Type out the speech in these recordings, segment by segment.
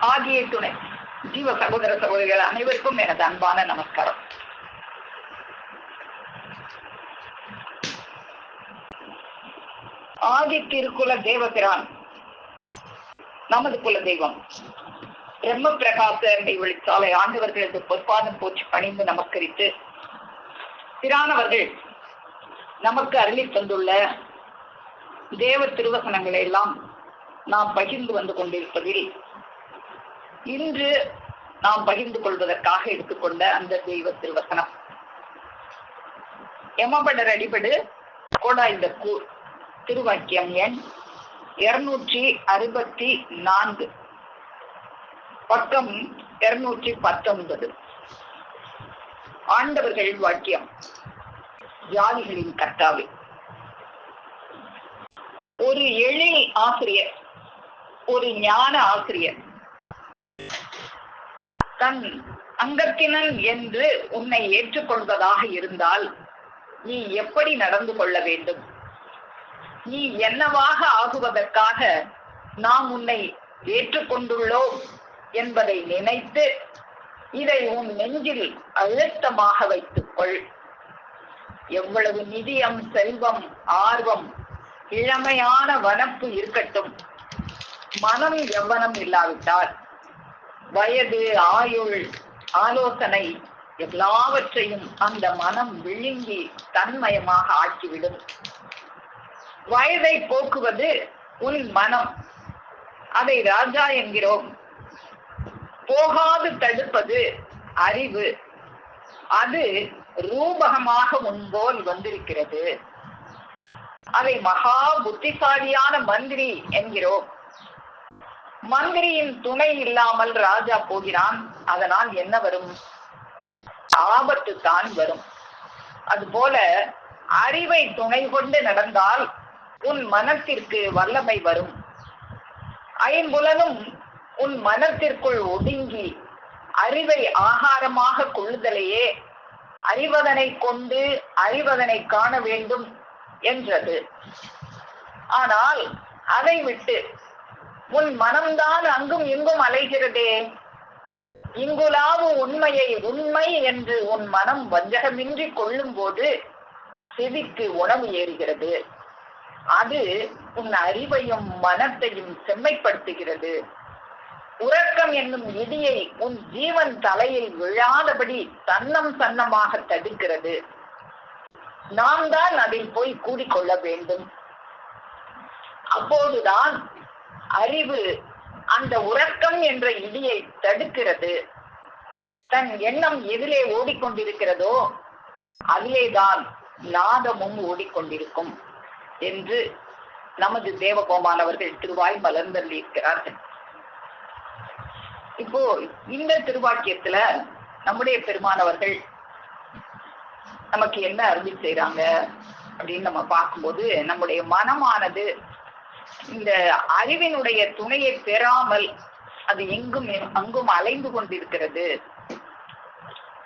ஆகிய துணை ஜீவ சகோதர சகோதரிகள் அனைவருக்கும் எனது அன்பான நமஸ்காரம். ஆதி திருக்குல தேவபிரான் நமது குல தெய்வம் பிரம்ம பிரகாச வெளிச்சாலை ஆண்டவர்களுக்கு பொற்பாதம் போற்றி பணிந்து நமஸ்கரித்து பிரானவர்கள் நமக்கு அருளி தந்துள்ள தேவ திருவசனங்களை எல்லாம் நாம் பகிர்ந்து வந்து கொண்டிருப்பதில் இன்று நாம் பகிர்ந்து கொள்வதற்காக எடுத்துக்கொண்ட அந்த தெய்வ திருவசனம் எமபடர் அடிபடு கோடாய்ந்த கூர் திருவாக்கியம் எண் 264, பக்கம் 219. ஆண்டவர்கள் வாக்கியம். ஜாதிகளின் கர்த்தாவே. ஒரு எழில் ஆசிரியர், ஒரு ஞான ஆசிரியர் தன் அங்கத்தினன் என்று உன்னை ஏற்றுக்கொள்வதாக இருந்தால் நீ எப்படி நடந்து கொள்ள வேண்டும்? நீ என்னவாக ஆகுவதற்காக நாம் உன்னை ஏற்றுக்கொண்டுள்ளோம் என்பதை நினைத்து இதை உன் நெஞ்சில் அழுத்தமாக வைத்துக்கொள். எவ்வளவு நிதியம், செல்வம், ஆர்வம், இளமையான வனப்பு இருக்கட்டும், மனம் எவ்வனம் இல்லாவிட்டால் வயது, ஆயுள், ஆலோசனை எல்லாவற்றையும் அந்த மனம் விழுங்கி தன்மயமாக ஆக்கிவிடும். வயதை போக்குவது உன் மனம், அதை ராஜா என்கிறோம். போகாது தடுப்பது அறிவு, அது ரூபகமாக முன்போல் வந்திருக்கிறது. அதை மகா புத்திசாலியான மந்திரி என்கிறோம். மந்திரியின் துணை இல்லாமல் ராஜா போகிறான், அதனால் என்ன வரும்? ஆபத்து தான் வரும். அதுபோல அறிவை துணை கொண்டு நடந்தால் உன் மனத்திற்கு வல்லமை வரும். ஐம்புலனும் உன் மனத்திற்குள் ஒடுங்கி அறிவை ஆகாரமாக கொள்ளுதலையே அறிவதனை கொண்டு அறிவதனை காண வேண்டும் என்றது. ஆனால் அதை விட்டு உன் மனம்தான் அங்கும் இங்கும் அலைகிறதே. இங்குலாவு உண்மையை உண்மை என்று உன் மனம் வஞ்சகமின்றி கொள்ளும் போது செவிக்கு உணவு ஏறுகிறது. அது உன் அறிவையும் மனத்தையும் செம்மைப்படுத்துகிறது. உறக்கம் என்னும் இடியை உன் ஜீவன் தலையில் விழாதபடி தன்னம் சன்னமாக தடுக்கிறது. நாம் தான் அதில் போய் கூடிக்கொள்ள வேண்டும். அப்போதுதான் அறிவு அந்த உறக்கம் என்ற இடியை தடுக்கிறது. தன் எண்ணம் எதிலே ஓடிக்கொண்டிருக்கிறதோ அதிலேதான் நாதமும் ஓடிக்கொண்டிருக்கும் என்று நமது தேவகோமான் அவர்கள் திருவாய் மலர்ந்தள்ளியிருக்கிறார்கள். இப்போ இந்த திருவாக்கியத்துல நம்முடைய பெருமானவர்கள் நமக்கு என்ன அருளி செய்யறாங்க அப்படின்னு நம்ம பார்க்கும்போது, நம்முடைய மனமானது இந்த அறிவினுடைய துணையை பெறாமல் அது எங்கும் அங்கும் அலைந்து கொண்டிருக்கிறது.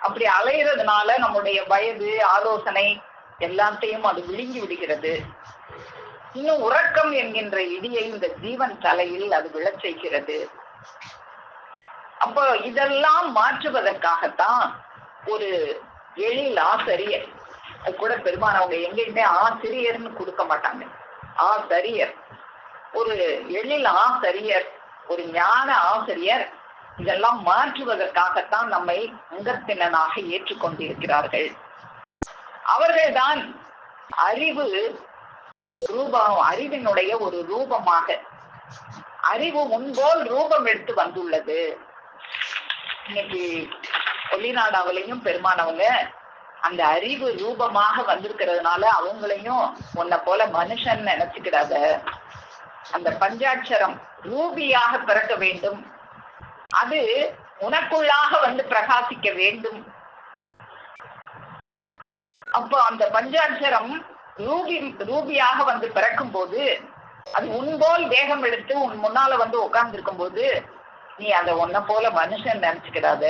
அப்படி அலைகிறதுனால நம்முடைய வயது, ஆலோசனை எல்லாத்தையும் அது விழுங்கி விடுகிறது. இன்னும் உறக்கம் என்கின்ற இடியை இந்த ஜீவன் தலையில் அது விழச் செய்கிறது. அப்போ இதெல்லாம் மாற்றுவதற்காகத்தான் ஒரு எழில் ஆசிரியர், அது கூட பெருமான் அவங்க எங்கேயுமே ஆசிரியர்னு கொடுக்க மாட்டாங்க, ஆசிரியர், ஒரு எழில் ஆசிரியர், ஒரு ஞான ஆசிரியர் இதெல்லாம் மாற்றுவதற்காகத்தான் நம்மை அங்கத்தினனாக ஏற்றுக்கொண்டிருக்கிறார்கள். அவர்கள்தான் அறிவு ரூபம், அறிவினுடைய ஒரு ரூபமாக, அறிவு முன்போல் ரூபம் எடுத்து வந்துள்ளது. இன்னைக்கு ஒளிநாடாவிலையும் பெருமானவங்க அந்த அறிவு ரூபமாக வந்திருக்கிறதுனால அவங்களையும் உன்னை போல மனுஷன் நினைச்சுக்கிறாத, அந்த பஞ்சாட்சரம் ரூபியாக பிறக்க வேண்டும், அது உனக்குள்ளாக வந்து பிரகாசிக்க வேண்டும். அப்போ அந்த பஞ்சாட்சரம் ரூபியாக வந்து பிறக்கும் போது அது உன்போல் தேகம் எடுத்து உன் முன்னால வந்து உட்கார்ந்து இருக்கும் போது நீ அந்த உன்னை போல மனுஷன் நினைச்சுக்கிறாத.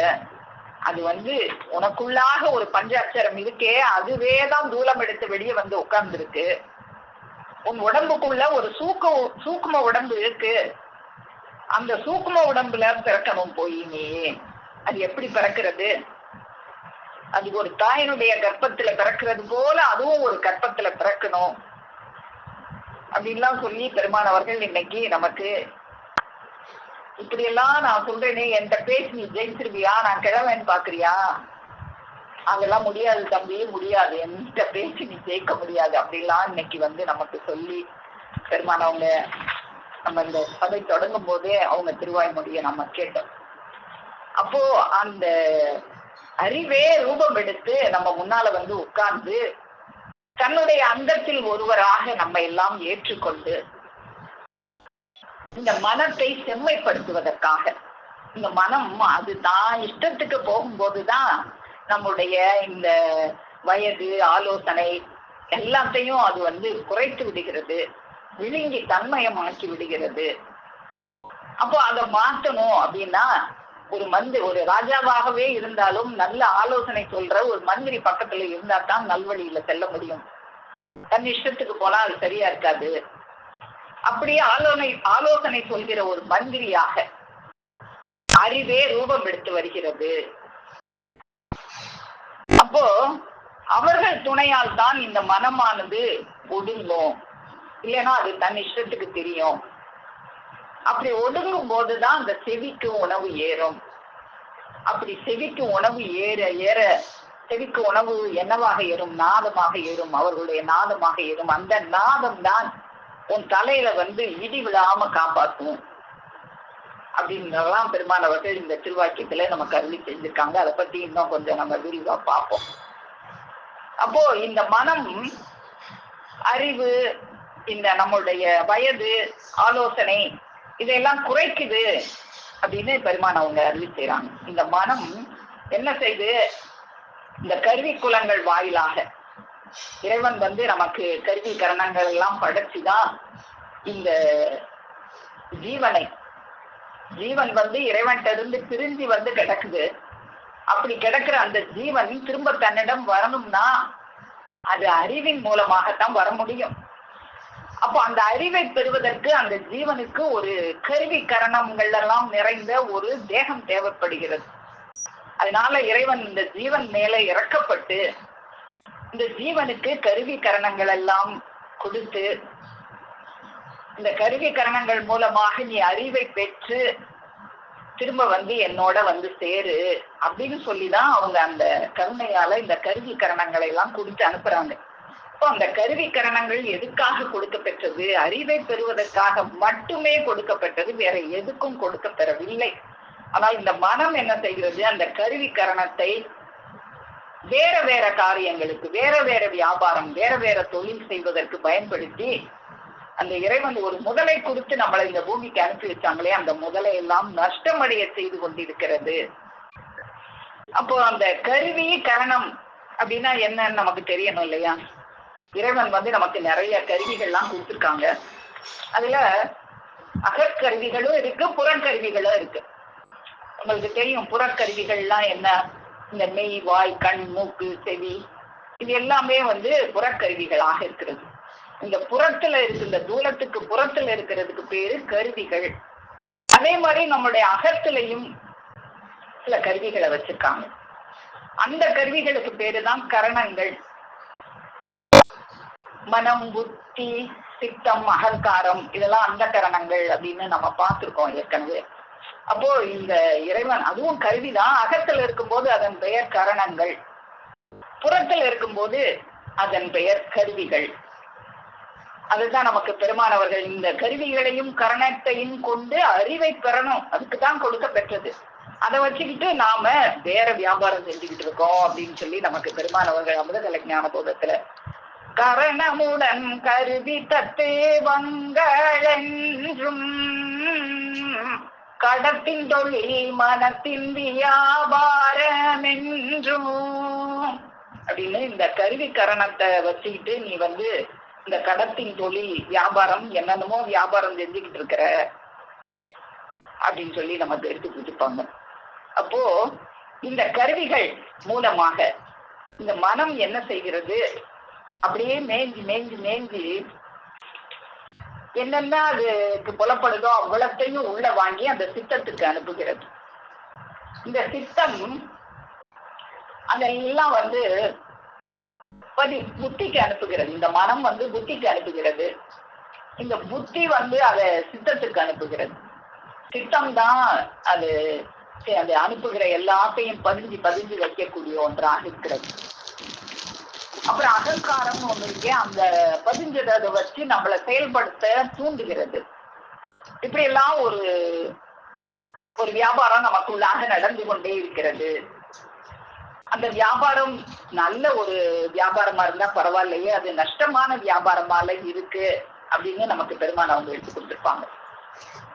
அது வந்து உனக்குள்ளாக ஒரு பஞ்சாட்சரம் இருக்கே, அதுவேதான் தூளம் எடுத்து வெளியே வந்து உட்கார்ந்து இருக்கு. உன் உடம்புக்குள்ள ஒரு சூக்கும உடம்பு இருக்கு, அந்த சூக்கும உடம்புல பிறக்கணும் போய் நீ. அது எப்படி பிறக்கிறது? அது ஒரு தாயினுடைய கர்ப்பத்துல பிறக்கிறது போல அதுவும் ஒரு கர்ப்பத்துல பிறக்கணும் அப்படின்லாம் சொல்லி பெருமானவர்கள் இன்னைக்கு நமக்கு இப்படி எல்லாம் நான் சொல்றேனே, என்கிட்ட பேசி நீ ஜெயிச்சிருவியா, நான் கிழவன் பாக்குறியா? அதெல்லாம் முடியாது தம்பி, முடியாது, என்கிட்ட பேசி நீ ஜெயிக்க முடியாது அப்படிலாம் இன்னைக்கு நமக்கு சொல்லி பெருமானவங்க நம்ம இந்த சபை தொடங்கும் போதே அவங்க திருவாய்மொழியை நம்ம கேட்டோம். அப்போ அந்த அறிவே ரூபம் எடுத்து நம்ம முன்னால உட்கார்ந்து தன்னுடைய அந்தத்தில் ஒருவராக நம்ம எல்லாம் ஏற்றுக்கொண்டு இந்த மனத்தை செம்மைப்படுத்துவதற்காக, இந்த மனம் அது தான் இஷ்டத்துக்கு போகும்போதுதான் நம்முடைய இந்த வயது ஆலோசனை எல்லாத்தையும் அது குறைத்து விடுகிறது, விழுங்கி தன்மயமாக்கி விடுகிறது. அப்போ அதை மாற்றணும் அப்படின்னா ஒரு ராஜாவாகவே இருந்தாலும் நல்ல ஆலோசனை சொல்ற ஒரு மந்திரி பக்கத்துல இருந்தா தான் நல்வழியில செல்ல முடியும். தன் இஷ்டத்துக்கு போனா அது சரியா இருக்காது. அப்படியே ஆலோசனை சொல்கிற ஒரு மந்திரியாக அறிவே ரூபம் எடுத்து வருகிறது. அப்போ அவர்கள் துணையால் தான் இந்த மனமானது ஒடுங்கும், இல்லைன்னா அது தன் இஷ்டத்துக்கு தெரியும். அப்படி ஒடுங்கும் போதுதான் அந்த செவிக்கு உணவு ஏறும். அப்படி செவிக்கு உணவு ஏற ஏற செவிக்கு உணவு என்னவாக ஏறும்? நாதமாக ஏறும், அவர்களுடைய நாதமாக ஏறும். அந்த நாதம் தான் உன் தலையில இடி விழாம காப்பாற்றும் அப்படின்றலாம் பெருமானவர்கள் இந்த திருவாக்கியத்துல நமக்கு அருளி செஞ்சிருக்காங்க. அதை பத்தி இன்னும் கொஞ்சம் நம்ம விரிவா பார்ப்போம். அப்போ இந்த மனம், அறிவு, இந்த நம்மளுடைய வயது, ஆலோசனை இதெல்லாம் குறைக்குது அப்படின்னு பெருமானவங்க அருளி செய்யறாங்க. இந்த மனம் என்ன செய்து, இந்த கருவி குலங்கள் வாயிலாக இறைவன் நமக்கு கருவி கரணங்கள் எல்லாம் படைச்சுதான் இந்த ஜீவன் இறைவன்கிட்ட இருந்து பிரிஞ்சு கிடக்குது. அப்படி கிடக்குற அந்த ஜீவன் திரும்ப தன்னிடம் வரணும்னா அது அறிவின் மூலமாகத்தான் வர முடியும். அப்போ அந்த அறிவை பெறுவதற்கு அந்த ஜீவனுக்கு ஒரு கருவி கரணங்கள் எல்லாம் நிறைந்த ஒரு தேகம் தேவைப்படுகிறது. அதனால இறைவன் இந்த ஜீவன் மேல இறக்கப்பட்டு இந்த ஜீவனுக்கு கருவி கரணங்கள் எல்லாம் கொடுத்து, இந்த கருவி கரணங்கள் மூலமாக நீ அறிவை பெற்று திரும்ப என்னோட சேரு அப்படின்னு சொல்லிதான் அவங்க அந்த கருணையால இந்த கருவி கரணங்களை எல்லாம் கொடுத்து அனுப்புறாங்க. இப்போ அந்த கருவி கரணங்கள் எதுக்காக கொடுக்கப்பெற்றது? அறிவை பெறுவதற்காக மட்டுமே கொடுக்கப்பட்டது, வேற எதுக்கும் கொடுக்க பெறவில்லை. ஆனால் இந்த மனம் என்ன செய்கிறது? அந்த கருவி கரணத்தை வேற வேற காரியங்களுக்கு, வேற வேற வியாபாரம், வேற வேற தொழில் செய்வதற்கு பயன்படுத்தி அந்த இறைவன் ஒரு முதலை கொடுத்து நம்மளை இந்த பூமிக்கு அனுப்பி வச்சாங்களே, அந்த முதலை எல்லாம் நஷ்டமடைய செய்து கொண்டிருக்கிறது. அப்போ அந்த கருவி கரணம் அப்படின்னா என்னன்னு நமக்கு தெரியணும் இல்லையா? இறைவன் நமக்கு நிறைய கருவிகள்லாம் கொடுத்துருக்காங்க. அதுல அகற்கருவிகளும் இருக்கு, புறக்கருவிகளும் இருக்கு. உங்களுக்கு தெரியும் புறக்கருவிகள்லாம் என்ன? இந்த மெய், வாய், கண், மூக்கு, செவி, இது எல்லாமே புறக்கருவிகளாக இருக்கிறது. இந்த புறத்துல இருக்கு, இந்த தூரத்துக்கு புறத்துல இருக்கிறதுக்கு பேரு கருவிகள். அதே மாதிரி நம்மளுடைய அகத்திலையும் சில கருவிகளை வச்சிருக்காங்க. அந்த கருவிகளுக்கு பேருதான் கரணங்கள். மனம், புத்தி, சித்தம், அகங்காரம் இதெல்லாம் அந்த கரணங்கள் அப்படின்னு நம்ம பார்த்திருக்கோம் ஏற்கனவே. அப்போ இந்த இறைவன் அதுவும் கருவிதான். அகத்துல இருக்கும்போது அதன் பெயர் கரணங்கள், புறத்தில் இருக்கும்போது அதன் பெயர் கருவிகள். அதுதான் நமக்கு பெருமானவர்கள் இந்த கருவிகளையும் கரணத்தையும் கொண்டு அறிவை பெறணும், அதுக்குதான் கொடுக்க பெற்றது. அதை வச்சுக்கிட்டு நாம வேற வியாபாரம் செஞ்சுக்கிட்டு இருக்கோம் அப்படின்னு சொல்லி நமக்கு பெருமானவர்கள் அமிர்தகலை ஞான போதத்துல கரணமுடன் கருவி தத்தே வங்களென்றும் கடத்தின் தொழில் மனத்தின் வியாபாரம் என்றும் அப்படின்னு இந்த கருவி கரணத்தை வச்சுக்கிட்டு நீ இந்த கடத்தின் தொழில் வியாபாரம் என்னென்னமோ வியாபாரம் செஞ்சுக்கிட்டு இருக்கிற அப்படின்னு சொல்லி நமக்கு எடுத்து கொடுத்துப்பாங்க. அப்போ இந்த கருவிகள் மூலமாக இந்த மனம் என்ன செய்கிறது? அப்படியே மேஞ்சி மேஞ்சி மேஞ்சி என்னென்ன அதுக்கு புலப்படுதோ அவ்வளத்தையும் உள்ள வாங்கி அந்த சித்தத்துக்கு அனுப்புகிறது. இந்த சித்தம் அதெல்லாம் புத்திக்கு அனுப்புகிறது. இந்த மனம் புத்திக்கு அனுப்புகிறது. இந்த புத்தி அதை சித்தத்துக்கு அனுப்புகிறது. சித்தம் தான் அது அனுப்புகிற எல்லாத்தையும் பதிஞ்சு பதிஞ்சு வைக்கக்கூடிய ஒன்றாக இருக்கிறது. அப்புறம் அகங்காரம் ஒண்ணு இருக்கே, அந்த பதிஞ்சதை வச்சு நம்மளை செயல்படுத்த தூண்டுகிறது. இப்படி எல்லாம் ஒரு ஒரு வியாபாரம் நமக்குள்ளாக நடந்து கொண்டே இருக்கிறது. அந்த வியாபாரம் நல்ல ஒரு வியாபாரமா இருந்தா பரவாயில்லையே, அது நஷ்டமான வியாபாரமால இருக்கு அப்படின்னு நமக்கு பெருமான் அவங்க எடுத்து கொடுத்துருப்பாங்க.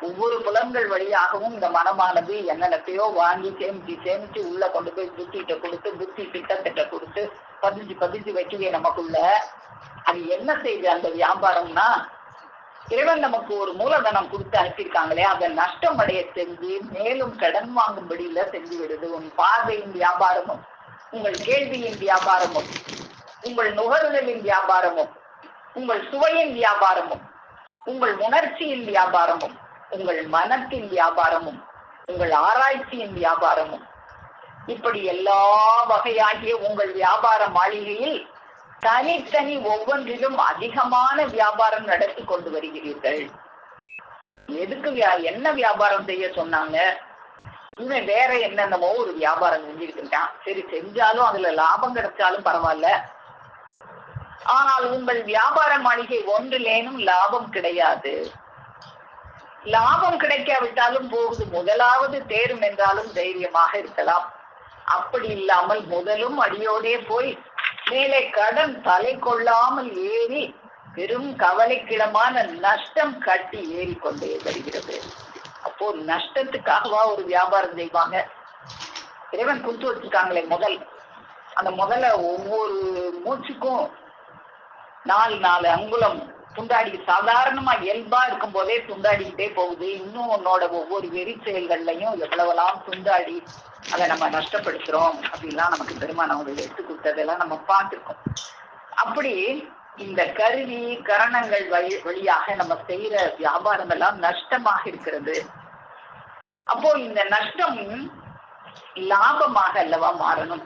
ஒவ்வொரு புலன்கள் வழியாகவும் இந்த மனமானது என்னென்னத்தையோ வாங்கி சேமிச்சு சேமிச்சு உள்ள கொண்டு போய் புத்திட்ட கொடுத்து, புத்தி திட்டத்திட்ட கொடுத்து பதிஞ்சு பதிஞ்சு வைக்கவே நமக்குள்ள. அது என்ன செய்யுது அந்த வியாபாரம்னா, இறைவன் நமக்கு ஒரு மூலதனம் கொடுத்து அனுப்பியிருக்காங்களே, அதை நஷ்டம் அடைய செஞ்சு மேலும் கடன் வாங்கும்படியில செஞ்சு விடுது. உன் பார்வையின் வியாபாரமும், உங்கள் கேள்வியின் வியாபாரமும், உங்கள் நுகர்தலின் வியாபாரமும், உங்கள் சுவையின் வியாபாரமும், உங்கள் உணர்ச்சியின் வியாபாரமும், உங்கள் மனத்தின் வியாபாரமும், உங்கள் ஆராய்ச்சியின் வியாபாரமும், இப்படி எல்லா வகையாகிய உங்கள் வியாபார மாளிகையில் தனித்தனி ஒவ்வொன்றிலும் அதிகமான வியாபாரம் நடத்தி கொண்டு வருகிறீர்கள். எதுக்கு என்ன வியாபாரம் செய்ய சொன்னாங்க? இவன் வேற என்னென்னமோ ஒரு வியாபாரம் செஞ்சிருக்கின்றான். சரி, செஞ்சாலும் அதுல லாபம் கிடைச்சாலும் பரவாயில்ல. ஆனால் உங்கள் வியாபார மாளிகை ஒன்றிலேனும் லாபம் கிடையாது. லாபம் கிடைக்காவிட்டாலும் போகுது, முதலாவது தேரும் என்றாலும் தைரியமாக இருக்கலாம். அப்படி இல்லாமல் முதலும் அடியோடே போய் மேலே கடன் தலை கொள்ளாமல் ஏறி பெரும் கவலைக்கிடமான நஷ்டம் கட்டி ஏறிக்கொண்டே வருகிறது. அப்போ நஷ்டத்துக்காகவா ஒரு வியாபாரம் செய்வாங்க? இறைவன் கொடுத்து வச்சிருக்காங்களே அந்த முதல்ல ஒவ்வொரு மூச்சுக்கும் 4 அங்குலம் துண்டாடி, சாதாரணமா இயல்பா இருக்கும் போதே துண்டாடிக்கிட்டே போகுது. இன்னும் உன்னோட ஒவ்வொரு வெறி செயல்கள்லையும் எவ்வளவெல்லாம் துண்டாடி அதை நம்ம நஷ்டப்படுத்துறோம் அப்படிலாம் நமக்கு பெருமான் அவங்க எடுத்து கொடுத்ததெல்லாம் நம்ம பார்த்துருக்கோம். அப்படி இந்த கருவி கரணங்கள் வழியாக நம்ம செய்யற வியாபாரம் எல்லாம் நஷ்டமாக இருக்கிறது. அப்போ இந்த நஷ்டம் லாபமாக அல்லவா மாறணும்.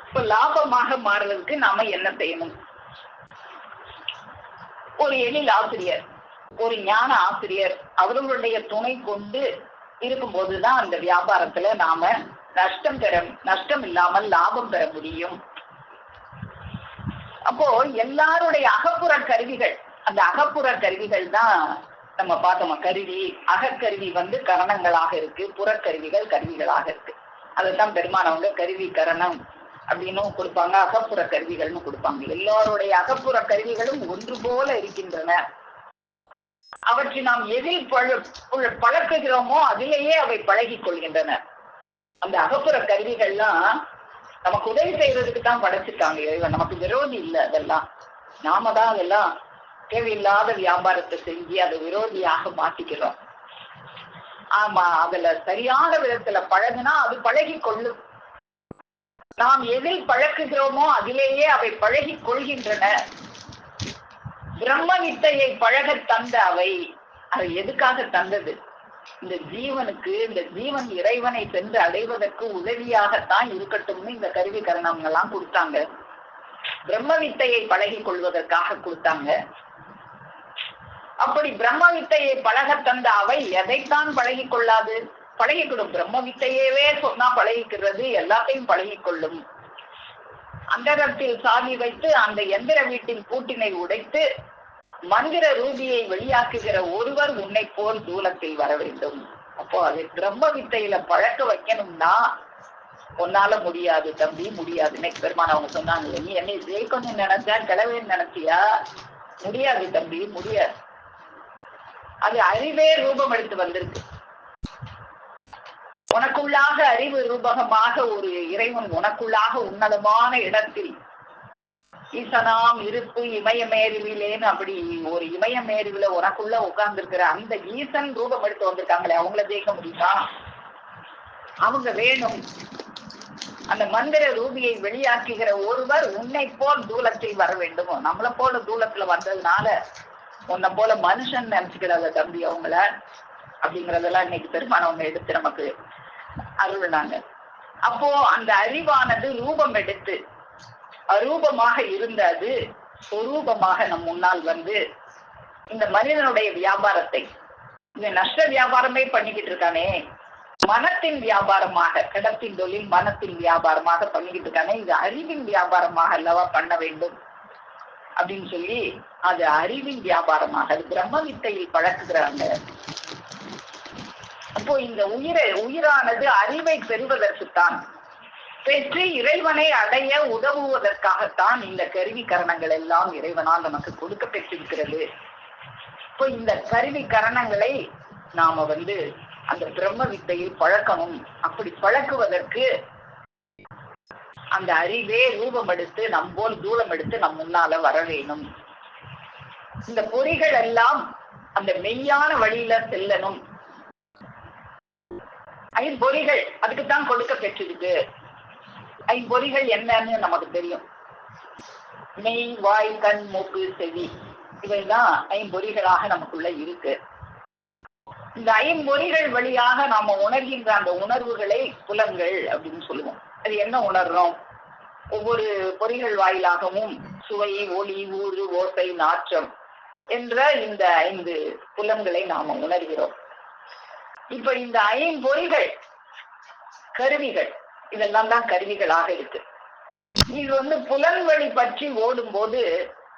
இப்போ லாபமாக மாறுறதுக்கு நாம என்ன செய்யணும்? ஒரு எழில் ஆசிரியர், ஒரு ஞான ஆசிரியர் அவர்களுடைய துணை கொண்டு இருக்கும்போதுதான் அந்த வியாபாரத்துல நாம நஷ்டம் இல்லாமல் லாபம் பெற முடியும். அப்போ எல்லாருடைய அகப்புற கருவிகள், அந்த அகப்புற கருவிகள் தான் நம்ம பார்த்தோம். கருவி, அகக்கருவி கரணங்களாக இருக்கு, புறக்கருவிகள் கருவிகளாக இருக்கு. அதைத்தான் பெருமானவங்க கருவி கரணம் அப்படின்னு கொடுப்பாங்க, அகப்புற கருவிகள்னு கொடுப்பாங்க. எல்லாருடைய அகப்புற கருவிகளும் ஒன்று போல இருக்கின்றன. அவற்றை நாம் எதில் பழக்குகிறோமோ அதிலேயே அவை பழகி கொள்கின்றன. அந்த அகப்புற கருவிகள்லாம் நமக்கு உதவி செய்யறதுக்கு தான் படைச்சிருக்காங்க இறைவன், நமக்கு விரோதி இல்லை. அதெல்லாம் நாம தான் அதெல்லாம் தேவையில்லாத வியாபாரத்தை செஞ்சு அதை விரோதியாக மாத்திக்கிறோம். ஆமா, அதுல சரியான விதத்துல பழகுனா அது பழகி கொள்ளும். நாம் எதில் பழக்குகிறோமோ அதிலேயே அவை பழகி கொள்கின்றன. பிரம்ம வித்தையை பழக தந்த அவை, அதை எதுக்காக தந்தது? இந்த ஜீவனுக்கு, இந்த ஜீவன் இறைவனை சென்று அடைவதற்கு உதவியாகத்தான் இருக்கட்டும்னு இந்த கருவி கரணங்கள்லாம் கொடுத்தாங்க. பிரம்ம வித்தையை பழகி கொள்வதற்காக கொடுத்தாங்க. அப்படி பிரம்ம வித்தையை பழக தந்த அவை எதைத்தான் பழகி கொள்ளாது? பழகிக்கொள்ளும். பிரம்ம வித்தையவே சொன்னா பழகிக்கிறது, எல்லாத்தையும் பழகிக்கொள்ளும். அந்தரத்தில் சாவி வைத்து அந்த எந்திர வீட்டின் பூட்டினை உடைத்து மந்திர ரூபியை வெளியாக்குகிற ஒருவர் உன்னை போல் தூலத்தில் வர வேண்டும். அப்போ அது பிரம்ம வித்தையில பழக்க வைக்கணும்னா உன்னால முடியாது தம்பி, முடியாது. இன்னைக்கு பெருமான் அவங்க சொன்னாங்க, நீ என்னை ஜெயிக்கணும்னு நினைச்சா கிளவேன்னு நினைச்சியா? முடியாது தம்பி, முடியாது. அது அறிவே ரூபம் எடுத்து வந்திருக்கு. உனக்குள்ளாக அறிவு ரூபகமாக ஒரு இறைவன் உனக்குள்ளாக உன்னதமான இடத்தில் ஈசனாம் இருப்பு இமயமேருவிலேன்னு அப்படி ஒரு இமயமேருவில உனக்குள்ள உட்கார்ந்து இருக்கிற அந்த ஈசன் ரூபம் எடுத்து வந்திருக்காங்களே, அவங்கள ஜெயிக்க முடியுமா? அவங்க வேணும். அந்த மந்திர ரூபியை வெளியாக்குகிற ஒருவர் உன்னை போல் தூலத்தில் வர வேண்டும். நம்மளை போல தூலத்துல வந்ததுனால உன்னை போல மனுஷன் நினைச்சுக்கிறாங்க தம்பி அவங்கள அப்படிங்கறதெல்லாம் இன்னைக்கு பெருமானவங்க எடுத்து நமக்கு அருள்னாங்க. அப்போ அந்த அறிவானது ரூபம் எடுத்து அரூபமாக இருந்த அது சொரூபமாக நம் முன்னால் வந்து இந்த மனிதனுடைய வியாபாரத்தை, இந்த நஷ்ட வியாபாரமே பண்ணிக்கிட்டு இருக்கானே, மனத்தின் வியாபாரமாக, கடத்தின் தொழில் மனத்தின் வியாபாரமாக பண்ணிக்கிட்டு இருக்கானே, இது அறிவின் வியாபாரமாக அல்லவா பண்ண வேண்டும் அப்படின்னு சொல்லி அது அறிவின் வியாபாரமாக, அது பிரம்ம வித்தையில் பழக்குகிறாங்க. அப்போ இந்த உயிரானது அறிவை பெறுவதற்குத்தான், பெற்று இறைவனை அடைய உதவுவதற்காகத்தான் இந்த கருவி கரணங்கள் எல்லாம் இறைவனால் நமக்கு கொடுக்க பெற்றிருக்கிறது. இப்போ இந்த கருவி கரணங்களை நாம வந்து அந்த பிரம்ம வித்தையில் பழக்கணும். அப்படி பழக்குவதற்கு அந்த அறிவே ரூபம் எடுத்து நம்போல் தூளம் எடுத்து நம் முன்னால வர வேணும். இந்த பொறிகள் எல்லாம் அந்த மெய்யான வழியில செல்லணும். ஐம்பொறிகள் அதுக்குத்தான் கொடுக்க பெற்றிருக்கு. ஐம்பொறிகள் என்னன்னு நமக்கு தெரியும். மெய், வாய், கண், மூக்கு, செவி, இவைதான் ஐம்பொறிகளாக நமக்குள்ள இருக்கு. இந்த ஐம்பொறிகள் வழியாக நாம உணர்கின்ற அந்த உணர்வுகளை புலன்கள் அப்படின்னு சொல்லுவோம். அது என்ன உணர்றோம்? ஒவ்வொரு பொறிகள் வாயிலாகவும் சுவை, ஒளி, ஊறு, ஓசை, நாற்றம் என்ற இந்த 5 புலன்களை நாம உணர்கிறோம். இப்ப இந்த ஐம்பொறிகள் கருவிகள், இதெல்லாம் தான் கருவிகளாக இருக்கு. இது வந்து புலன் வழி பற்றி ஓடும் போது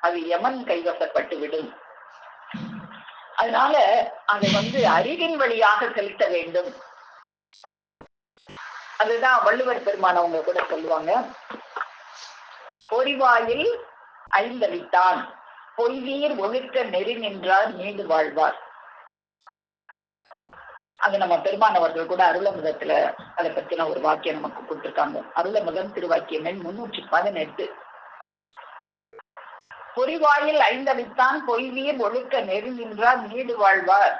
அது யமன் கைவசப்பட்டு விடும். அதனால அதை வந்து அறிவின் வழியாக செலுத்த வேண்டும். அதுதான் வள்ளுவர் பெருமானவங்க கூட சொல்லுவாங்க, பொறிவாயில் ஐந்தளித்தான் பொய்வீர் ஒழுக்க நெறி நின்றார் நீண்டு வாழ்வார். அது நம்ம பெருமானவர்கள் கூட அருளமுதத்துல அதை பத்தின ஒரு வாக்கியம் நமக்கு கொடுத்திருக்காங்க. அருளமுதம் திருவாக்கியம் எண் 318. பொறிவாயில் ஐந்தளித்தான் பொய்வீர் ஒழுக்க நெறி நின்றார் நீடு வாழ்வார்.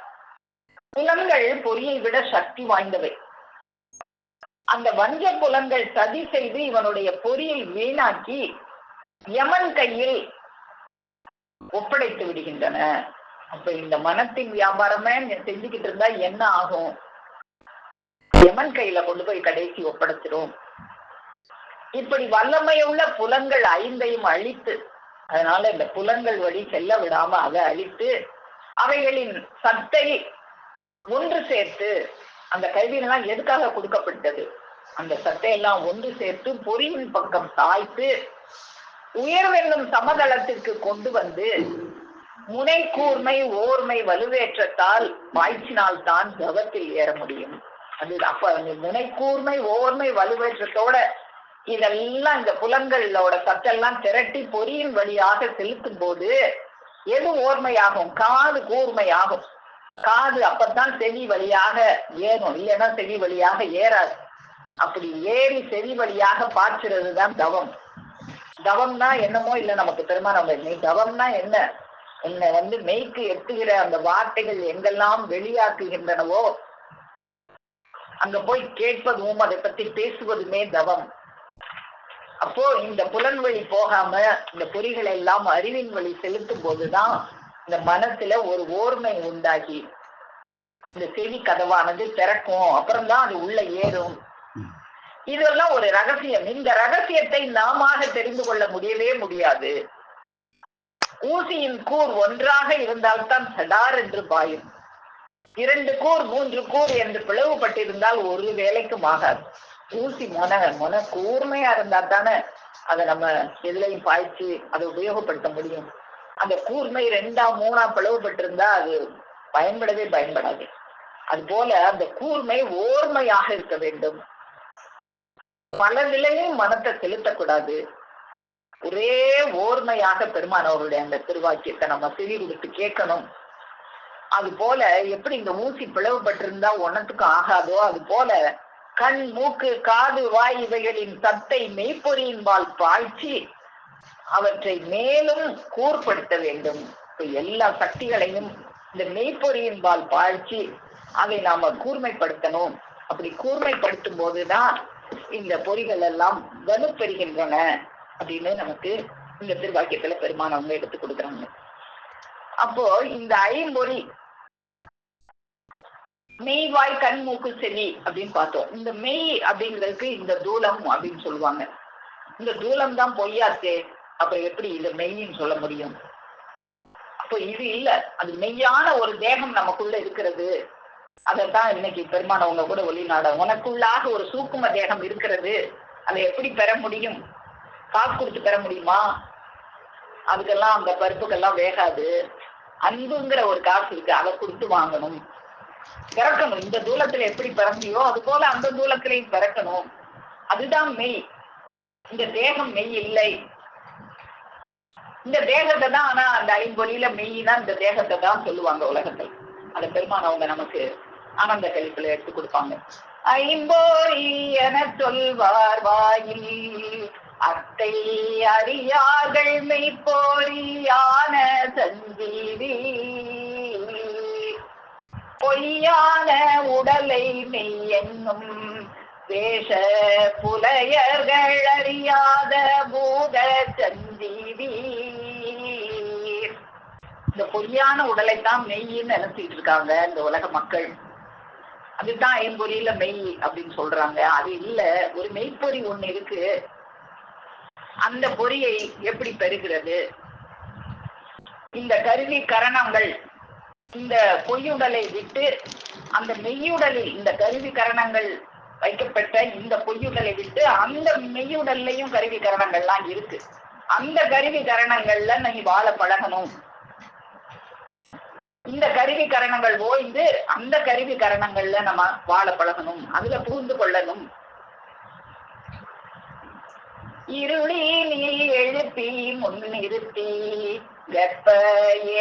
புலன்கள் பொறியை விட சக்தி வாய்ந்தவை. அந்த வஞ்ச புலன்கள் சதி செய்து இவனுடைய பொறியை வீணாக்கி யமன் கையில் ஒப்படைத்து விடுகின்றன. அப்ப இந்த மனத்தின் வியாபாரமே செஞ்சுக்கிட்டு இருந்தா என்ன ஆகும்? யமன் கையில கொண்டு போய் கடைசி ஒப்படைச்சிடும். இப்படி வல்லமையுள்ள புலன்கள் 5ஐயும் அழித்து, அதனால இந்த புலன்கள் வழி செல்ல விடாம அதை அழித்து அவைகளின் சத்தை ஒன்று சேர்த்து, அந்த கல்வியெல்லாம் எதுக்காக கொடுக்கப்பட்டது? அந்த சத்தையெல்லாம் ஒன்று சேர்த்து பொறியின் பக்கம் சாய்த்து உயர்வென்னும் சமதளத்திற்கு கொண்டு வந்து முனை கூர்மை ஓர்மை வலுவேற்றத்தால் வாய்ச்சினால் தான் தவத்தில் ஏற முடியும். அது அப்ப முனை கூர்மை ஓர்மை வலுவேற்றத்தோட இதெல்லாம் இந்த புலன்களோட சத்தெல்லாம் திரட்டி பொறியின் வழியாக செலுத்தும் போது எது ஓர்மையாகும்? காது கூர்மையாகும். காது அப்பத்தான் செவி வழியாக ஏறும், இல்லைன்னா செவி வழியாக ஏறாது. அப்படி ஏறி செவி வழியாக பாய்ச்சுறது தான் தவம். தவம்னா என்னமோ இல்லை நமக்கு பெருமானவங்க, நீ தவம்னா என்ன? என்னை வந்து மெய்க்கு எட்டுகிற அந்த வார்த்தைகள் எங்கெல்லாம் வெளியாக்குகின்றனவோ அங்க போய் கேட்பதும் அதை பத்தி பேசுவதுமே தவம். அப்போ இந்த புலன் வழி போகாம இந்த பொறிகளை எல்லாம் அறிவின் வழி செலுத்தும் போதுதான் இந்த மனசுல ஒரு ஓர்மை உண்டாகி இந்த செவி கதவானது திறக்கும். அப்புறம்தான் அது உள்ள ஏறும். இதெல்லாம் ஒரு ரகசியம். இந்த ரகசியத்தை நாம தெரிந்து கொள்ள முடியவே முடியாது. ஊசியின் கூர் ஒன்றாக இருந்தால்தான் சடார் என்று பாயும். 2 கூர் 3 கூர் என்று பிளவுபட்டிருந்தால் ஒரு வேலைக்கும் ஆகாது. ஊசி மொன கூர்மையா இருந்தா தானே அதை நம்ம எதுலையும் பாய்ச்சி அதை உபயோகப்படுத்த முடியும். அந்த கூர்மை 2ஆ 3ஆ பிளவுபட்டிருந்தா அது பயன்படாது. அது போல அந்த கூர்மை ஓர்மையாக இருக்க வேண்டும். பல நிலையும் மனத்தை செலுத்தக்கூடாது. ஒரே ஓர்மையாக பெருமானவர்களுடைய அந்த திருவாக்கியத்தை நம்ம செவி கொடுத்து கேட்கணும். அது போல எப்படி இந்த ஊசி பிளவுபட்டிருந்தா ஒன்னத்துக்கும் ஆகாதோ, அது போல கண், மூக்கு, காது, வாய் இவைகளின் சத்தை மெய்ப்பொறியின்பால் பாய்ச்சி அவற்றை மேலும் கூர்படுத்த வேண்டும். எல்லா சக்திகளையும் இந்த மெய்ப்பொறியின்பால் பாய்ச்சி அதை நாம கூர்மைப்படுத்தணும். அப்படி கூர்மைப்படுத்தும் போதுதான் இந்த பொறிகள் எல்லாம் வலுப்பெறுகின்றன அப்படின்னு நமக்கு இந்த திருவாக்கியத்துல பெருமானவங்க எடுத்து கொடுக்குறாங்க. அப்போ இந்த ஐம்பொறி மெய் வாய் கண் மூக்கு செவி அப்படின்னு பார்த்தோம். இந்த மெய் அப்படிங்கிறதுக்கு இந்த தூலம் அப்படின்னு சொல்லுவாங்க. இந்த தூலம் தான் பொய்யாச்சே, அப்புறம் எப்படி இது மெய்ன்னு சொல்ல முடியும்? அப்போ இது இல்ல, அது மெய்யான ஒரு தேகம் நமக்குள்ள இருக்கிறது. அதைத்தான் இன்னைக்கு பெருமானவங்க கூட ஒளிநாட உனக்குள்ளாக ஒரு சூக்கும தேகம் இருக்கிறது, அதை எப்படி பெற முடியும்? காசு கொடுத்து பெற முடியுமா? அதுக்கெல்லாம் அந்த பருப்புக்கெல்லாம் வேகாது. அன்புங்கிற ஒரு காசு இருக்கு, அதை கொடுத்து வாங்கணும், பிறக்கணும். இந்த தூலத்துல எப்படி பிறந்தியோ அது போல அந்த தூலத்திலையும் பிறக்கணும். அதுதான் மெய். இந்த தேகம் மெய் இல்லை. இந்த தேகத்தை தான், ஆனா அந்த ஐம்பொறியில மெய்னா இந்த தேகத்தை தான் சொல்லுவாங்க உலகத்தில். அந்த பெருமான் அவங்க நமக்கு ஆனந்த கழிப்புல எடுத்து கொடுப்பாங்க. ஐம்பொறி என சொல்வார் வாயில் அத்தை அறியார்கள் மெய்ப்பொறியான சஞ்சீவி, பொய்யான உடலை மெய் என்னும் வேஷ புலையர்கள் அறியாத பூத சஞ்சீவி. இந்த பொய்யான உடலைத்தான் மெய்ன்னு நினைச்சிட்டு இருக்காங்க இந்த உலக மக்கள். அதுதான் ஐம்பொறியில மெய் அப்படின்னு சொல்றாங்க. அது இல்ல, ஒரு மெய்ப்பொறி ஒண்ணு இருக்கு. அந்த பொறியை எப்படி பெறுகிறது? இந்த கருவி கரணங்கள் இந்த பொய்யுடலை விட்டு அந்த மெய்யுடலில், இந்த கருவி கரணங்கள் வைக்கப்பட்ட இந்த பொய்யுடலை விட்டு அந்த மெய்யுடல்லையும் கருவி கரணங்கள்லாம் இருக்கு. அந்த கருவி கரணங்கள்ல நீ வாழ பழகணும். இந்த கருவி கரணங்கள் ஓய்ந்து அந்த கருவி கரணங்கள்ல நம்ம வாழ பழகணும், அதுல புரிந்து கொள்ளணும். இருளி நீ எழுப்பி முன்னிறுத்தி கற்ப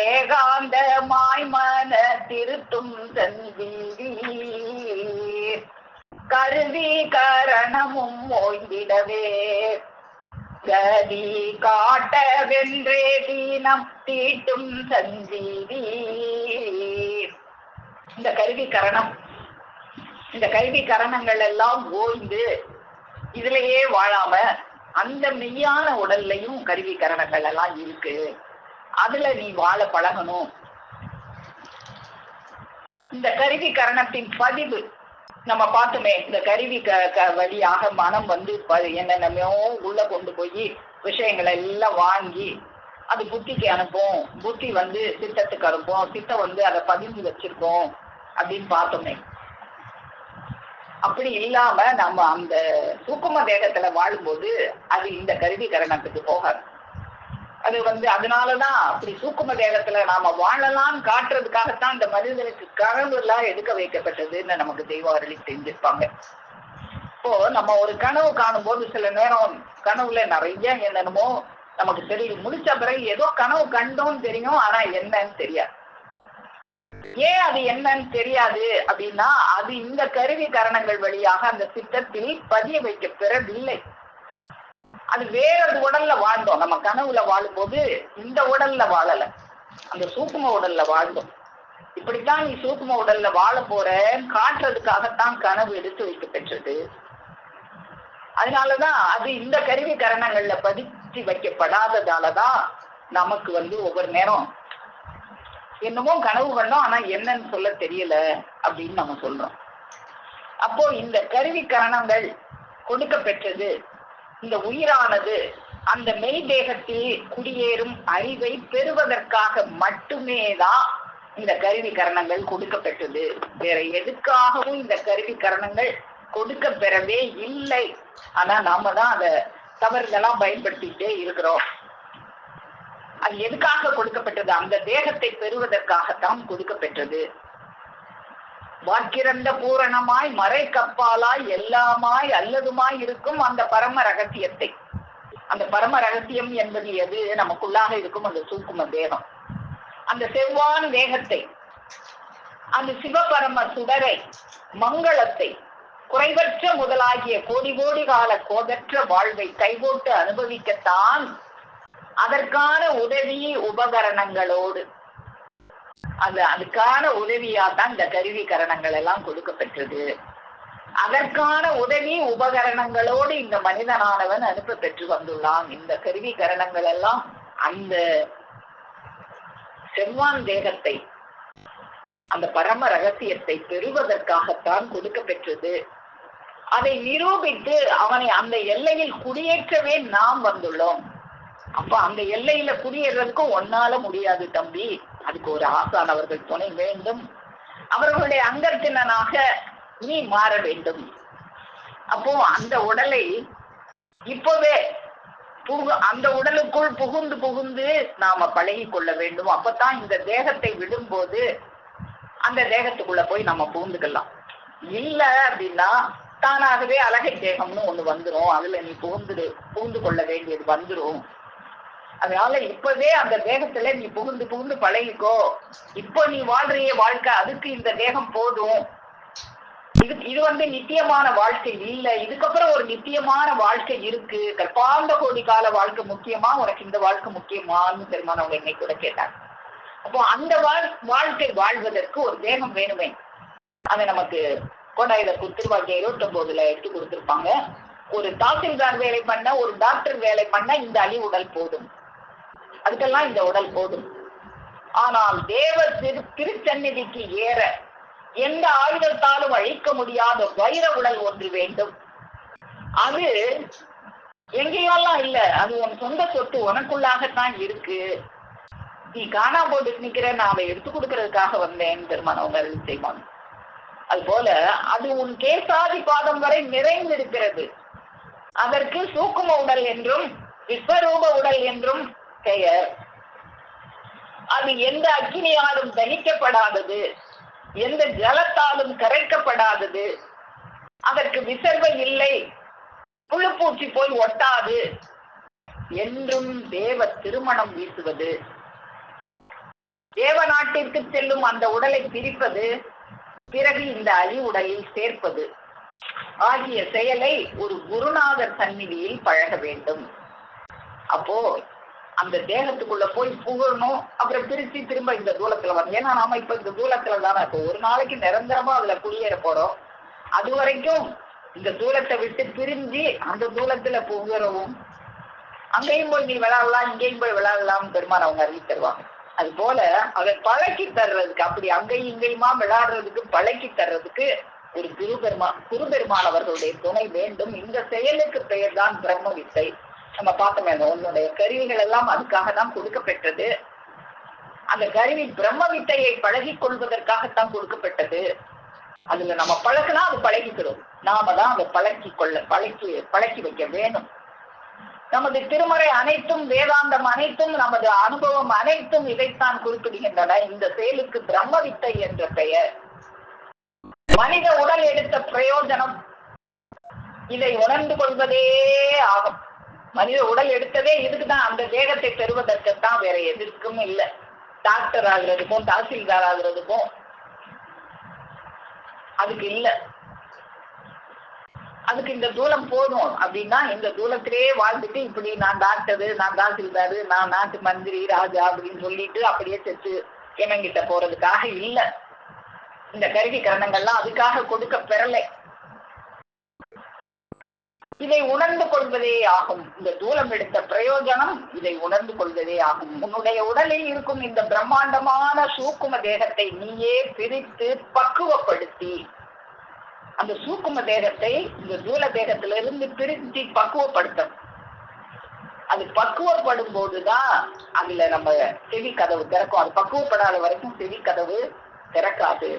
ஏகாந்த மாய்மன திருத்தும் சஞ்சீவி, கருவி கரணமும் ஓய்ந்திடவே கதி காட்ட வென்றே தீனம் தீட்டும் சஞ்சீவி. இந்த கருவி கரணம், இந்த கருவி கரணங்கள் எல்லாம் ஓய்ந்து இதுலயே வாழாம அந்த மெய்யான உடல்லையும் கருவி கரணங்கள் எல்லாம் இருக்கு, அதுல நீ வாழ பழகணும். இந்த கருவி கரணத்தின் பதிவு நம்ம பார்த்துமே, இந்த கருவி வழியாக மனம் வந்து என்னென்னமோ உள்ள கொண்டு போய் விஷயங்களை எல்லாம் வாங்கி அது புத்திக்கு அனுப்பும், புத்தி வந்து சித்தத்துக்கு அனுப்பும், சித்தம் வந்து அதை பதிஞ்சு வச்சிருக்கோம் அப்படின்னு பார்த்தோமே. அப்படி இல்லாம நம்ம அந்த சூக்கும தேகத்துல வாழும்போது அது இந்த கருவி கரணத்துக்கு போகாது. அது வந்து அதனாலதான் அப்படி சூக்கும தேகத்துல நாம வாழலாம் காட்டுறதுக்காகத்தான் இந்த மனிதனுக்கு கனவு எல்லாம் எடுக்க வைக்கப்பட்டதுன்னு நமக்கு தெய்வ அருளி செஞ்சிருப்பாங்க. இப்போ நம்ம ஒரு கனவு காணும் போது சில நேரம் கனவுல நிறைய என்னென்னமோ நமக்கு தெரியும். முடிச்ச பிறகு ஏதோ கனவு கண்டோம்னு தெரியும், ஆனா என்னன்னு தெரியாது. ஏன் அது என்னன்னு தெரியாது அப்படின்னா, அது இந்த கருவி கரணங்கள் வழியாக அந்த சித்தத்தில் பதிய வைக்க பெறவில்லை. அது வேறொரு உடல்ல வாழ்ந்தோம். நம்ம கனவுல வாழும் போது இந்த உடல்ல வாழல, அந்த சூக்கும உடல்ல வாழ்ந்தோம். இப்படித்தான் நீ சூக்கும உடல்ல வாழ போற காட்டுறதுக்காகத்தான் கனவு எடுத்து வைக்க பெற்றது. அதனாலதான் அது இந்த கருவி கரணங்கள்ல பதிச்சு வைக்கப்படாததாலதான் நமக்கு வந்து ஒவ்வொரு நேரம் என்னமோ கனவு கண்டோம், ஆனா என்னன்னு சொல்ல தெரியல அப்படின்னு நம்ம சொல்றோம். அப்போ இந்த கருவி கரணங்கள் கொடுக்க பெற்றது இந்த உயிரானது அந்த மெய் தேகத்தில் குடியேறும் அறிவை பெறுவதற்காக மட்டுமே தான் இந்த கருவி கரணங்கள் கொடுக்க பெற்றது. வேற எதுக்காகவும் இந்த கருவி கரணங்கள் கொடுக்க பெறவே இல்லை. ஆனா நாம தான் அதை தவறுதெல்லாம் பயன்படுத்திட்டே இருக்கிறோம். அது எதுக்காக கொடுக்கப்பட்டது? அந்த தேகத்தை பெறுவதற்காகத்தான் கொடுக்க பெற்றது. வாக்கிரந்த பூரணமாய் மறை கப்பாலாய் எல்லாமாய் அல்லதுமாய் இருக்கும் அந்த பரம ரகசியத்தை, அந்த பரம ரகசியம் என்பது எது? நமக்குள்ளாக இருக்கும் அந்த சூக்கும தேகம், அந்த செவ்வான் தேகத்தை, அந்த சிவபரம சுடரை, மங்களத்தை, குறைவற்ற முதலாகிய கோடி கோடி கால கோதற்ற வாழ்வை கைகோட்டு அனுபவிக்கத்தான் அதற்கான உதவி உபகரணங்களோடு, அதுக்கான உதவியாதான் இந்த கருவி கரணங்கள் எல்லாம் கொடுக்க பெற்றது. அதற்கான உதவி உபகரணங்களோடு இந்த மனிதனானவன் அனுப்ப பெற்று வந்துள்ளான். இந்த கருவி கரணங்கள் எல்லாம் அந்த செவ்வான் தேகத்தை, அந்த பரம ரகசியத்தை பெறுவதற்காகத்தான் கொடுக்க பெற்றது. அதை நிரூபித்து அவனை அந்த எல்லையில் குடியேற்றவே நாம் வந்துள்ளோம். அப்ப அந்த எல்லையில குடியேறதுக்கும் ஒன்னால முடியாது தம்பி. அதுக்கு ஒரு ஆசான் அவர்கள் துணை வேண்டும். அவர்களுடைய அங்கத்தினனாக நீ மாற வேண்டும். அப்போ அந்த உடலை இப்பவே அந்த உடலுக்குள் புகுந்து புகுந்து நாம பழகி கொள்ள வேண்டும். அப்பதான் இந்த தேகத்தை விடும்போது அந்த தேகத்துக்குள்ள போய் நம்ம புகுந்துக்கலாம். இல்ல அப்படின்னா தானாகவே அழகை தேகம்னு ஒண்ணு வந்துரும். அதுல நீ புகுந்து கொள்ள வேண்டியது வந்துரும். அதனால இப்பவே அந்த தேகத்துல நீ புகுந்து புகுந்து பழகிக்கோ. இப்போ நீ வாழ்றிய வாழ்க்கை, அதுக்கு இந்த தேகம் போதும். இது நித்தியமான வாழ்க்கை இல்ல. இதுக்கப்புறம் ஒரு நித்தியமான வாழ்க்கை இருக்கு. கல்பாந்த கோடி கால வாழ்க்கை முக்கியமா, உனக்கு இந்த வாழ்க்கை முக்கியமான்னு பெருமானவங்க என்னை கூட கேட்டாங்க. அப்போ அந்த வாழ்க்கை வாழ்வதற்கு ஒரு தேகம் வேணுமே. அதை நமக்கு கோடாயிரத்து திருவாக்கிய 29 எடுத்து கொடுத்திருப்பாங்க. ஒரு தாசில்தார் வேலை பண்ண, ஒரு டாக்டர் வேலை பண்ண இந்த அழி உடல் போதும். அதுக்கெல்லாம் இந்த உடல் போதும். ஆனால் தேவ திருச்சந்நிதிக்கு ஏற எந்த ஆயுதத்தாலும் அழிக்க முடியாத வைர உடல் ஒன்று வேண்டும். அது எங்கேயெல்லாம் இல்ல, அது உன் சொந்த சொத்து, உனக்குள்ளாகத்தான் இருக்கு. நீ காணா போட்டு நிக்கிற, நான் அதை எடுத்து கொடுக்கறதுக்காக வந்தேன் பெருமானவங்க அருள் செய்வாங்க. அது போல அது உன் கேசாதி பாதம் வரை நிறைந்திருக்கிறது. அதற்கு சூக்கும உடல் என்றும் விஸ்வரூப உடல் என்றும் பெயர். அது எந்த அக்கினியாலும் தணிக்கப்படாதது, எந்த ஜலத்தாலும் கரைக்கப்படாதது, அதற்கு விசர்வை இல்லை, புழுப்பூச்சி போய் ஒட்டாது, என்றும் தேவ திருமணம் வீசுவது, தேவ நாட்டிற்கு செல்லும் அந்த உடலை பிரிப்பது, பிறகு இந்த அழி உடலில் சேர்ப்பது ஆகிய செயலை ஒரு குருநாதர் சந்நிதியில் பழக வேண்டும். அப்போ அந்த தேகத்துக்குள்ள போய் புகழணும். அப்புறம் பிரிச்சு திரும்ப இந்த தூலத்துல வரணும். ஏன்னா நாம இப்ப இந்த தூலத்துல தானே இப்போ ஒரு நாளைக்கு நிரந்தரமா அதுல குடியேற போறோம். அது வரைக்கும் இந்த தூலத்தை விட்டு பிரிஞ்சு அந்த தூலத்துல புகழவும், அங்கேயும் போய் நீ விளையாடலாம், இங்கேயும் போய் விளையாடலாம் பெருமான் அவங்க அறிவி தருவாங்க. அது போல அதை பழக்கி தர்றதுக்கு, அப்படி அங்கேயும் இங்கேயுமா விளையாடுறதுக்கு பழக்கி தர்றதுக்கு ஒரு குருபெருமான் அவர்களுடைய துணை வேண்டும். இந்த செயலுக்கு பெயர் தான் பிரம்ம வித்தை. நம்ம பார்த்தோமே, உன்னுடைய கருவிகள் எல்லாம் அதுக்காக தான் கொடுக்கப்பட்டது. அந்த கருவி பிரம்ம வித்தையை பழகி கொள்வதற்காகத்தான் கொடுக்கப்பட்டது. அதுல நம்ம பழக்கினா அது பழகிக்கிறோம். நாம தான் அதை பழக்கி வைக்க வேணும். நமது திருமறை அனைத்தும், வேதாந்தம் அனைத்தும், நமது அனுபவம் அனைத்தும் இதைத்தான் குறிப்பிடுகின்றன. இந்த செயலுக்கு பிரம்ம வித்தை என்ற பெயர். மனித உடல் எடுத்த பிரயோஜனம் இதை உணர்ந்து கொள்வதே ஆகும். மனித உடல் எடுத்ததே இதுக்குதான், அந்த தேகத்தை பெறுவதற்குத்தான், வேற எதற்கும் இல்லை. டாக்டர் ஆகுறதுக்கும் தாசில்தார் ஆகுறதுக்கும் அதுக்கு இல்ல. அதுக்கு இந்த தூலம் போதும் அப்படின்னா இந்த தூலத்திலேயே வாழ்ந்துட்டு இப்படி நான் டாக்டரு, நான் தாசில்தாரு, நான் நாட்டு மந்திரி, ராஜா அப்படின்னு சொல்லிட்டு அப்படியே செத்து எமங்கிட்ட போறதுக்காக இல்ல. இந்த கருவி கரணங்கள்லாம் அதுக்காக கொடுக்க பெறலை. இதை உணர்ந்து கொள்வதே ஆகும். இந்த தூலம் எடுத்த பிரயோஜனம் இதை உணர்ந்து கொள்வதே ஆகும். உன்னுடைய உடலில் இருக்கும் இந்த பிரம்மாண்டமான சூக்கும தேகத்தை நீயே பிரித்து பக்குவப்படுத்தி, அந்த சூக்கும தேகத்தை இந்த தூல தேகத்திலிருந்து பிரித்து பக்குவப்படுத்தும். அது பக்குவப்படும் போதுதான் அதுல நம்ம செவி கதவு திறக்கும். அது பக்குவப்படாத வரைக்கும் செவி கதவு திறக்காது.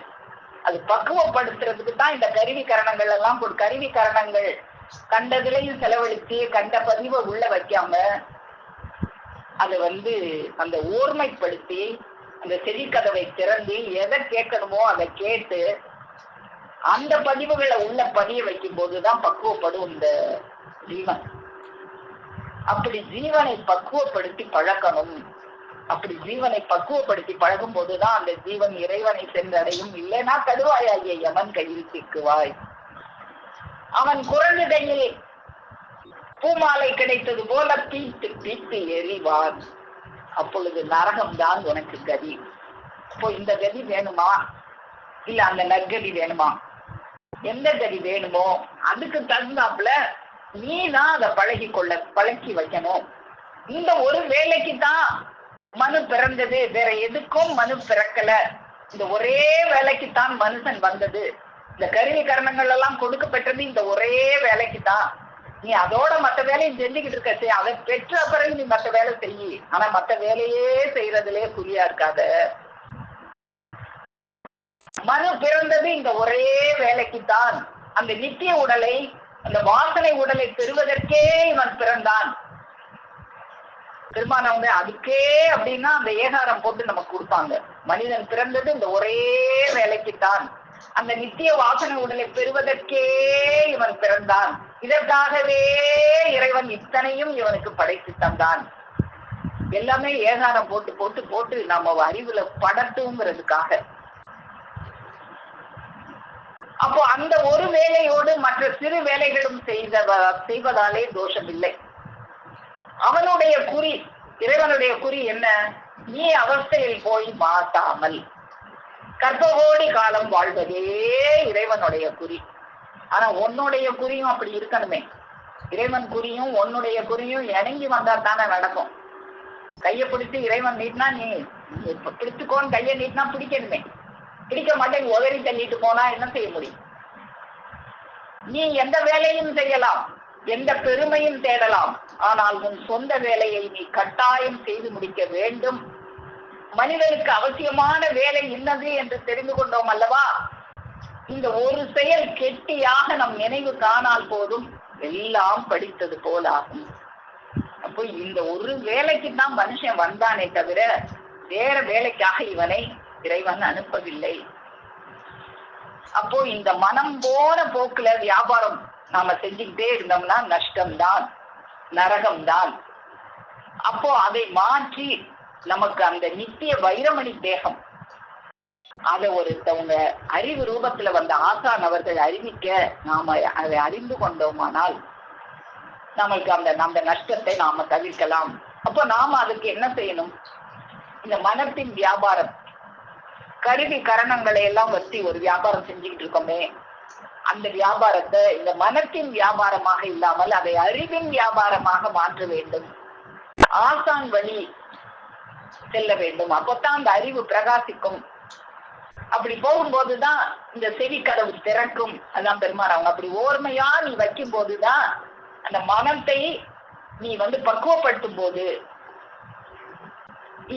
அது பக்குவப்படுத்துறதுக்கு தான் இந்த கருவி கரணங்கள் எல்லாம். கருவி கரணங்கள் கண்டதுலையும் செலவழித்து கண்ட பதிவை உள்ள வைக்காம அதை அந்த ஓர்மைப்படுத்தி அந்த செவி கதவை திறந்து எதை கேட்கணுமோ அதை கேட்டு அந்த பதிவுகளை உள்ள பதிய வைக்கும் போதுதான் பக்குவப்படும் இந்த ஜீவன். அப்படி ஜீவனை பக்குவப்படுத்தி பழக்கணும். அப்படி ஜீவனை பக்குவப்படுத்தி பழகும் போதுதான் அந்த ஜீவன் இறைவனை சென்றடையும். இல்லைன்னா கடுவாயாகிய யமன் கையில் சிக்குவாய். அவன் குரங்கு கையில் பூமாலை கிடைத்தது போல பீத்து பீத்து எறிவான். அப்பொழுது நரகம்தான் உனக்கு கதி. இப்போ இந்த கதி வேணுமா இல்ல அந்த நற்கதி வேணுமா? எந்த கதி வேணுமோ அதுக்கு தகுந்தாப்புல நீ தான் அதை பழகி வைக்கணும். இந்த ஒரு வேலைக்கு தான் மனு பிறந்தது, வேற எதுக்கும் மனு பிறக்கல. இந்த ஒரே வேலைக்குத்தான் மனுஷன் வந்தது. இந்த கருவி கரணங்கள் எல்லாம் கொடுக்கப்பட்டது இந்த ஒரே வேலைக்கு தான். நீ அதோட மத்த வேலையும் செஞ்சுக்கிட்டு இருக்க, அதை பெற்ற பிறகு நீ மத்த வேலை செய்யி. ஆனா மத்த வேலையே செய்யறதுலயே குறியா இருக்காத. மனு பிறந்தது இந்த ஒரே வேலைக்குத்தான். அந்த நித்திய உடலை, அந்த வாசனை உடலை பெறுவதற்கே இவன் பிறந்தான். பெருமானவங்க அதுக்கே அப்படின்னா அந்த ஏகாரம் போட்டு நமக்கு கொடுப்பாங்க. மனிதன் பிறந்தது இந்த ஒரே வேலைக்குத்தான். அந்த நித்திய வாசனை உடலை பெறுவதற்கே இவன் பிறந்தான். இதற்காகவே இறைவன் இத்தனையும் இவனுக்கு படைத்து தந்தான். எல்லாமே ஏகாரம் போட்டு போட்டு போட்டு நம்ம அறிவுல படட்டுங்கிறதுக்காக. அப்போ அந்த ஒரு வேலையோடு மற்ற சிறு வேலைகளும் செய்வதாலே தோஷம் இல்லை. அவனுடைய குறி, இறைவனுடைய குறி என்ன? நீ அவஸ்தையில் போய் மாட்டாமல் கர்ப்பகோடி காலம் வாழ்வதே இறைவனுடைய குறி. ஆனா உன்னுடைய குறியும் அப்படி இருக்கணுமே. இறைவன் குறியும் உன்னுடைய குறியும் இணங்கி வந்தா தானே நடக்கும். கையை பிடிச்சு இறைவன் நீட்டினா நீ பிடிச்சுக்கோன்னு கையை நீட்டினா பிடிக்கணுமே. பிடிக்க மாட்டேன் உதறி தள்ளிட்டு போனா என்ன செய்ய முடியும்? நீ எந்த வேலையும் செய்யலாம், எந்த பெருமையும் தேடலாம், ஆனால் உன் சொந்த வேலையை நீ கட்டாயம் செய்து முடிக்க வேண்டும். மனிதனுக்கு அவசியமான வேலை என்னது என்று தெரிந்து கொண்டோம் அல்லவா? இந்த ஒரு செயல் கெட்டியாக நம் நினைவு காணால் போதும் எல்லாம் படித்தது போலாகும். அப்போ இந்த ஒரு வேலைக்கு தான் மனுஷன் வந்தானே தவிர வேற வேலைக்காக இவனை இறைவன் அனுப்பவில்லை. அப்போ இந்த மனம் போன போக்குல வியாபாரம் நாம செஞ்சுக்கிட்டே இருந்தோம்னா நஷ்டம்தான், நரகம்தான். அப்போ அதை மாற்றி நமக்கு அந்த நித்திய வைரமணி தேகம், அதை ஒருத்தவங்க அறிவு ரூபத்துல வந்த ஆசான் அவர்கள் அறிவிக்க நாம அதை அறிந்து கொண்டோமானால் நம்மளுக்கு அந்த நஷ்டத்தை நாம தவிர்க்கலாம். அப்போ நாம அதுக்கு என்ன செய்யணும்? இந்த மனத்தின் வியாபாரம், கருவி கரணங்களை எல்லாம் வச்சு ஒரு வியாபாரம் செஞ்சுக்கிட்டு இருக்கோமே, அந்த வியாபாரத்தை இந்த மனத்தின் வியாபாரமாக இல்லாமல் அதை அறிவின் வியாபாரமாக மாற்ற வேண்டும். ஆசான் வழி செல்ல வேண்டும். அப்போதான் அந்த அறிவு பிரகாசிக்கும். அப்படி போகும்போதுதான் இந்த செவி கதவு திறக்கும். அதான் பெருமாள் அவங்க அப்படி ஓர்மையா நீ வைக்கும் போதுதான் அந்த மனத்தை நீ பக்குவப்படுத்தும் போது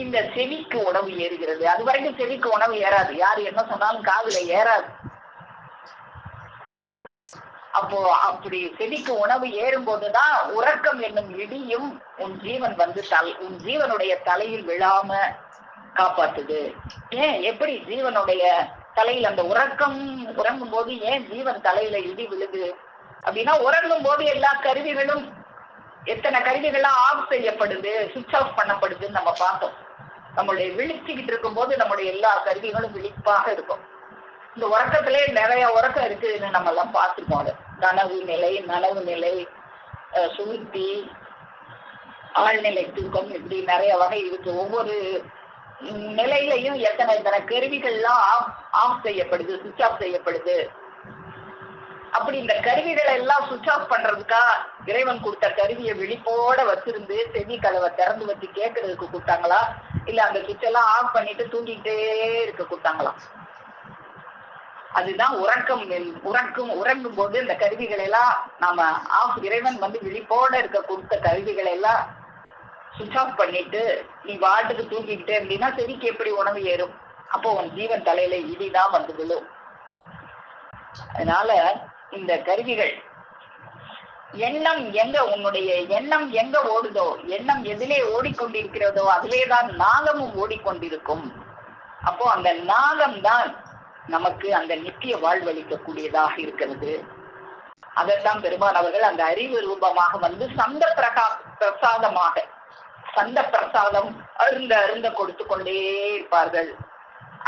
இந்த செவிக்கு உணவு ஏறுகிறது. அது வரைக்கும் செவிக்கு உணவு ஏறாது, யாரு என்ன சொன்னாலும் காதுல ஏறாது. அப்போ அப்படி செவிக்கு உணவு ஏறும் போதுதான் உறக்கம் என்னும் இடியும் உன் ஜீவன் உன் ஜீவனுடைய தலையில் விழாம காப்பாத்துது. ஏன் எப்படி ஜீவனுடைய தலையில் அந்த உறங்கும் போது ஏன் ஜீவன் தலையில இடி விழுது அப்படின்னா, உறங்கும் போது எல்லா கருவிகளும், எத்தனை கருவிகள்லாம் ஆஃப் செய்யப்படுது, சுவிட்ச் ஆஃப் பண்ணப்படுதுன்னு நம்ம பார்த்தோம். நம்மளுடைய விழிச்சுக்கிட்டு இருக்கும் போது நம்மளுடைய எல்லா கருவிகளும் விழிப்பாக இருக்கும். இந்த உறக்கத்திலே நிறைய உறக்கம் இருக்குதுன்னு நம்ம எல்லாம் பார்த்துருக்கோம். அது கனவு நிலை, நனவு நிலை, சுளுத்தி, ஆழ்நிலை தூக்கம், இப்படி நிறைய வகை இருக்கு. ஒவ்வொரு நிலையிலையும் எத்தனை கருவிகள்லாம் ஆஃப் செய்யப்படுது, சுவிட்ச் ஆஃப் செய்யப்படுது. அப்படி இந்த கருவிகளை எல்லாம் சுவிட்ச் ஆஃப் பண்றதுக்கா இறைவன் கொடுத்த கருவியை விழிப்போட வச்சிருந்து செவி கதவை திறந்து வச்சு கேட்கறதுக்கு கொடுத்தாங்களா, இல்ல அந்த சுவிட்ச் எல்லாம் ஆஃப் பண்ணிட்டு தூங்கிட்டே இருக்க கொடுத்தாங்களா? அதுதான் உறங்கும் போது இந்த கருவிகளை எல்லாம் நாம இறைவன் விழிப்போட இருக்க கொடுத்த கருவிகளை எல்லாம் சுவிட்ச் ஆஃப் பண்ணிட்டு நீ வாட்டுக்கு தூக்கிக்கிட்டே அப்படின்னா செவிக்கு எப்படி உணவு ஏறும்? அப்போ உன் ஜீவன் தலையில இடிதான் விழும். அதனால இந்த கருவிகள், உன்னுடைய எண்ணம் எங்க ஓடுதோ, எண்ணம் எதிலே ஓடிக்கொண்டிருக்கிறதோ அதிலேதான் நாகமும் ஓடிக்கொண்டிருக்கும். அப்போ அந்த நாகம்தான் நமக்கு அந்த நித்திய வாழ்வளிக்கக்கூடியதாக இருக்கிறது. அதைத்தான் பெருமான் அவர்கள் அந்த அறிவு ரூபமாக சந்த பிரசாதமாக, சந்த பிரசாதம் அருந்த கொடுத்து கொண்டே இருப்பார்கள்.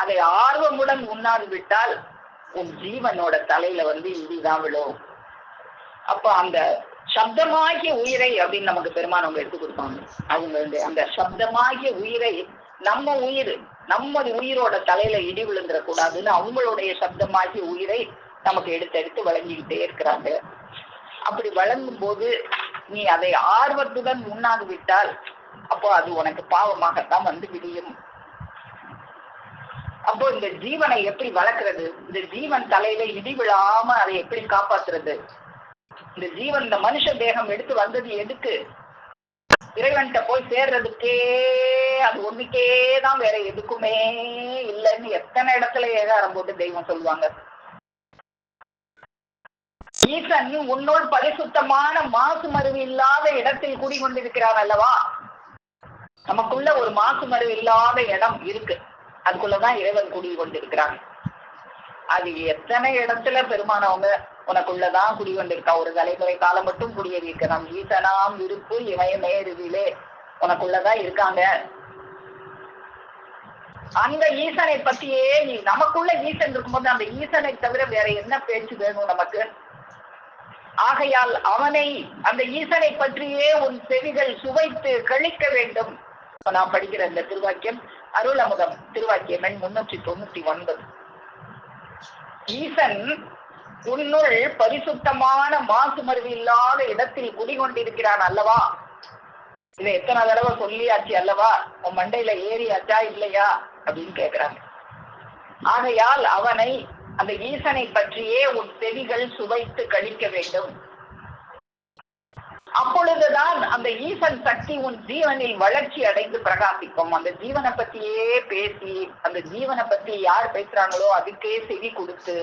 அதை ஆர்வமுடன் உண்ணாது விட்டால் உன் ஜீவனோட தலையில இடிதான் விழும். அப்ப அந்த சப்தமாகிய உயிரை அப்படின்னு நமக்கு பெருமான் அவங்க எடுத்து கொடுப்பாங்க. அவங்க அந்த சப்தமாகிய உயிரை நமது உயிரோட தலையில இடி விழுந்துட கூடாதுன்னு அவங்களுடைய சப்தமாகிய உயிரை நமக்கு எடுத்து வழங்கிக்கிட்டே இருக்கிறாங்க. அப்படி வழங்கும் போது நீ அதை ஆர்வத்துடன் உண்ணாது விட்டால் அப்போ அது உனக்கு பாவமாகத்தான் வந்து விடியும். அப்போ இந்த ஜீவனை எப்படி வளர்க்கறது? இந்த ஜீவன் தலையில இடி விழாம அதை எப்படி காப்பாத்துறது? இந்த ஜீவன், இந்த மனுஷ தேகம் எடுத்து வந்தது எதுக்கு? இறைவன்கிட்ட போய் சேர்றதுக்கே, அது ஒண்ணுக்கேதான், வேற எதுக்குமே இல்லைன்னு எத்தனை இடத்துல ஏகாரம் போட்டு தெய்வம் சொல்லுவாங்க. ஈசன் உன்னோடு பரிசுத்தமான மாசு மருவு இல்லாத இடத்தில் குடிகொண்டிருக்கிறான் அல்லவா? நமக்குள்ள ஒரு மாசு மருவு இல்லாத இடம் இருக்கு, அதுக்குள்ளதான் இறைவன் குடிகொண்டிருக்கிறான். அது எத்தனை இடத்துல பெருமானவங்க உனக்குள்ளதான் குடிகொண்டிருக்கா. ஒரு தலைமுறை காலம் மட்டும் குடியேறியிருக்கிறான். ஈசனாம் இருப்பு இமயமேருவிலே உனக்குள்ளதான் இருக்காங்க. அந்த ஈசனை பத்தியே நீ, நமக்குள்ள ஈசன் இருக்கும்போது அந்த ஈசனை தவிர வேற என்ன பேச்சு வேணும் நமக்கு? ஆகையால் அவனை, அந்த ஈசனை பற்றியே உன் செவிகள் சுவைத்து கழிக்க வேண்டும். நான் படிக்கிற இந்த திருவாக்கியம் அருள் அமுதம் திருவாக்கியம் எண் 399. ஈசன் உன்னுள் பரிசுத்தமான மாசு மருவி இல்லாத இடத்தில் குடிகொண்டிருக்கிறான் அல்லவா? இதை எத்தனை தடவை சொல்லியாச்சு அல்லவா? உன் மண்டையில ஏறியாச்சா இல்லையா அப்படின்னு கேட்கிறாங்க. ஆகையால் அவனை, அந்த ஈசனை பற்றியே உன் செவிகள் சுவைத்து கழிக்க வேண்டும். அப்பொழுதுதான் அந்த ஈசன் சக்தி உன் ஜீவனில் வளர்ச்சி அடைந்து பிரகாசிக்கும். அந்த ஜீவனை பத்தியே பேசி, அந்த ஜீவனை பத்தி யார் பேசுறாங்களோ அதுக்கே செவி கொடுத்து,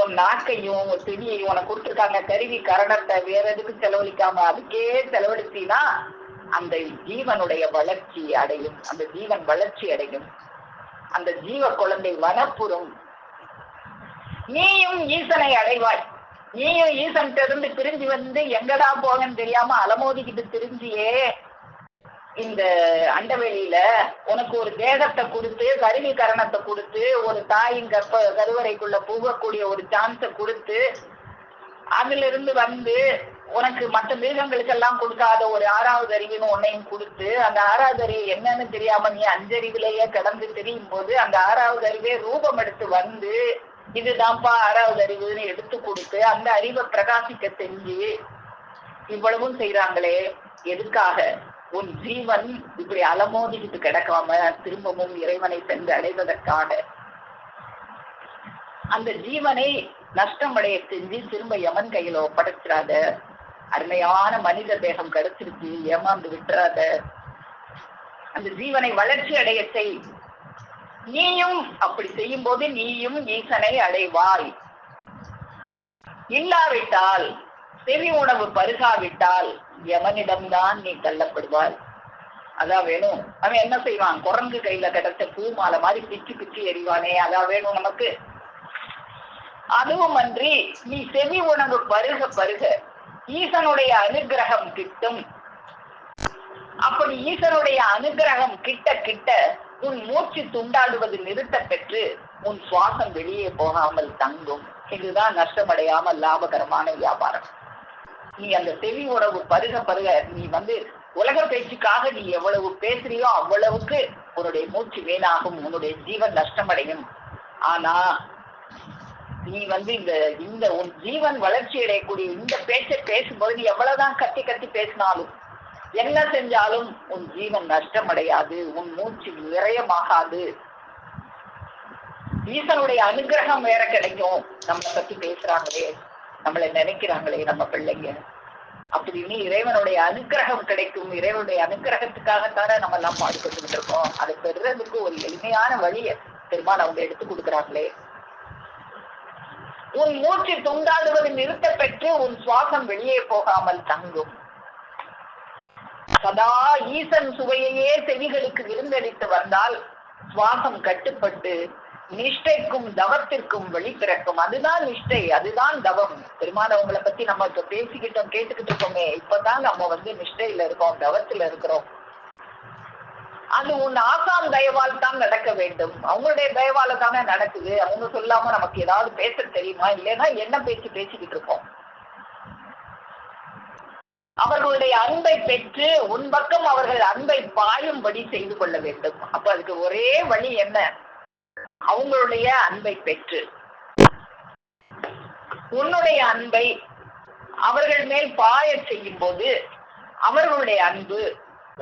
உன் நாக்கையும் ஒரு செவியையும் உனக்கு கொடுத்துருக்காங்க கருவி கரணத்தை, வேற எதுக்கு செலவழிக்காம அதுக்கே செலவழிச்சினா அந்த ஜீவனுடைய வளர்ச்சி அடையும். அந்த ஜீவன் வளர்ச்சி அடையும். அந்த ஜீவ குழந்தை வனப்புறும். நீயும் ஈசனை அடைவாய். நீயும் ஈசன் இருந்து பிரிஞ்சு வந்து எங்கடா போகன்னு தெரியாம அலமோதிக்கிட்டு திரிஞ்சியே இந்த அண்டவெளியில உனக்கு ஒரு தேகத்தை கொடுத்து, கருவி கரணத்தை கொடுத்து, ஒரு தாயின் கருவறைக்குள்ள போகக்கூடிய ஒரு சான்ஸை கொடுத்து, அதுல இருந்து வந்து உனக்கு மற்ற மிருகங்களுக்கெல்லாம் கொடுக்காத ஒரு 6வது அறிவுன்னு உன்னையும் கொடுத்து, அந்த 6வது அறிவு என்னன்னு தெரியாம நீ 5 அறிவிலேயே கடந்து தெரியும் போது அந்த 6வது அறிவே ரூபம் எடுத்து வந்து இதுதான்ப்பா 6வது அறிவுன்னு எடுத்து கொடுத்து அந்த அறிவை பிரகாசிக்க செஞ்சு இவ்வளவும் செய்யறாங்களே எதுக்காக? உன் ஜீவன் இப்படி அலமோதிக்கிட்டு கிடக்காம திரும்பவும் இறைவனை சென்று அடைவதற்காக. அந்த ஜீவனை நஷ்டம் அடைய செஞ்சு திரும்ப யமன் கையில ஒப்படைச்சிடாத. அருமையான மனித தேகம் கிடைச்சிருக்கு, ஏமாந்து விட்டுறாத. அந்த ஜீவனை வளர்ச்சி அடைய செய். நீயும் அப்படி செய்யும் போது நீயும் ஈசனை அடைவாய். இல்லாவிட்டால், செவி உணவு பருகாவிட்டால் யமனிடம்தான் நீ தள்ளப்படுவாய். அதான் வேணும். அவன் என்ன செய்வான்? குரங்கு கையில கிடைச்ச பூ மாலை மாதிரி பிச்சு பிச்சு எறிவானே, அதான் வேணும் நமக்கு. அதுவும் அன்றி நீ செவி உணவு பருக பருக ஈசனுடைய அனுகிரகம் கிட்டும். அப்படி ஈசனுடைய அனுகிரகம் கிட்ட கிட்ட உன் மூச்சு துண்டாடுவது நிறுத்த பெற்று உன் சுவாசம் வெளியே போகாமல் தங்கும். இதுதான் நஷ்டமடையாமல் லாபகரமான வியாபாரம். நீ அந்த செவி உணவு பருக பருக நீ வந்து உலக பேச்சுக்காக நீ எவ்வளவு பேசுறியோ அவ்வளவுக்கு உன்னுடைய மூச்சு வீணாகும், உன்னுடைய ஜீவன் நஷ்டமடையும். ஆனா நீ வந்து இந்த உன் ஜீவன் வளர்ச்சி அடையக்கூடிய இந்த பேச்சை பேசும்போது நீ எவ்வளவுதான் கத்தி கத்தி பேசினாலும், என்ன செஞ்சாலும் உன் ஜீவன் நஷ்டமடையாது, உன் மூச்சு விரயமாகாது. ஈசனுடைய அனுகிரகம் வேற கிடைக்கும். நம்மளை பத்தி பேசுறாங்களே, நம்மளை நினைக்கிறாங்களே நம்ம பிள்ளைங்க அப்படின்னு இறைவனுடைய அனுகிரகம் கிடைக்கும். இறைவனுடைய அனுகிரகத்துக்காகத்தானே நம்ம எல்லாம் பாடுபட்டு இருக்கோம். அதை பெறுறதுக்கு ஒரு எளிமையான வழியை பெருமாள் அவங்க எடுத்து கொடுக்குறாங்களே. உன் மூச்சு துண்டாடுவது நிறுத்த பெற்று உன் சுவாசம் வெளியே போகாமல் தங்கும். சதா ஈசன் சுவையையே செவிகளுக்கு விருந்தளித்து வந்தால் சுவாசம் கட்டுப்பட்டு நிஷ்டைக்கும் தவத்திற்கும் வழி பிறக்கும். அதுதான் நிஷ்டை, அதுதான் தவம். பெருமானவங்களை பத்தி நம்ம இப்ப பேசிக்கிட்டோம், கேட்டுக்கிட்டு இருக்கோமே. இப்பதான் நம்ம வந்து நிஷ்டையில இருக்கோம், தவத்துல இருக்கிறோம். அது உன் ஆசாம் தயவால் தான் நடக்க வேண்டும். அவங்களுடைய தயவால தானே நடக்குது. அவங்க சொல்லாம நமக்கு ஏதாவது பேச தெரியுமா? இல்லைன்னா என்ன பேச்சு பேசிக்கிட்டு இருக்கோம்? அவர்களுடைய அன்பை பெற்று உன் பக்கம் அவர்கள் அன்பை பாயும்படி செய்து கொள்ள வேண்டும். அப்ப அதுக்கு ஒரே வழி என்ன? அவங்களுடைய அன்பை பெற்று உன்னுடைய அன்பை அவர்கள் மேல் பாய செய்யும் போது அவர்களுடைய அன்பு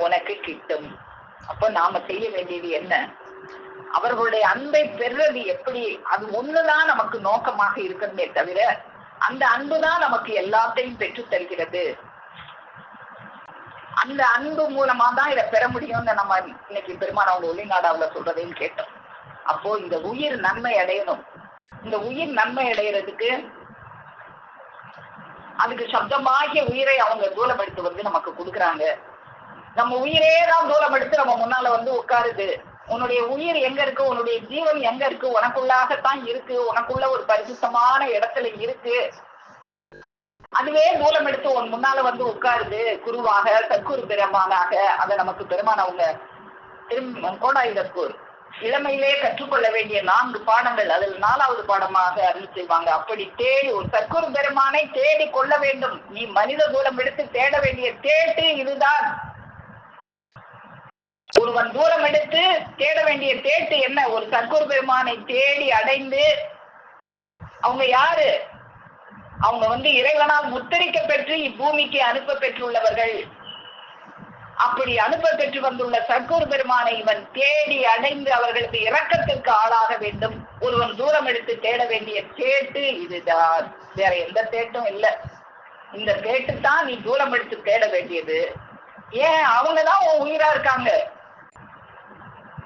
உனக்கு கிட்டும். அப்ப நாம செய்ய வேண்டியது என்ன? அவர்களுடைய அன்பை பெறுறது எப்படி? அது ஒண்ணுதான் நமக்கு நோக்கமாக இருக்கணுமே தவிர, அந்த அன்புதான் நமக்கு எல்லாத்தையும் பெற்று தருகிறது. அந்த அன்பு மூலமா தான் இதை பெற முடியும்னு நம்ம இன்னைக்கு பெருமாள் அவங்க ஒளிநாடாவில் சொல்றதையும் கேட்டோம். அப்போ இந்த உயிர் நன்மை அடையணும். இந்த உயிர் நன்மை அடைகிறதுக்கு அதுக்கு சப்தமாகிய உயிரை அவங்க தூளமெடுத்து வந்து நமக்கு கொடுக்குறாங்க. நம்ம உயிரே தான் தூளமெடுத்து நம்ம முன்னால வந்து உட்காருது. உன்னுடைய உயிர் எங்க இருக்கு? உன்னுடைய ஜீவன் எங்க இருக்கு? உனக்குள்ளாகத்தான் இருக்கு. உனக்குள்ள ஒரு பரிசுத்தமான இடத்துல இருக்கு. அதுவே மூலம் எடுத்து உன் முன்னால வந்து உட்காருது. குருவாக, சத்குரு பெருமானாக. அதை நமக்கு பெருமான் அவங்க கோடாயுதக்கூர் இளமையிலே கற்றுக்கொள்ள வேண்டிய 4 பாடங்கள், அதில் 4வது பாடமாக அருள் செய்வாங்க. அப்படி தேடி ஒரு சத்குரு பெருமானை தேடி கொள்ள வேண்டும். நீ மனித தூரம் எடுத்து தேட வேண்டிய தேட்டு இதுதான். ஒருவன் தூரம் எடுத்து தேட வேண்டிய தேட்டு என்ன? ஒரு சத்குரு பெருமானை தேடி அடைந்து, அவங்க யாரு? அவங்க வந்து இறைவனால் முத்தரிக்க பெற்று இப்பூமிக்கு அனுப்ப பெற்றுள்ளவர்கள். அப்படி அனுப்ப பெற்று வந்துள்ள சத்குரு பெருமானை இவன் தேடி அடைந்து அவர்களுக்கு இரக்கத்திற்கு ஆளாக வேண்டும். ஒருவன் தூரம் எடுத்து தேட வேண்டிய தேட்டு இதுதான். வேற எந்த தேட்டும் இல்லை. இந்த தேட்டு தான் நீ தூரம் எடுத்து தேட வேண்டியது. ஏன்? அவங்கதான் உன் உயிரா இருக்காங்க.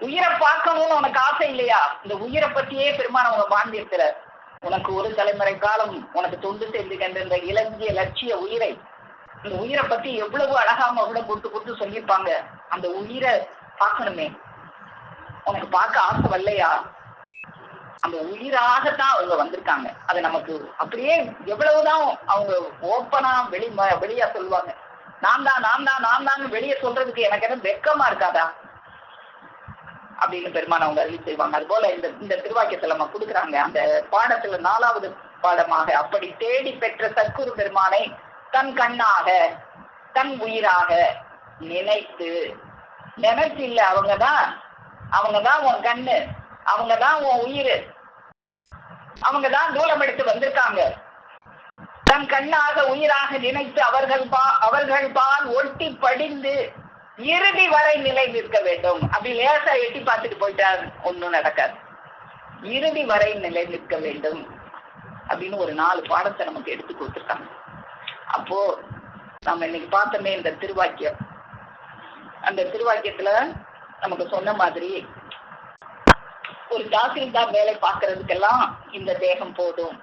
உயிரை பார்க்கணும்னு உனக்கு ஆசை இல்லையா? இந்த உயிரை பத்தியே பெருமான் அவங்க வாழ்ந்திருக்கிற உனக்கு ஒரு தலைமுறை காலம் உனக்கு தொண்டு செஞ்சுகின்ற இலங்கிய லட்சிய உயிரை, இந்த உயிரை பத்தி எவ்வளவு அழகாம கூட கொடுத்து சொல்லியிருப்பாங்க. அந்த உயிரை பார்க்கணுமே, உனக்கு பார்க்க ஆசை வரலையா? அந்த உயிராகத்தான் அவங்க வந்திருக்காங்க. அதை நமக்கு அப்படியே எவ்வளவுதான் அவங்க ஓப்பனா வெளியா சொல்லுவாங்க. நான் தான் வெளியே சொல்றதுக்கு எனக்கு என்ன வெக்கமா இருக்காதா அப்படின்னு பெருமான் அவங்க அறிவி செய்வாங்க. அது போல இந்த திருவாக்கியத்துல நம்ம கொடுக்குறாங்க. அந்த பாடத்துல 4வது பாடமாக, அப்படி தேடி பெற்ற சத்குரு பெருமானை தன் கண்ணாக தன் உயிராக நினைத்து இல்ல, அவங்கதான் உன் கண்ணு, அவங்கதான் உன் உயிர், அவங்கதான் தூரம் எடுத்து வந்திருக்காங்க. தன் கண்ணாக உயிராக நினைத்து அவர்கள் பால் ஒட்டி படிந்து இறுதி வரை நிலை நிற்க வேண்டும். அப்படி லேசா எட்டி பார்த்துட்டு போயிட்டா ஒன்னும் நடக்காது. இறுதி வரை நிலை நிற்க வேண்டும் அப்படின்னு ஒரு 4 பாடத்தை நமக்கு எடுத்து கொடுத்துருக்காங்க. அப்போ நம்ம இன்னைக்கு பார்த்தோமே இந்த திருவாக்கியம். அந்த திருவாக்கியத்துல நமக்கு சொன்ன மாதிரி ஒரு தாசில்தார் வேலை பார்க்கறதுக்கெல்லாம் இந்த தேகம் போதும்.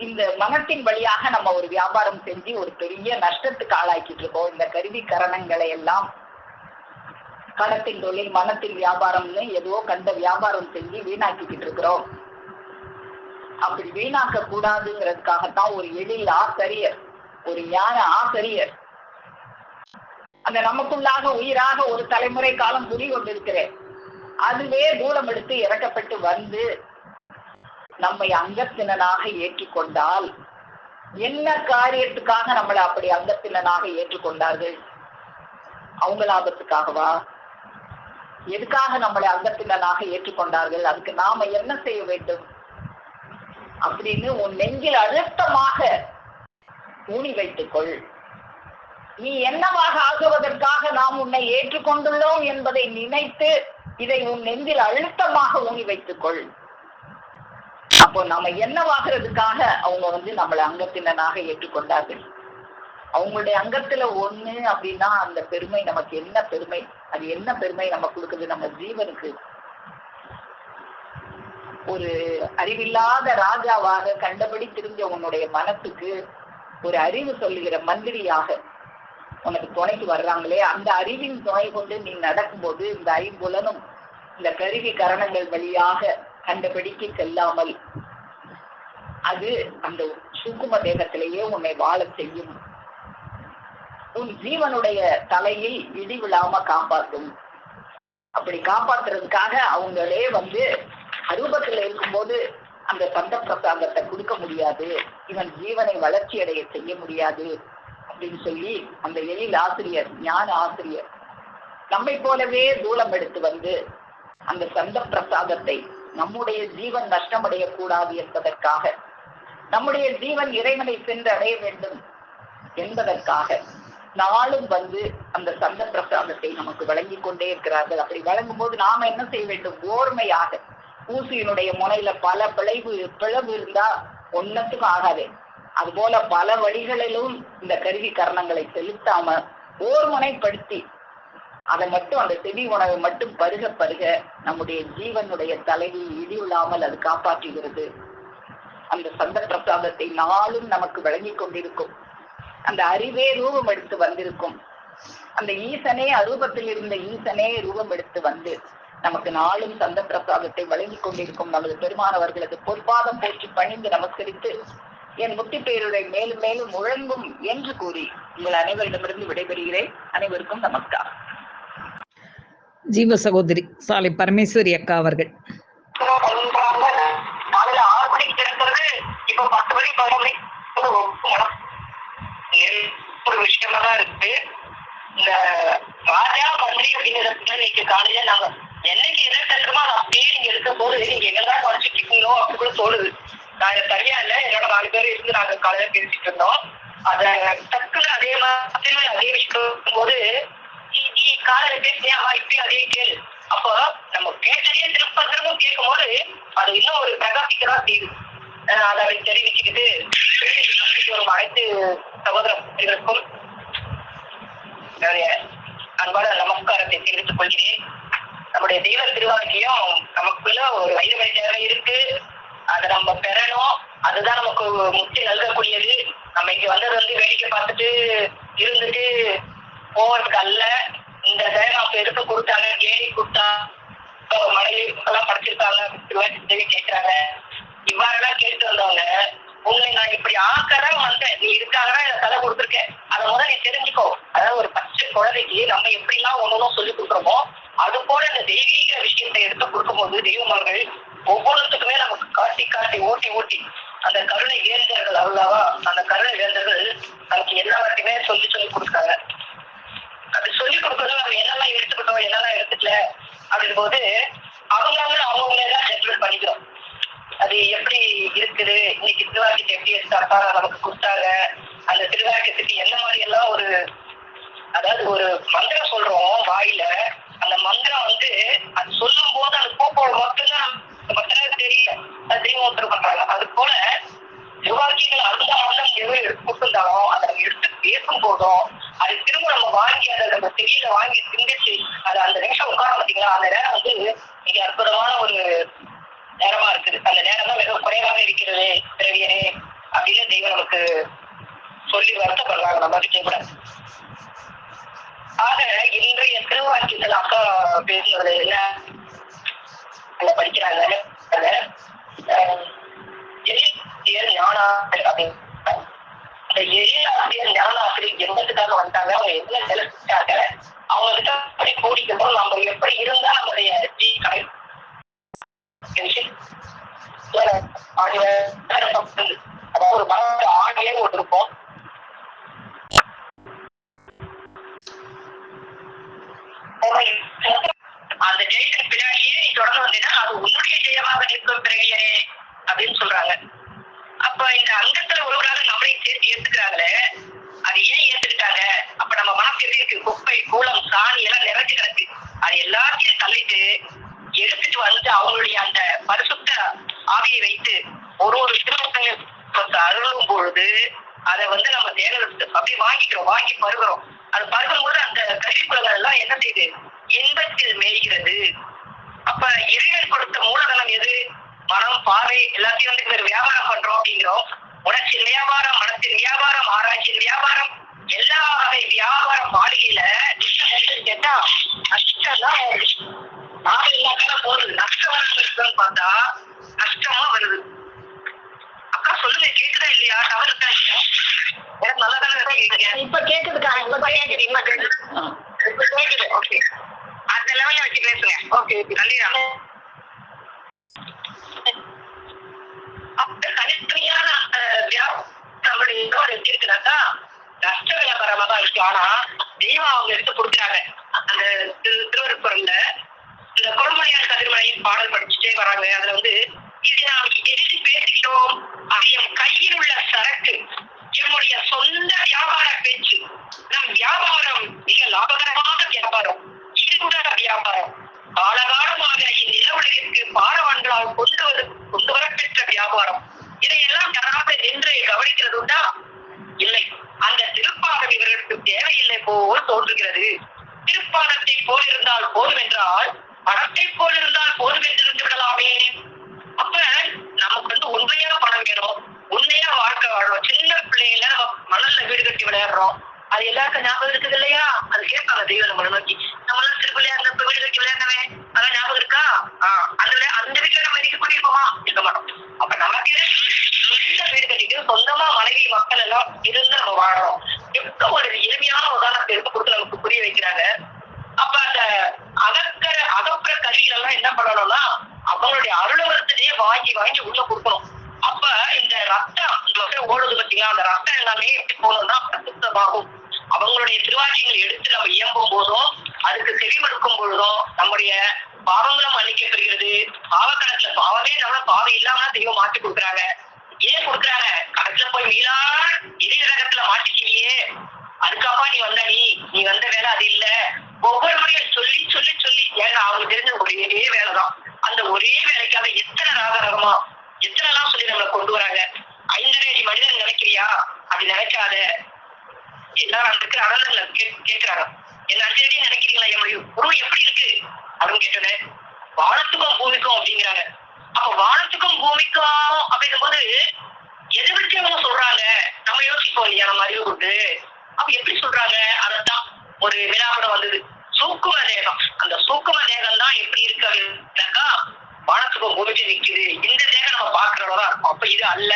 இந்த மனத்தின் வழியாக நம்ம ஒரு வியாபாரம் செஞ்சு ஒரு பெரிய நஷ்டத்துக்கு ஆளாக்கிட்டு இருக்கோம். இந்த கருவி கரணங்களை எல்லாம் கடத்தின் தொழில், மனத்தின் வியாபாரம்னு ஏதோ கண்ட வியாபாரம் செஞ்சு வீணாக்கிட்டு இருக்கிறோம். அப்படி வீணாக்க கூடாதுங்கிறதுக்காகத்தான் ஒரு எழில் ஆசிரியர், ஒரு ஞான ஆசிரியர் அந்த நமக்குள்ளாக உயிராக ஒரு தலைமுறை காலம் துணி கொண்டிருக்கிறேன். அதுவே தூரம் எடுத்து இறக்கப்பட்டு வந்து நம்மை அங்கத்தினனாக ஏற்றுக்கொண்டால், என்ன காரியத்துக்காக நம்மளை அப்படி அங்கத்தினனாக ஏற்றுக்கொண்டார்கள்? அவங்க லாபத்துக்காகவா? எதுக்காக நம்மளை அங்கத்தினனாக ஏற்றுக்கொண்டார்கள்? அதுக்கு நாம என்ன செய்ய வேண்டும் அப்படின்னு உன் நெஞ்சில் அழுத்தமாக ஊனி வைத்துக்கொள். நீ என்னவாக ஆகுவதற்காக நாம் உன்னை ஏற்றுக்கொண்டுள்ளோம் என்பதை நினைத்து இதை உன் நெஞ்சில் அழுத்தமாக ஊனி வைத்துக்கொள். அப்போ நாம என்னவாகிறதுக்காக அவங்க நம்மளை அங்கத்தினனாக ஏற்றுக்கொண்டார்கள். அவங்களுடைய அங்கத்துல ஒண்ணு அப்படின்னா அந்த பெருமை நமக்கு என்ன பெருமை? அது என்ன பெருமை நம்ம கொடுக்குது? நம்ம ஜீவனுக்கு ஒரு அறிவில்லாத ராஜாவாக கண்டபடி தெரிஞ்ச உன்னுடைய மனத்துக்கு ஒரு அறிவு சொல்லுகிற மந்திரியாக உனக்கு துணைக்கு வர்றாங்களே, அந்த அறிவின் துணை கொண்டு நீ நடக்கும்போது இந்த ஐம்புலனும் இந்த கருவி கரணங்கள் வழியாக கண்டபடிக்கு செல்லாமல் அது அந்த சுக்கும தேகத்திலேயே உன்னை வாழ செய்யும். உன் ஜீவனுடைய தலையில் இடி விழாம காப்பாற்றும். அப்படி காப்பாத்துறதுக்காக அவங்களே அரூபத்துல இருக்கும்போது அந்த சந்த பிரசாதத்தை கொடுக்க முடியாது, இவன் ஜீவனை வளர்ச்சி அடைய செய்ய முடியாது அப்படின்னு சொல்லி அந்த எழில் ஆசிரியர், ஞான ஆசிரியர் நம்மை போலவே தூளம் எடுத்து அந்த சந்த பிரசாதத்தை நம்முடைய ஜீவன் நஷ்டமடைய கூடாது என்பதற்காக, நம்முடைய ஜீவன் இறைவனை சென்று அடைய வேண்டும் என்பதற்காக நாளும் அந்த சந்த பிரசாதத்தை நமக்கு வழங்கி கொண்டே இருக்கிறார்கள். அப்படி வழங்கும் போது நாம என்ன செய்ய வேண்டும்? ஓர்மையாக, ஊசியினுடைய முனையில பல பிளவு இருந்தா ஒன்னத்துக்கும் ஆகாது. அதுபோல பல வழிகளிலும் இந்த கருவி கரணங்களை செலுத்தாம ஓர்முனைப்படுத்தி அதை மட்டும், அந்த செவி உணவை மட்டும் பருக பருக நம்முடைய ஜீவனுடைய தலையில் இடிவிழாமல் அது காப்பாற்றுகிறது. அந்த சந்த பிரசாதத்தை நாளும் நமக்கு வழங்கி கொண்டிருக்கும். அந்த அறிவே ரூபம் எடுத்து வந்திருக்கும். அந்த ஈசனே, அரூபத்தில் இருந்த ஈசனே ரூபம் எடுத்து வந்து நமக்கு நாளும் சந்த பிரசாதத்தை வழங்கி கொண்டிருக்கும் நமது பெருமானவர்களது பொற்பாதம் போற்றி பணிந்து நமஸ்கரித்து என் முத்தி பேருடைய மேலும் மேலும் முழங்கும் என்று கூறி உங்கள் அனைவரிடமிருந்து விடைபெறுகிறேன். அனைவருக்கும் நமஸ்காரம். ஜீவ சகோதரி சாலை பரமேஸ்வரி அக்கா அவர்கள். காலையில 6 மணிக்கு திறக்கிறது, இப்ப 10 மணி 11 ஒரு விஷயமா தான் இருக்கு. இந்த ராஜா மந்திரி அப்படிங்கிறதுக்கு இன்னைக்கு காலையில நாங்க என்னைக்கு எதை தட்டுறோமோ அதை அப்படியே நீங்க எடுக்கும் போது நீங்க எங்கெல்லாம் குறைச்சிட்டு இருக்கீங்களோ அப்படி கூட தோணுது. நான் இதை சரியா இல்லை, என்னோட 4 பேர் இருந்து நாங்க காலையில பேசிட்டு இருந்தோம். அத டக்குன்னு அதே மாதிரி அதே விஷயம் போது நீ காலையில பேசியா இப்பயும் அதே கேளு. அப்போ நம்ம கேட்டதே திரும்ப திரும்ப கேட்கும் போது அது இன்னும் ஒரு பிரகாசிக்கதான் செய்யுது. அதை தெரிவிச்சுக்கிட்டு வரும் அனைத்து சகோதரர்களுக்கும் அன்பான நமஸ்காரத்தை தெரிவித்துக் கொள்கிறேன். நம்முடைய தெய்வ திருவாக்கியம் நமக்குள்ள ஒரு 5 மணி நேரம் இருக்கு. அதை நம்ம பெறணும். அதுதான் நமக்கு முக்தி நல்கக்கூடியது. நம்ம இங்க வந்தது வேடிக்கை பார்த்துட்டு இருந்துட்டு போவதுக்கு அல்ல. இந்த தேகம் எடுத்து கொடுத்தாங்க, கேலி கொடுத்தா மனைவி எல்லாம் படிச்சிருக்காங்க கேட்கிறாங்க. இவ்வாறெல்லாம் கேட்டு வந்தவங்க உன்னை நான் இப்படி ஆக்கதான் வந்தேன், நீ இருக்காங்கன்னா தலை கொடுத்துருக்கேன், அதை முதல்ல நீ தெரிஞ்சுக்கோ. அதாவது ஒரு பச்சை குழந்தைக்கு நம்ம எப்படிலாம் ஒன்னும் சொல்லி கொடுக்குறோமோ அது போல இந்த தெய்வீக விஷயத்தை எடுத்து கொடுக்கும்போது தெய்வமர்கள் ஒவ்வொருத்துக்குமே நமக்கு காட்டி காட்டி ஊட்டி ஊட்டி அந்த கருணை வேந்தர்கள் அல்லவா, அந்த கருணை வேந்தர்கள் நமக்கு எல்லாத்தையுமே சொல்லி கொடுக்குறாங்க. அப்படி சொல்லி கொடுக்கறது நம்ம என்னெல்லாம் எடுத்துக்கிட்டோம் என்னெல்லாம் எடுத்துக்கல அப்படின் போது அவங்களேதான் ஜட்மெண்ட் பண்ணிக்கிறோம். அது எப்படி இருக்குது, இன்னைக்கு திருவாக்கியத்தை எப்படி நமக்கு கொடுத்தாங்க, அந்த திருவாக்கியத்துக்கு என்ன மாதிரி எல்லாம் ஒரு, அதாவது ஒரு மந்திரம் சொல்றோம் வாயில, அந்த மந்திரம் அது சொல்லும் போது அது கூப்போடு மட்டும்தான் தெரியல, அது தெய்வம் பண்றாங்க. அது போல திருவாக்கியங்கள் அந்த மந்திரம் எதுவும் கொடுத்திருந்தாலும் அதை நம்ம எடுத்து பேசும் போதும் அது திரும்ப நம்ம வாங்கி அதை நம்ம தெரியல வாங்கி சிந்திச்சு அது அந்த நிமிஷம் உட்கார பார்த்தீங்களா, அந்த நேரம் மிக அற்புதமான ஒரு நேரமா இருக்குது. அந்த நேரம் தான் மிக குறைவாக இருக்கிறது பிறவியனே அப்படின்னு தெய்வம் நமக்கு சொல்லி வருத்தப்படுறாங்க. நம்ம கூட ஆக இன்றைய திருவாக்கியத்தில் அக்கா பேசுனது என்ன படிக்கிறாங்க, எழில் ஞானாசிரியர் அப்படின்னு. அந்த எழிலாசிரியர் ஞானாசிரியர் எண்ணத்துக்காக வந்தாங்க, அவங்க என்ன செலுத்தாங்க, அவங்க கிட்ட அப்படி கூடிக்கணும் நம்ம எப்படி இருந்தா நம்மளுடைய அதாவது ஒரு மனோட ஆணையே ஒன்று இருக்கும். அந்த ஜெயத்தின் பின்னாடியே நீ தொடர்ந்து வந்தீங்கன்னா அது உன்னுடைய ஜெயமாக நிற்கும் பிறவியரே அப்படின்னு சொல்றாங்க. அப்ப இந்த அங்கத்துல ஒருவராக நம்மளையும் சேர்த்து ஏத்துக்கிறாங்களே, அது ஏன் ஏத்துக்கிட்டாங்க? அப்ப நம்ம மனசு எப்படி இருக்கு? குப்பை கூலம் சாணி எல்லாம் நிறைஞ்சு கிடக்கு. அது எல்லாத்தையும் தள்ளிட்டு எடுத்துட்டு அவங்களுடைய அந்த பரிசுத்த ஆவியை வைத்து ஒரு திருமணத்தை அருளும் பொழுது அதை நம்ம தேர்தல் அப்படியே வாங்கிக்கிறோம், வாங்கி பருகிறோம். அது பருகும்போது அந்த கருவிக்குலங்கள் எல்லாம் என்ன செய்யுது? இன்பத்தில் மேய்கிறது. அப்ப இறைவன் கொடுத்த மூலதனம் எது? மனம், பார்வை எல்லாத்தையும் வியாபாரம் பண்றோம் அப்படிங்கிறோம். உணர்ச்சியின் வியாபாரம், மனத்தின் வியாபாரம், ஆராய்ச்சியின் வியாபாரம், எல்லா வகை வியாபார மாளிகையில கேட்டா நஷ்டம் தான் போகுது. நஷ்டம் வருதுன்னு பார்த்தா நஷ்டமா வருது. அக்கா சொல்லுங்க, கேக்குதா இல்லையா? தவறு இருக்கா இல்லையா? எனக்கு நல்லா தானே இப்ப கேக்குதுக்கா. இப்ப கேக்குது. ஓகே, அந்த லெவல்ல வச்சு பேசுங்க. ஓகே, நன்றி. தனித்தனியான அந்த வியாபாரம் எப்படி இருக்குனாக்கா நஷ்ட வியாபாரமா தான் இருக்கு. ஆனா தெய்வம் அவங்க எடுத்து கொடுக்குறாங்க. அந்த திருவருட்புறம்ல இந்த கொடுமலையார் கதிர்மலையின் பாடல் படிச்சுட்டே வராங்க. அதுல வந்து இதை நாம் எதில் பேசுகிறோம், அது எம் கையில் உள்ள சரக்கு, என்னுடைய சொந்த வியாபார பேச்சு. நம் வியாபாரம் மிக லாபகரமான வியாபாரம், இருந்த வியாபாரம், காலகாலமாக இந்நில உலகிற்கு பாரவான்களால் கொண்டு வரப்பெற்ற வியாபாரம். இதையெல்லாம் யாராவது நின்று கவனிக்கிறது உண்டா? இல்லை. அந்த திருப்பாடம் இவர்களுக்கு தேவையில்லை போல் தோன்றுகிறது. திருப்பாடத்தை போல் இருந்தால் போதும் என்றால் பணத்தை போல் இருந்தால் போதும் என்று இருந்து விடலாமே. அப்ப நமக்கு வந்து உண்மையா பணம் வேணும், உண்மையா வாழ்க்கை வாழணும். சின்ன பிள்ளைங்கள நம்ம மணல்ல வீடு கட்டி விளையாடுறோம், அது எல்லாருக்கும் ஞாபகம் இருக்குது இல்லையா? அது கேட்பாங்க தெய்வம் நம்மளை நோக்கி, நம்மளாம் சிறு பிள்ளையா இருந்த வீடு கட்டி விளையாடவே அதான் ஞாபகம் இருக்கா? அந்த வீட்டுல நம்ம இன்னைக்கு குடியிருப்போமா? இருக்க மாட்டோம். அப்ப நமக்கு சொந்த வீடு கட்டிட்டு சொந்தமா மனைவி மக்கள் எல்லாம் இருந்து நம்ம வாழறோம். எப்ப ஒரு எளிமையான உதாரணத்தை எடுத்து கொடுத்து நமக்கு புரிய வைக்கிறாங்க. அப்ப அந்த அகப்புற கருவிகள் எல்லாம் என்ன பண்ணணும்னா அவங்களுடைய அருளவரத்திலேயே வாங்கி உள்ள கொடுக்கணும். அப்ப இந்த ரத்தம் ஓடுது பார்த்தீங்களா, அந்த ரத்தம் எல்லாமே எப்படி போகணும்னா பிரசுத்தமாகும். அவங்களுடைய திருவாக்கியங்களை எடுத்து நம்ம இயம்பும் போதும் அதுக்கு செவிமடுக்கும் பொழுதும் நம்முடைய பாவங்களும் மன்னிக்கப்படுகிறது. பாவக்கணக்குல பாவமே நம்மள பாவம் இல்லாம தெய்வம் மாற்றி கொடுக்குறாங்க. ஏன் கொடுக்குறாங்க? கணக்குல போய் மீளா எதிரகத்துல மாட்டிக்கிறியே, அதுக்காப்பா நீ வந்த நீ வந்த வேலை அது இல்ல. ஒவ்வொரு முறையும் சொல்லி சொல்லி சொல்லி, ஏன்னா அவங்க தெரிஞ்ச ஒரே வேலைதான். அந்த ஒரே வேலைக்காக எத்தனை ராகரகமா எத்தனைலாம் சொல்லி நம்மளை கொண்டு வராங்க. 5.5 அடி மனிதன் நினைக்கிறியா? அப்படி நினைக்காத. எல்லாரும் இருக்கிற அடல்களை கேட்கிறாங்க, என்ன 5 அடி நினைக்கிறீங்களா? என்னுடைய உருவம் எப்படி இருக்கு அப்படின்னு கேட்டேன். வானத்துக்கும் பூமிக்கும் அப்படிங்கிறாங்க. அப்ப வானத்துக்கும் பூமிக்கும் அப்படிங்கும் போது எதை வச்சு அவங்க சொல்றாங்க? நம்ம யோசிப்போம் இல்லையா நம்ம அறிவு கொண்டு. அப்ப எப்படி சொல்றாங்க? அதத்தான் ஒரு வினாபடம் வந்தது, சூக்கும தேகம். அந்த சூக்கும தேகம் தான் எப்படி இருக்கு அப்படின்னாக்கா வானத்துக்கும் பூமிக்கு நிக்குது. இந்த தேகம் நம்ம பாக்குறதா இருக்கும். அப்ப இது அல்ல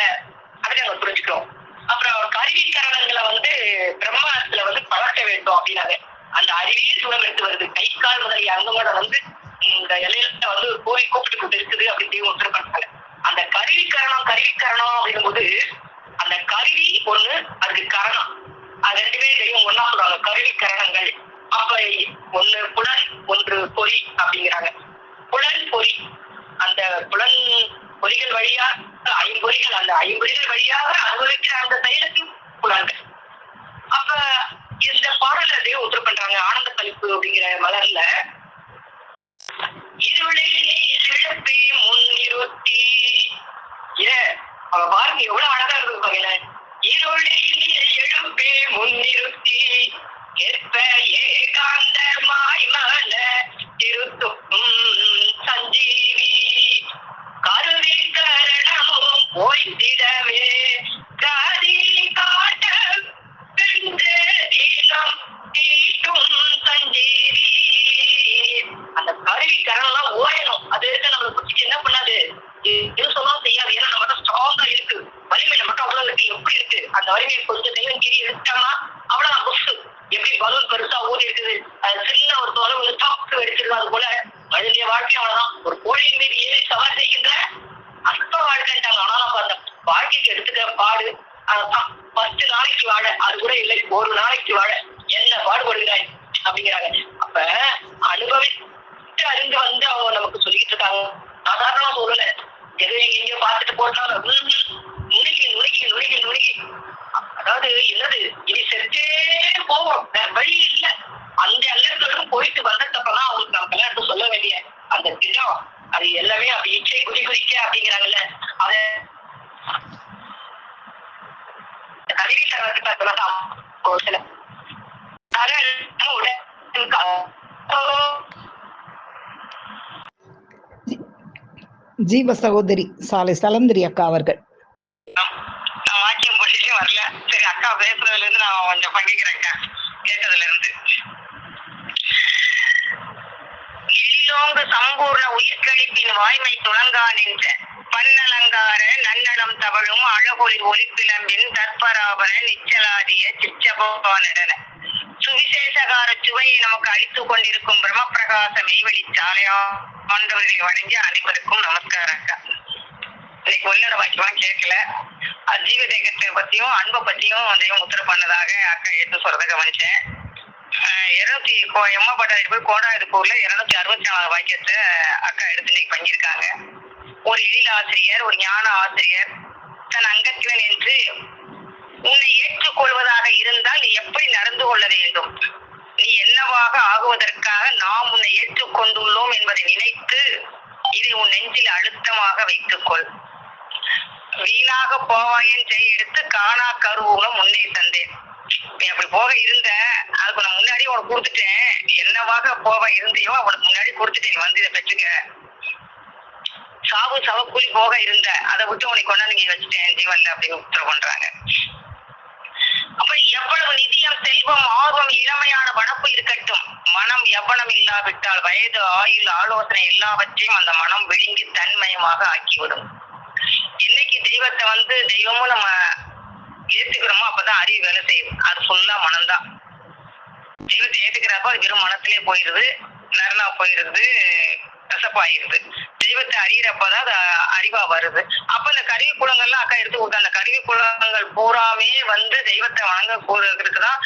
அப்படின்னு நம்ம புரிஞ்சுக்கிறோம். அப்புறம் கருவிக்கரணங்களை வந்து பிரம்மத்துல வந்து பழக்க வேண்டும் அப்படின்னாங்க. அந்த அறிவே சுகம் எடுத்து வருது. கை கால் முதலிய அங்கங்களோட வந்து இந்த இலையில வந்து கோவில் கூப்பிட்டு கொண்டு இருக்குது அப்படின்னு ஒருத்தர் பண்ணாங்க. அந்த கருவிக்கரணம் அப்படிங்கும் போது அந்த கருவி ஒண்ணு, அதுக்கு கரணம், அது ரெண்டுமே தெய்வம் ஒன்னா சொல்றாங்க, கருவி கரணங்கள். அப்ப ஒண்ணு புலன், ஒன்று பொறி அப்படிங்கிறாங்க. புலன் பொறி, அந்த புலன் பொறிகள் வழியா 5 பொறிகள், அந்த 5 பொறிகள் வழியாக அனுபவிக்கிற அந்த செயலுக்கு புலன்கள். அப்ப இந்த பாடல தெய்வம் ஒருத்தர் பண்றாங்க. ஆனந்த கழிப்பு அப்படிங்கிற மலர்ல இருளில் எழுப்பி முன்னிறுத்தி, பாருங்க எவ்வளவு அழகா இருக்கு பாருங்க. இருளில் எழுப்பி முன்னிறுத்தி ஏற்ப ஏகாந்தமாய் மல திருத்தும் சஞ்சீவி, கருவி கரணமும் போய்த்திடவே காதி காட்ட தினம் தீட்டும் சஞ்சீவி. அந்த கருவி கரணம் ஓயணும். அது நம்ம குச்சிக்கு என்ன பண்ணாது, எது சொன்னாலும் செய்யாது. ஏன்னா நம்ம ஸ்ட்ராங்கா இருக்கு, வலிமை நம்மகிட்ட அவ்வளவு இருக்கு. எப்படி இருக்கு அந்த வலிமையை கொஞ்சம் தெய்வம் கீழே எடுத்தோம்னா அவ்வளவுதான் புஷ். எப்படி பலூன் பெருசா ஊதி இருக்குது, அது சின்ன ஒரு தொலைவு டாப்ஸ் வெடிச்சிருக்கு. அது போல மனிதனுடைய வாழ்க்கை அவ்வளவுதான். ஒரு கோழியின் மீது ஏறி சவாரி செய்கின்ற அற்ப வாழ்க்கைட்டாங்க. ஆனா நம்ம அந்த வாழ்க்கைக்கு எடுத்துக்கிற பாடு அதான். 10 நாளைக்கு வாழ அது கூட இல்லை, ஒரு நாளைக்கு வாழ என்ன பாடுபடுகிறாய் அப்படிங்கிறாங்க. அப்ப அனுபவித்து அறிந்து வந்து அவங்க நமக்கு சொல்லிக்கிட்டு இருக்காங்க. சாதாரணமா சொல்லல, எது எங்கேயோ பார்த்துட்டு போட்டாலும் நுணுகி அதாவது என்னது இனி செத்தே போவோம், வழி இல்லை. அந்த எல்லாத்துக்கும் போயிட்டு வந்தப்பதான் அவங்களுக்கு நம்ம கல்யாணத்தை சொல்ல வேண்டிய அந்த திட்டம், அது எல்லாமே அப்படி இச்சை குறிக்க அப்படிங்கிறாங்கல்ல. அத ஜீவ சகோதரி சாலை சலந்திரி அக்கா அவர்கள். வாக்கியம் போட்டுட்டே வரல. சரி, அக்கா பேசுறதுல இருந்து நான் கொஞ்சம் பங்கிக்கிறேன். கேட்டதுல இருந்து எல்லோங்கு சம்பூர்ண உயிர்கழிப்பின் வாய்மை துணங்கா நின்ற பன்னலங்கார நன்னடம் தவழும் அழகொலி ஒலிப்பிளம்பின் தற்பராபர நிச்சலாதிய சிச்சபானடன சுவிசேஷகார சுவையை நமக்கு அளித்துக் கொண்டிருக்கும் பிரம்ம பிரகாச மெய்வெளி சாலையா ஆண்டவர்களை வணங்கி அனைவருக்கும் நமஸ்காரம். அக்கா இன்னைக்கு உள்ளட வாக்கியமா கேட்கல. ஜீவ தேகத்தை பத்தியும் அன்பை பத்தியும் அதையும் உத்தர பண்ணதாக அக்கா எடுத்து சொல்றத கவனிச்சேன். எம்மா பட்டாரி போய் கோடாயிருப்பூர்ல 264 வாக்கியத்தை அக்கா எடுத்து இன்னைக்கு பண்ணியிருக்காங்க. ஒரு எழில் ஆசிரியர், ஒரு ஞான ஆசிரியர் தன் அங்கத்தினன் என்று உன்னை ஏற்றுக்கொள்வதாக இருந்தால் நீ எப்படி நடந்து கொள்ள வேண்டும், நீ என்னவாக ஆகுவதற்காக நாம் உன்னை ஏற்றுக்கொண்டுள்ளோம் என்பதை நினைத்து இதை உன் நெஞ்சில் அழுத்தமாக வைத்துக்கொள். வீணாக போவாயின் செய் எடுத்து காணா கருவூலம் முன்னே தந்தேன். நீ அப்படி போக இருந்த, அதுக்கு நான் முன்னாடி உனக்கு கொடுத்துட்டேன். என்னவாக போவ இருந்தியோ அவனுக்கு முன்னாடி கொடுத்துட்டேன், வந்து இதை பெற்றுக்க. சாவு சவக்கூலி போக இருந்த, அதை விட்டு உனக்கு கொண்டாந்து நீ வச்சுட்டேன் ஜீவன்ல அப்படின்னு உத்தரவு பண்றாங்க. அப்ப எவ்வளவு நிதியம், செல்வம், ஆர்வம், இளமையான வனப்பு இருக்கட்டும், மனம் எவ்வளம் இல்லாவிட்டால் வயது, ஆயுள், ஆலோசனை எல்லாவற்றையும் அந்த மனம் விழுங்கி தன்மயமாக ஆக்கிவிடும். என்னைக்கு தெய்வத்தை தெய்வமும் நம்ம ஏத்துக்கிறோமோ அப்பதான் அறிவு வேலை செய்யும். அது ஃபுல்லா மனம்தான். தெய்வத்தை ஏத்துக்கிறப்ப அது வெறும் மனத்திலே போயிருது, நரலா போயிருது, கசப்பாயிருது. தெய்வத்தை அறியறப்பதான் அது அறிவா வருது. அப்ப இந்த கருவி குலங்கள்லாம் அக்கா எடுத்து கொடுத்த அந்த கருவி குலங்கள் பூராமே தெய்வத்தை வணங்க கூறதுக்குதான்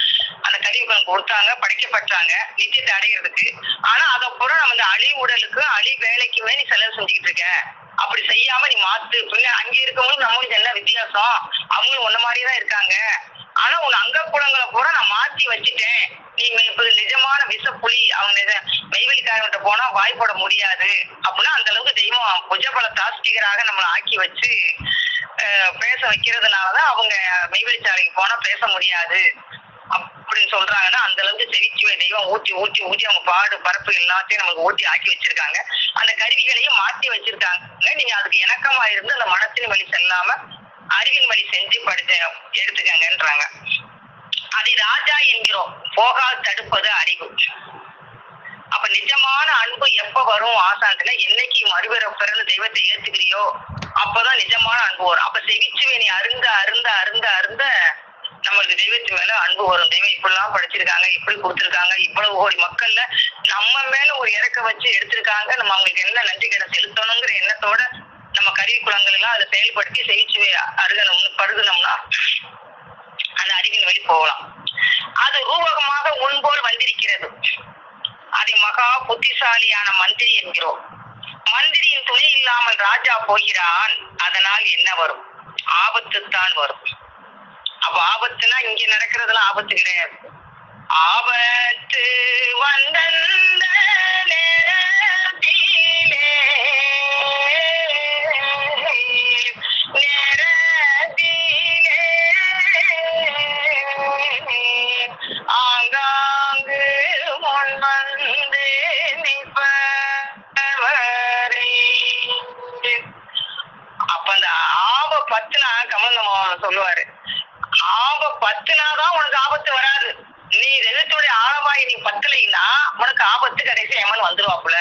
அந்த கருவி குலம் கொடுத்தாங்க, படைக்கப்பட்டாங்க நித்தியத்தை அடைகிறதுக்கு. ஆனா அதை பூரா நம்ம இந்த அழி உடலுக்கு அழி வேலைக்குமே நீ செலவு செஞ்சுக்கிட்டு இருக்க. அப்படி செய்யாம நீ மாத்து. பின்ன அங்க இருக்கவங்களுக்கு நம்மளுக்கு என்ன வித்தியாசம், அவங்களும் ஒன்ன மாதிரிதான் இருக்காங்க. ஆனா உன் அங்க குலங்களை பூரா நான் மாத்தி வச்சுட்டேன். நீ நிஜமான விஷப்புலி, அவங்க மெய்வெளிக்காரங்கிட்ட போனா வாய் போட முடியாது அப்படின்னா அந்த அளவுக்கு தெய்வம் புஜபல தாஸ்திகராக நம்மளை ஆக்கி வச்சு பேச வைக்கிறதுனாலதான் அவங்க மெய்வெளிச்சாலைக்கு போனா பேச முடியாது அப்படின்னு சொல்றாங்கன்னா அந்த அளவுக்கு செவிச்சுவை தெய்வம் ஊட்டி ஊட்டி ஊட்டி அவங்க பாடு பரப்பு எல்லாத்தையும் நமக்கு ஊட்டி ஆக்கி வச்சிருக்காங்க. அந்த கருவிகளையும் மாற்றி வச்சிருக்காங்க. நீங்க அதுக்கு இணக்கமா இருந்து அந்த மனத்தின் வழி செல்லாம அறிவின் வழி செஞ்சு படிச்சு எடுத்துக்கங்கன்றாங்க. அதை ராஜா என்கிறோம், போகாது தடுப்பது அறிவு. அப்ப நிஜமான அன்பு எப்ப வரும் ஆசான்ல, என்னைக்கு மறுபிறப்பிறந்து தெய்வத்தை ஏத்துக்கிறியோ அப்பதான் நிஜமான அன்பு வரும். அப்ப செவிச்சுவை நீ அருந்த அருந்த அருந்த அருந்த நம்மளுக்கு தெய்வத்து மேல அன்பு வரும். தெய்வம் இப்படிலாம் படிச்சிருக்காங்க, இப்படி கொடுத்துருக்காங்க, இவ்வளவு கோடி மக்கள்ல நம்ம மேல ஒரு இறக்க வச்சு எடுத்திருக்காங்க, நம்ம அவங்களுக்கு என்ன நன்றி கடை செலுத்தணுங்கிற எண்ணத்தோட நம்ம கருவி குலங்கள் எல்லாம் அதை செயல்படுத்தி செவிச்சுவை பருகணும்னா அந்த அறிவின் வழி போகலாம். அது ரூபகமாக முன்போல் வந்திருக்கிறது. அதை மகா புத்திசாலியான மந்திரி என்கிறோம். மந்திரியின் துணை இல்லாமல் ராஜா போகிறான், அதனால் என்ன வரும்? ஆபத்துத்தான் வரும். அப்ப ஆபத்துனா இங்க நடக்கிறதுலாம் ஆபத்து கிடையாது. ஆபத்து வந்த நேரத்திலே ஆங்காங்கு முன் வந்து நிற்பவரை. அப்ப அந்த ஆப பத்துனா கமல் நம்ம சொல்லுவாரு, ஆப பத்துனாதான் உனக்கு ஆபத்து வராது. நீ தெய்வத்துடைய ஆழமாய் நீ பத்தலைன்னா உனக்கு ஆபத்து கடைசி எமன் வந்துருவாப்புல.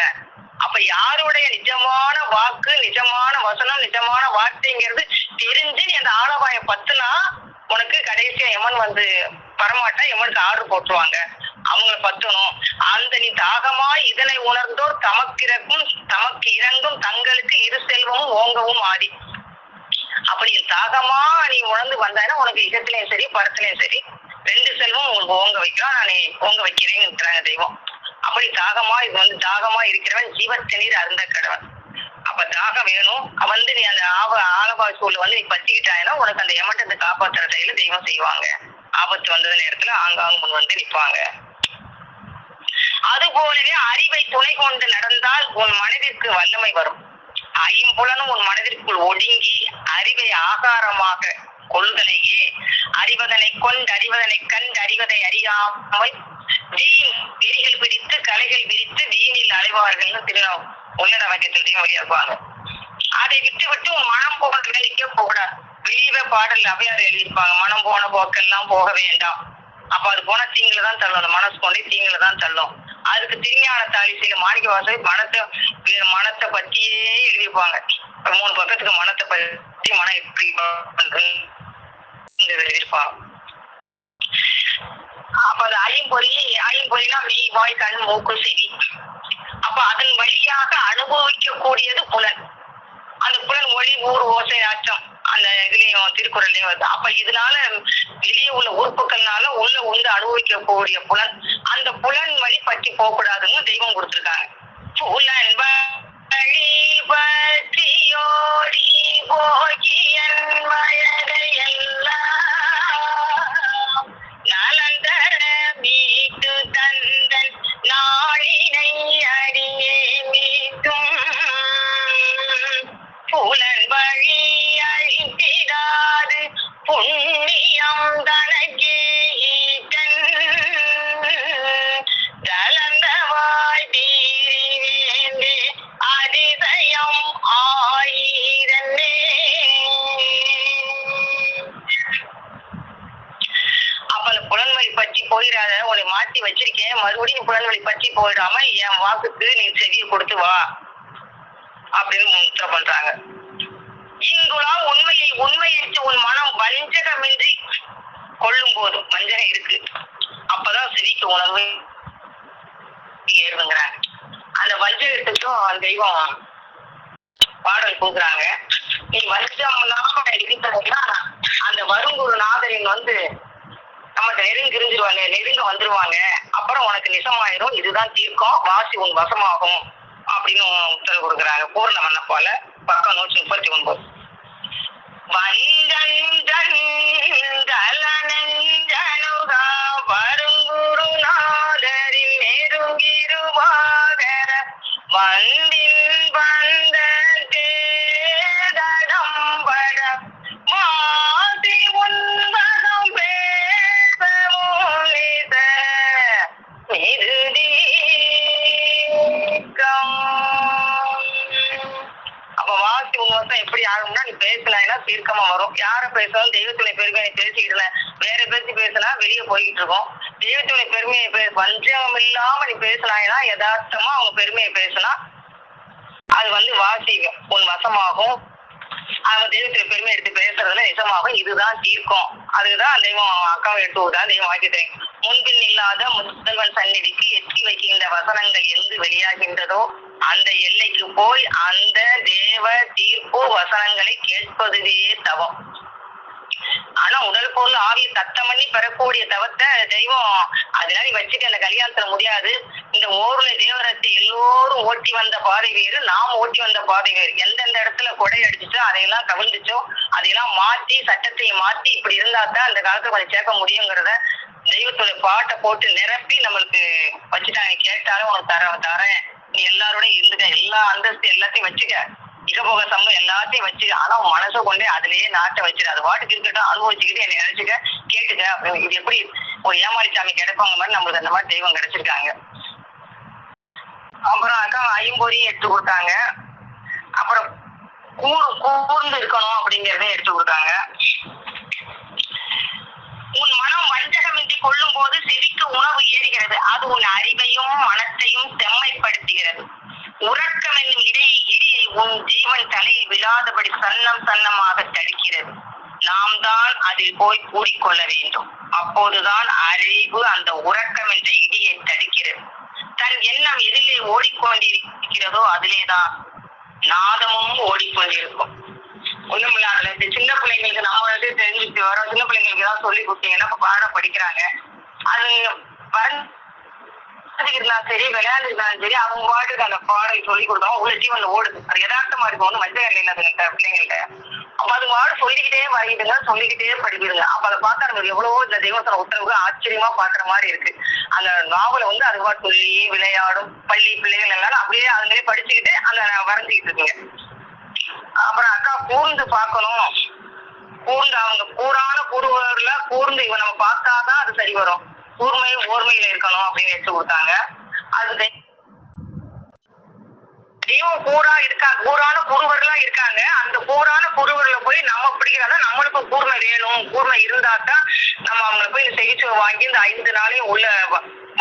அப்ப யாருடைய நிஜமான வாக்கு, நிஜமான வசனம், நிஜமான வார்த்தைங்கிறது தெரிஞ்சு நீ அந்த ஆழவாய பத்துனா உனக்கு கடைசியா எமன் வரமாட்டா. எமனுக்கு ஆர்டர் போட்டுருவாங்க, அவங்கள பத்தணும். அந்த நீ தாகமாய் இதனை உணர்ந்தோர் தமக்கு இறங்கும் தங்களுக்கு இரு செல்வமும் ஓங்கவும் ஆதி. அப்படி தாகமா நீ உணர்ந்து வந்தானா உனக்கு இகத்திலையும் சரி பரத்திலையும் சரி ரெண்டு செல்வம் உங்களுக்கு ஓங்க வைக்கலாம். நான் ஓங்க வைக்கிறேன்னு தெய்வம். அப்படி தாகமா தாகமா இருக்கிறவன் ஜீவத்தண்ணீர் அருந்த கடவன். அப்ப தாகம் வேணும் நீ அந்த ஆலபாய் சூழல நீ பத்திக்கிட்டாயினா உனக்கு அந்த எமட்டத்தை காப்பாற்றுற செயல தெய்வம் செய்வாங்க. ஆபத்து வந்தது நேரத்துல ஆங்காங்கு முன் நிற்பாங்க. அது போலவே அறிவை துணை கொண்டு நடந்தால் உன் மனதிற்கு வல்லமை வரும். ஐம்புலனும் உன் மனதிற்குள் ஒடுங்கி அறிவை ஆகாரமாக கொள்களையே அறிவதனை கொண்டு அறிவதனை கண்டு அறிவதை அறியாமல் வீண் எரிகள் பிடித்து கலைகள் விரித்து வீணில் அலைவார்கள்னு உன்னத வாக்கியத்தில் வழியாக்குவாங்க. அதை விட்டு விட்டு உன் மனம் போக நிலைக்க போகக்கூடாது. வெளியவே பாடல் அவையாறு எழுதியிருப்பாங்க, மனம் போன போக்கெல்லாம் போக வேண்டாம். அப்ப அது போனா தீங்குல தான் தள்ளும், அந்த மனசு கொண்டே தீங்குல தான் தள்ளும். அதுக்கு திருஞான தாளிசையில மாணிக்க வாசகர் மனத்தை பத்தியே எழுதியிருப்பாங்க. 3 பக்கத்துக்கு மனத்தை பத்தி மனம் எப்படி எழுதியிருப்பாங்க. அப்ப அது ஐம்பொறினா மெய் வாய் கண் மூக்கு செவி. அப்ப அதன் வழியாக அனுபவிக்க கூடியது புலன். அந்த புலன் ஒளி ஊர் ஓசை ஆச்சம் அந்த இதுலயும் திருக்குறள்லயும் வருது. அப்ப இதனால வெளியே உள்ள உறுப்புகள்னால உள்ள உண்டு அனுபவிக்கக்கூடிய புலன், அந்த புலன் வழி பற்றி போகக்கூடாதுன்னு தெய்வம் கொடுத்திருக்காங்க. புலன் வழி பற்றியோடி போகியன் வயதையெல்லாம் நலந்தர மீட்டு தந்தன் நாளினை அடியே மீட்டும் புலன் வழி அழித்திடாது புண்ணியம் தனக்கே ஈட்டன் கலந்தவாய் தீரி வேண்டே அதிசயம் ஆயிரன்னே. அப்ப அந்த புலன்வழி பற்றி போயிடாத, உன்னை மாற்றி வச்சிருக்கேன், மறுபடியும் புலன்வழி பற்றி போயிடாம என் வாக்குக்கு நீ செவியை கொடுத்து வா அப்படின்னு முத்திர பண்றாங்க. இங்குலாம் உண்மையை உண்மையற்று உன் மனம் வஞ்சகமின்றி கொள்ளும் போது, வஞ்சகம் இருக்கு அப்பதான் செவிக்கு உணர்வு ஏறுங்கிறாங்க. அந்த வஞ்சகத்துக்கும் தெய்வம் பாடல் கொடுக்குறாங்க. நீ வஞ்சம் இல்லாம இருக்கிறதுனா அந்த வருங்குருநாதரின் நம்மகிட்ட நெருங்க வந்துருவாங்க. அப்புறம் உனக்கு நிசமாயிரும், இதுதான் தீர்க்கம், வாசி உன் வசமாகும் அப்படின்னு உத்தரவு கொடுக்குறாங்க. பூர்ணமன்ன போல பக்கம் 139. வந்தஞ்சனுகா வருங்குருநாதரின் நெருங்கிருவாகர வந்தின் வந்த தேடம்பட மாசி உன்வகம் பேசமுனித மிருதீக்கம். அப்ப வாசி உன்வசம் எப்படி ஆகும்னா, நீ பேசலாம்னா தீர்க்கமா வரும். யார பேசணும், தெய்வத்துடைய பெருமையை பேசிக்கிட்டு வேற பேசி பேசினா வெளியே போய்கிட்டு இருக்கோம். தெய்வத்துடைய பெருமையை வஞ்சம் இல்லாம நீ பேசலாம்னா யதார்த்தமா அவங்க பெருமையை பேசினா அது வாசி உன் வசமாகும். அவங்க தெய்வத்துடைய பெருமை எடுத்து பேசுறதுல நிஜமாகும், இதுதான் தீர்க்கம். அதுதான் தெய்வம் அக்காவை எடுத்து விட்டான். தெய்வம் ஆக்கிட்டேன். முன்பின் இல்லாத முதல்வன் சந்நிதிக்கு எட்டி வைக்கின்ற வசனங்கள் எங்கு வெளியாகின்றதோ அந்த எல்லைக்கு போய் அந்த தேவ தீர்ப்பு வசனங்களை கேட்பதுவே தவம். ஆனா உடல் பொருள் ஆவிய தத்தம் பண்ணி பெறக்கூடிய தவத்தை தெய்வம் அதனால வச்சுட்டு அந்த கல்யாணத்துல முடியாது. இந்த ஊர்ல தேவரத்தை எல்லோரும் ஓட்டி வந்த பாதை வேறு, நாம் ஓட்டி வந்த பாதை வேறு. எந்தெந்த இடத்துல கொடை அடிச்சுச்சோ அதையெல்லாம் கவிழ்ந்துச்சோ அதையெல்லாம் மாற்றி சட்டத்தை மாற்றி இப்படி இருந்தா தான் அந்த காலத்துல கொஞ்சம் சேர்க்க முடியுங்கிறத தெய்வத்தோட பாட்டை போட்டு நிரப்பி நம்மளுக்கு வச்சுட்டாங்க. கேட்டாலும் உனக்கு தரேன், நீ எல்லாரோட இருந்துக்க, எல்லா அந்தஸ்து எல்லாத்தையும் வச்சுக்க, இகபோக சம்பவம் எல்லாத்தையும் வச்சுக்க, ஆனா உன் மனசை கொண்டே அதுலயே நாட்டை வச்சிரு, அது பாட்டுக்கு இருக்கட்டும், அனுபவிச்சுக்கிட்டு என்னை நினைச்சுக்க, கேட்டுக்க அப்படின்னு. இது எப்படி ஒரு ஏமாளி சாமி கிடைப்பாங்க மாதிரி நம்மளுக்கு அந்த மாதிரி தெய்வம் கிடைச்சிருக்காங்க. அப்புறம் அக்கா ஐம்பொறியும் எடுத்து கொடுத்தாங்க. அப்புறம் கூர்ந்து இருக்கணும் அப்படிங்கிறதையும் எடுத்து கொடுத்தாங்க. உன் மனம் வஞ்சகமின்றி கொள்ளும் போது செவிக்கு உணவு ஏறுகிறது, அது உன் அறிவையும் மனத்தையும் செம்மைப்படுத்துகிறது. உறக்கம் என்னும் இடியை உன் ஜீவன் தலையில் விழாதபடி சன்னமாக தடுக்கிறது. நாம் தான் அதில் போய் கூடிக்கொள்ள வேண்டும். அப்போதுதான் அறிவு அந்த உறக்கம் என்ற இடியை தடுக்கிறது. தன் எண்ணம் எதிலே ஓடிக்கொண்டிருக்கிறதோ அதிலேதான் நாதமும் ஓடிக்கொண்டிருக்கும். ஒண்ணும் இல்லாத இந்த சின்ன பிள்ளைங்களுக்கு நம்ம தெரிஞ்சுட்டு வரோம். சின்ன பிள்ளைங்களுக்கு ஏதாவது சொல்லி கொடுத்தீங்கன்னா இப்ப பாடம் படிக்கிறாங்க, அது இருந்தாலும் சரி விளையாண்டுருந்தாலும் சரி அவங்க பாட்டுக்கு அந்த பாடல் சொல்லி கொடுத்தோம் உள்ள ஜீவன்ல ஓடுது. அது யதார்த்தமா இருக்கும், ஒண்ணு மஞ்சள் இல்லைங்க பிள்ளைங்கள்ட்ட. அப்ப அது பாடு சொல்லிக்கிட்டே வரையுதுங்க, சொல்லிக்கிட்டே படிக்குதுங்க. அப்ப அதை பார்த்தா நமக்கு எவ்வளவோ இந்த தெய்வத்தோட உத்தரவு ஆச்சரியமா பாக்குற மாதிரி இருக்கு. அந்த நாவலை அது பாட்டு சொல்லி விளையாடும் பள்ளி பிள்ளைகள் எல்லாரும் அப்படியே அதுங்களே படிச்சுக்கிட்டு அந்த வரைஞ்சிக்கிட்டு இருக்குங்க. அப்புறம் அக்கா கூர்ந்து பார்க்கணும், கூர்ந்து அவங்க கூறான கூறுவர்ல கூர்ந்து இவன் நம்ம பார்த்தாதான் அது சரி வரும், கூர்மையும் ஓர்மையில இருக்கணும் அப்படின்னு எடுத்து கொடுத்தாங்க. அது தெய்வம் கூறான குருவர்களா இருக்காங்க. அந்த கூறான குருவர்ல போய் நம்ம பிடிக்கிறாதான் நம்மளுக்கும் கூர்மை வேணும். கூர்மை இருந்தாதான் நம்ம அவங்களை போய் சிகிச்சை வாங்கி இந்த 5 நாளையும் உள்ள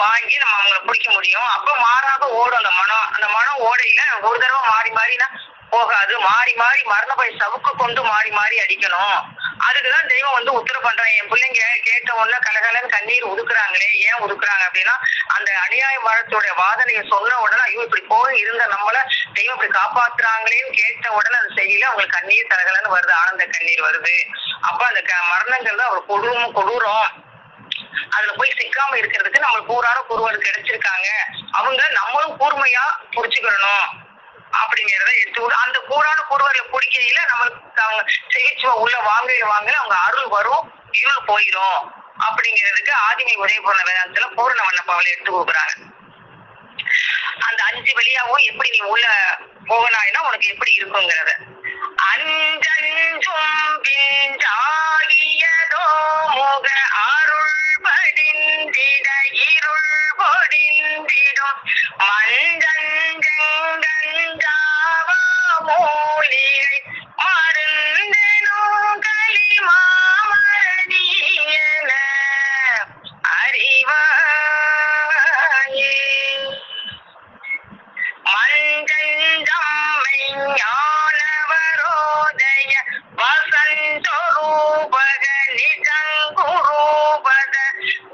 வாங்கி நம்ம அவங்களை பிடிக்க முடியும். அப்ப மாறாக ஓடும் அந்த மனம். அந்த மனம் ஓடையில ஒரு தடவை மாறி மாறினா போகாது, மாறி மாறி மரண பய சவுக்கு கொண்டு மாறி மாறி அடிக்கணும். அதுக்குதான் தெய்வம் வந்து உத்தரவு பண்றாங்க. என் பிள்ளைங்க கேட்ட உடனே கலகலன்னு கண்ணீர் உதுக்குறாங்களே, ஏன் உதுக்குறாங்க அப்படின்னா அந்த அநியாய மரத்துடைய வாதனையை சொன்ன உடனே ஐயோ இப்படி போய் இருந்த நம்மள தெய்வம் இப்படி காப்பாத்துறாங்களேன்னு கேட்ட உடனே அது செய்யல, அவங்களுக்கு கண்ணீர் கலகலன்னு வருது, ஆனந்த கண்ணீர் வருது. அப்ப அந்த மரணங்கள் தான் அவர் கொடூரம். அதுல போய் சிக்காம இருக்கிறதுக்கு நம்மளுக்கு கூறான குருவர் கிடைச்சிருக்காங்க. அவங்க நம்மளும் கூர்மையா புடிச்சுக்கணும் அப்படிங்கிறத எடுத்து அந்த கூறான குருவர்ல பிடிக்கிறீங்கள நம்மளுக்கு அவங்க செகிச்சுவ உள்ள வாங்க அவங்க அருள் வரும், இருள் போயிரும் அப்படிங்கிறதுக்கு ஆதிமை உதயபூர்ண வேதாந்தத்துல பூர்ண வண்ணப்பாவில எடுத்து கொடுக்குறாங்க. அந்த 5 வழியாவும் எப்படி நீ உள்ள போகலாய்னா உனக்கு எப்படி இருக்குங்கிறத அஞ்சஞ்சும் பிஞ்சாகியதோ முக அருள் படிந்திட இருள் பொடிந்திடும் மஞ்சஞ்செங்கஞ்சாவா மூலிகை மருந்தெனும் களிமாமரணியன அறிவாயே மஞ்சஞ்சம்மை ஞானவரோதய வசந்தரூபக நிஜங்குரூபத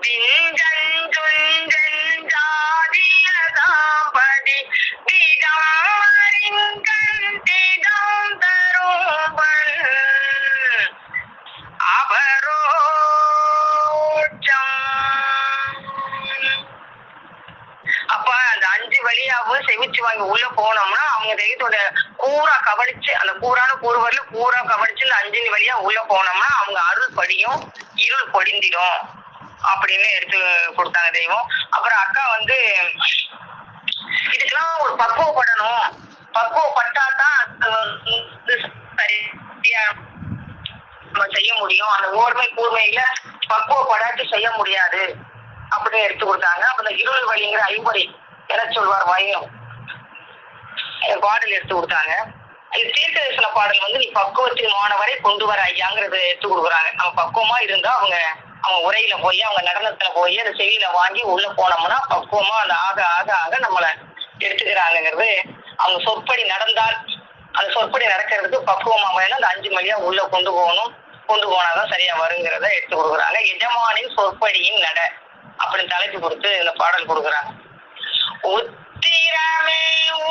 விஞ்சஞ்சுஞ்சஞ்சாதியதாம்பதி திடம்மரிங்கண்டிடம் தரும்பன் அபரோட்சம். அப்ப அந்த 5 வழியாவும் செவிச்சு வாங்கி உள்ள போனோம்னா அவங்க தெய்வத்தோட கூறா கவனிச்சு அந்த கூறான கூறுவர்ல கூறா கவனிச்சு இந்த 5 வழியா உள்ள போனோம்னா அவங்க அருள் படியும், இருள் பொடிந்திடும் அப்படின்னு எடுத்து கொடுத்தாங்க தெய்வம். அப்புறம் அக்கா வந்து இதுக்கெல்லாம் ஒரு பக்குவப்படணும், பக்குவப்பட்டாதான் சரியா நம்ம செய்ய முடியும், அந்த ஓர்மை கூர்மையில பக்குவப்படாட்டி செய்ய முடியாது அப்படின்னு எடுத்து கொடுத்தாங்க. அப்ப இந்த இருள் வழிங்கிற ஐம்பொறி என சொல்வார் வயம் பாடல் எடுத்து கொடுத்தாங்க. இது தீர்க்க தரிசன பாடல் வந்து நீ பக்குவத்தின் மாணவரை கொண்டு வர ஐயாங்கிறது எடுத்து கொடுக்குறாங்க. நம்ம பக்குவமா இருந்தா அவங்க உரையில போய் அவங்க நடனத்துல போய் அந்த செவியில வாங்கி உள்ள போனோம்னா பக்குவமா அந்த ஆக ஆக ஆக நம்மளை எடுத்துக்கிறாங்கிறது. அவங்க சொற்படி நடந்தால் அந்த சொற்படி நடக்கிறதுக்கு பக்குவமா வேணும், அந்த 5 வழியா உள்ள கொண்டு போனாதான் சரியா வருங்கிறத எடுத்து கொடுக்குறாங்க. எஜமானின் சொற்படியின் நட அப்படின்னு தலைப்பு கொடுத்து இந்த பாடல் கொடுக்குறாங்க. உத்திரமே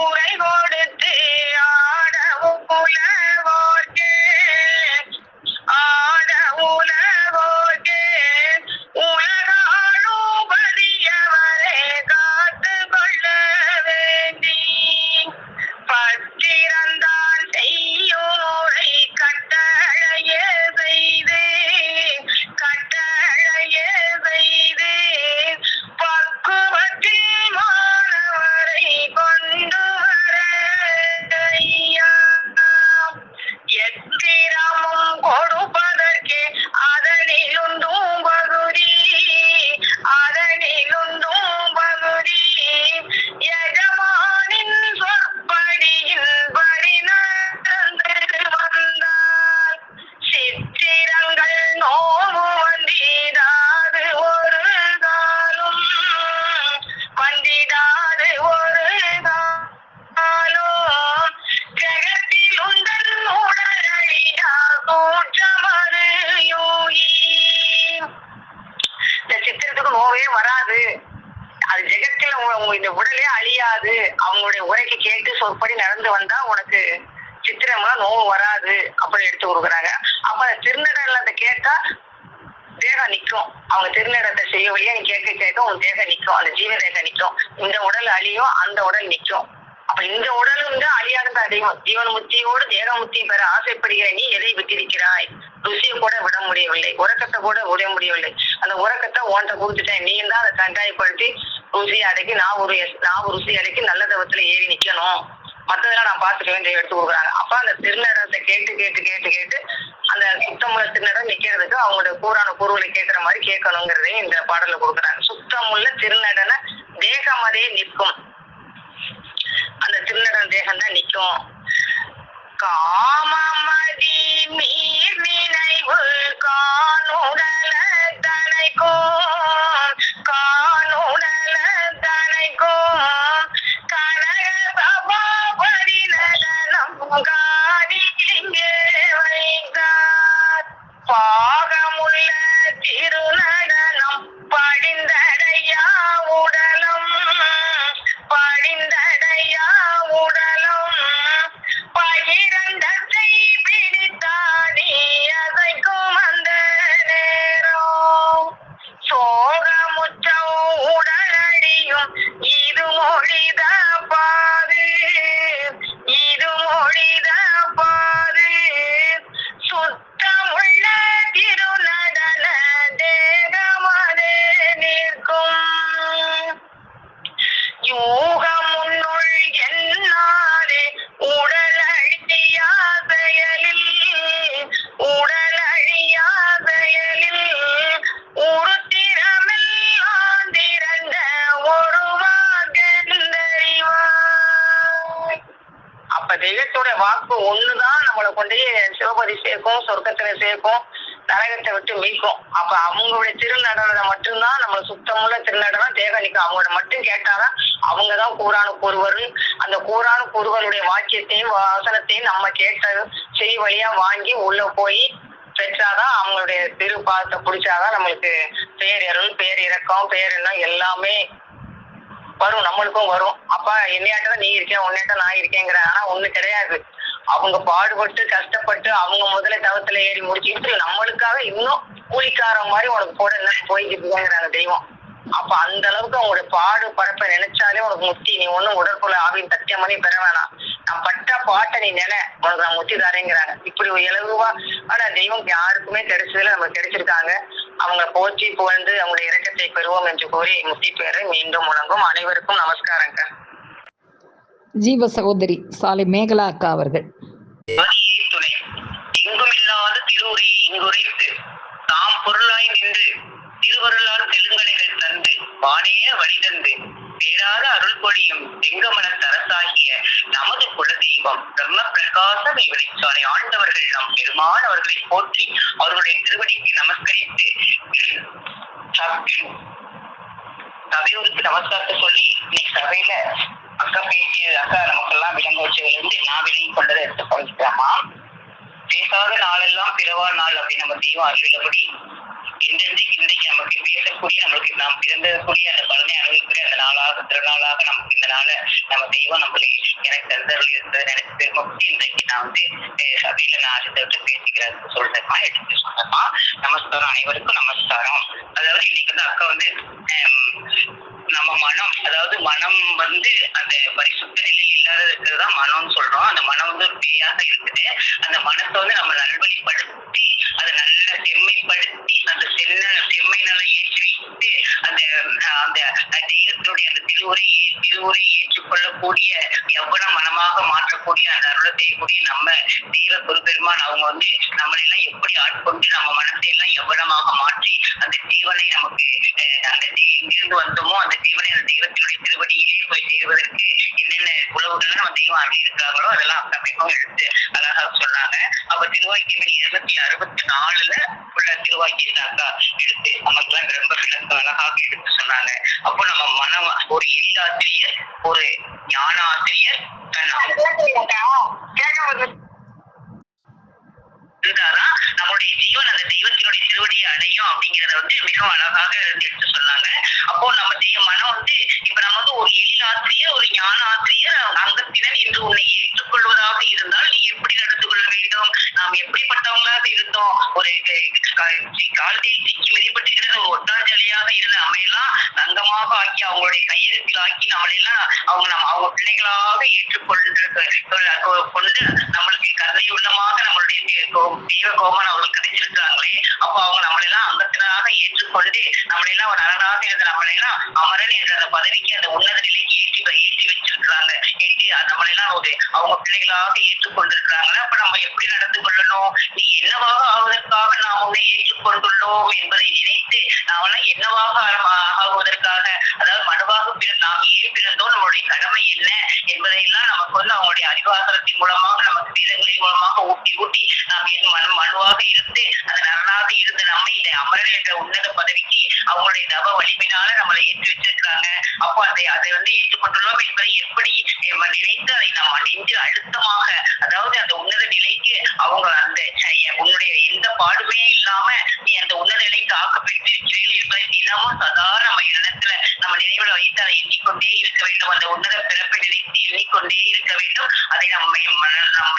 உரை கொடுத்து ஆட உலகோர்க்கே உலகாளும் பதியவரை காத்து கொள்ள வேண்டி பத்திரந்தான் செய்யும் முறை கட்டளையே செய்து பக்குவத்தில் மாணவரை கொண்டு வர எத்திரமும் கொடுப்பதற்கே அதனிலுண்டும் பகுதி எஜமானின் சொற்படியில் படி நடந்து வந்தால் சித்திரங்கள் நோவு வந்திடாது ஒரு காலும் ஜெகத்தில் உந்தன் உடலழியா கூற்றமது யோகி. இந்த சித்திரத்துக்கு நோவே வராது, அது ஜெகத்தில் இந்த உடலே அழியாது. அவங்களுடைய உரைக்கு கேட்டு சொற்படி நடந்து வந்தா உனக்கு சித்திரம்லாம் நோவு வராது அப்படின்னு எடுத்து கொடுக்குறாங்க. அப்ப அந்த திருநடல அந்த கேட்டா தேகம் நிற்கும். அவங்க திருநடத்தை செய்ய வழியா நீ கேட்க உன் தேகம் நிற்கும், அந்த ஜீவ தேகம் நிற்கும். இந்த உடல் அழியும், அந்த உடல் நிற்கும். அப்ப இந்த உடலும் தான் அழியாத தெய்வம். ஜீவன் முத்தியோடு தேக முத்தி பெற ஆசைப்படுகிற நீ எதை விட்டிருக்கிறாய்? ருசியை கூட விட முடியவில்லை, உறக்கத்தை கூட விட முடியவில்லை. அந்த உறக்கத்தை ஓன்ட்ட கொடுத்துட்டேன், நீ தான் அதை கட்டாயப்படுத்தி ருசி அடக்கி நான் ருசி அடக்கி நல்ல தவத்துல ஏறி நிக்கணும், மற்றதெல்லாம் நான் பார்த்துக்க வேண்டிய எடுத்து கொடுக்குறாங்க. அப்ப அந்த திருநடத்தை கேட்டு அந்த சுத்தமுள்ள திருநடம் நிக்கிறதுக்கு அவங்களுடைய கூறான கூறுகளை கேட்கிற மாதிரி கேட்கணுங்கிறதையும் இந்த பாடல கொடுக்குறாங்க. சுத்தமுள்ள திருநடன தேகமதே நிற்கும், அந்த திருநடன தேகம் தான் நிற்கும். காமமதி நீர் நினைவு காணுடல தனைக்கும் கனக சபாபதி நடனம் கொண்டு சிவபதி சேர்க்கும், சொர்க்கத்துல சேர்க்கும், நரகத்தை விட்டு மீட்கும். அப்ப அவங்களுடைய திருநடனம் மட்டும்தான் நம்மள சுத்தமுள்ள திருநடனம் தேகனிக்கும். அவங்களோட மட்டும் கேட்டாதான் அவங்கதான் கூறானு கூறுவர். அந்த கூறானு கூறுவருடைய வாக்கியத்தையும் வாசனத்தையும் நம்ம கேட்ட செய் வழியா வாங்கி உள்ள போய் பெற்றாதான் அவங்களுடைய திருப்பாதத்தை பிடிச்சாதான் நம்மளுக்கு பேரருள், பேரிரக்கம், பேரெல்லாம் எல்லாமே வரும், நம்மளுக்கும் வரும். அப்ப என்னையாட்டதான் நீ இருக்கேன், உன்னையாட்ட நான் இருக்கேங்கிற. ஆனா ஒண்ணு கிடையாது. அவங்க பாடுபட்டு கஷ்டப்பட்டு அவங்க முதல்ல தவத்துல ஏறி முடிச்சுட்டு நம்மளுக்காக இன்னும் கூலிக்கார மாதிரி உனக்கு கூட என்ன போய்கிட்டுங்கிறாங்க தெய்வம். அப்ப அந்த அளவுக்கு அவங்களுடைய பாடு பரப்ப நினைச்சாலே உனக்கு முத்தி. நீ ஒண்ணும் உடற்புல ஆவின் சத்தியம் பண்ணி பெற வேணாம். நான் பட்ட பாட்டை நீ நினை, உனக்கு நான் முத்தி தரேங்கிறாங்க. இப்படி ஒரு இலகுவா ஆனா தெய்வம் யாருக்குமே கிடைச்சதுல நமக்கு கிடைச்சிருக்காங்க. அவங்க போற்றி புகழ்ந்து அவங்களுடைய இரக்கத்தை பெறுவோம் என்று கூறி முத்தி பெற மீண்டும் முழங்கும். அனைவருக்கும் நமஸ்காரங்க. ஜீவ சகோதரி சாலை மேகலா அக்கா அவர்கள். துணை எங்குமில்லாத திருவுரை இங்குரைத்து தாம் பொருளாய் நின்று திருவருளால் தெலுங்கலைகள் தந்து வானேய வழி தந்து தேராத அருள் பொழியும் செங்கமல தரசாகிய நமது குல தெய்வம் பிரம்ம பிரகாசம் இவரை ஆண்டவர்கள் நம் பெருமான் அவர்களை போற்றி அவர்களுடைய திருவடிக்கு நமஸ்கரித்து சபையோருக்கு நமஸ்காரத்தை சொல்லி இன்னைக்கு சபையில அக்கா பேசிய அக்கா நமக்கெல்லாம் விளங்க வச்சதுல இருந்து நான் விளங்கி கொண்டதை எடுத்து பகிர்ந்துக்கலாமா? பேசாத நாளெல்லாம் பிறவா நாள் அப்படின்னு நம்ம தெய்வம் அறிவில்லபடி இன்றைக்கு நமக்கு பேசக்கூடிய நம்மளுக்கு நாம் பிறந்தக்கூடிய அந்த பலனை அனுபவிக்கூடிய அந்த நாளாக திருநாளாக நமக்கு இந்த நாள நம்ம தெய்வம் நம்மளுக்கு எனக்கு தந்தர்கள் இருந்தது நினைச்சு பெருமைப்பட்டு இன்றைக்கு நான் சபையில நான் அடுத்த பேசிக்கிறேன் சொல்றேன்மா, எடுத்து சொல்றேன்மா. நமஸ்காரம், அனைவருக்கும் நமஸ்காரம். அதாவது இன்னைக்கு அக்கா நம்ம மனம், அதாவது மனம் அந்த பரிசுத்த நிலையில் இல்லாத இருக்கிறதுதான் மனம்னு சொல்றோம். அந்த மனம் ஒரு பேயாக இருக்குது. அந்த மனத்தை நம்ம நல்வழிப்படுத்தி அதை நல்ல செம்மைப்படுத்தி அந்த செம்மை நல்லா ஏற்றி வைத்து அந்த தெய்வத்தினுடைய அந்த திருவுரை ஏற்றுக்கொள்ளக்கூடிய எவ்வளவு மனமாக மாற்றக்கூடிய அந்த அருளை செய்யக்கூடிய நம்ம தெய்வ குருபெருமான் அவங்க நம்மளெல்லாம் எப்படி ஆட்கொண்டு நம்ம மனத்தை எல்லாம் எவ்வளமாக மாற்றி அந்த ஜீவனை நமக்கு அந்த இங்கிருந்து வந்தோமோ அந்த ஜீவனை அந்த தெய்வத்தினுடைய திருவடியே போய் சேருவதற்கு என்னென்ன உறவுகள் நம்ம தெய்வம் அப்படி இருக்காங்களோ அதெல்லாம் அக்கா மிகவும் எடுத்து அழகாக சொன்னாங்க. அப்ப திருவாக்கியம் 264 உள்ள திருவாக்கியத்தை அக்கா எடுத்து நமக்குலாம் ரொம்ப விளக்கம் அழகாக எடுத்து சொன்னாங்க. அப்போ நம்ம மனம் ஒரு எழிலாசிரியர், ஒரு ஞான ஆசிரியர் இருந்தாதான் நம்மளுடைய ஜீவன் அந்த தெய்வத்தினுடைய திருவடியை அடையும் அப்படிங்கறத மிகவும் அழகாக எடுத்து சொன்னாங்க. அப்போ நம்ம மனம் இப்ப நம்ம ஒரு எழிலாசிரியர், ஒரு ஞான ஆசிரியர் அங்கத்தினர் என்று உன்னை ஏற்றுக்கொள்வதாக இருந்தால் நீ எப்படி நடந்து கொள்ள வேண்டும்? நாம் எப்படிப்பட்டவங்களாக இருந்தோம்? ஒரு காலத்தில் சிக்கி வெளிப்பட்டுகிற ஒரு ஒட்டாஞ்சலியாக இருந்த நம்மையெல்லாம் தங்கமாக ஆக்கி அவங்களுடைய கையெழுத்தில் ஆக்கி நம்மளையெல்லாம் அவங்க பிள்ளைகளாக ஏற்றுக்கொண்டு நம்மளுக்கு கதையுள்ளமாக நம்மளுடைய தெய்வ கோபன் அவர்கள் கிடைச்சிருக்காங்களே. அப்போ அவங்க நம்மளெல்லாம் அங்கத்தினராக ஏற்றுக்கொண்டு நம்மளெல்லாம் ஒரு அழகாக இருந்த நம்மளெல்லாம் அமரன் என்ற அந்த பதவிக்கு அந்த உன்னத நிலைக்கு ஏற்றி வச்சிருக்கிறாங்க. நம்மளெல்லாம் அவங்க பிள்ளைகளாக ஏற்றுக்கொண்டிருக்கிறாங்களே. அப்ப நம்ம எப்படி நடந்து கொள்ளணும்? நீ என்னவாக ஆவதற்காக நாம் உன்னை ஏற்றுக்கொண்டுள்ளோம் என்பதை நினைத்து நாமெல்லாம் என்னவாக ஆகுவதற்காக, அதாவது மனுவாக நாம் ஏன் பிறந்தோம், நம்மளுடைய கடமை என்ன என்பதையெல்லாம் நமக்கு அவங்களுடைய அறிவாசனத்தின் மூலமாக நமக்கு வேதங்களின் மூலமாக ஊட்டி நாம் மனுவாக இருந்து அந்த நலனாக இருந்த நம்மை இந்த அமரன் என்ற உன்னத பதவிக்கு அவங்களுடைய தவ வலிமையினால நம்மளை ஏற்றி வச்சிருக்காங்க. அப்போ அதை ஏற்றுக்கொண்டுள்ளோம் என்பதை எப்படி நினைத்து அதை நம்ம நெஞ்சு அழுத்தமாக, அதாவது அந்த உன்னத நிலைக்கு அவங்க உன்னுடைய எந்த பாடுமே இல்லாம நீ அந்த உன்னத நிலைக்கு ஆக்கப்பட்டிருக்கிறீர்கள் என்பதை தினமும் சதா நம்ம இடத்துல நம்ம நினைவுல வைத்து அதை எண்ணிக்கொண்டே இருக்க வேண்டும். அந்த உன்னத பிறப்பை நினைத்து எண்ணிக்கொண்டே இருக்க வேண்டும். அதை நம்ம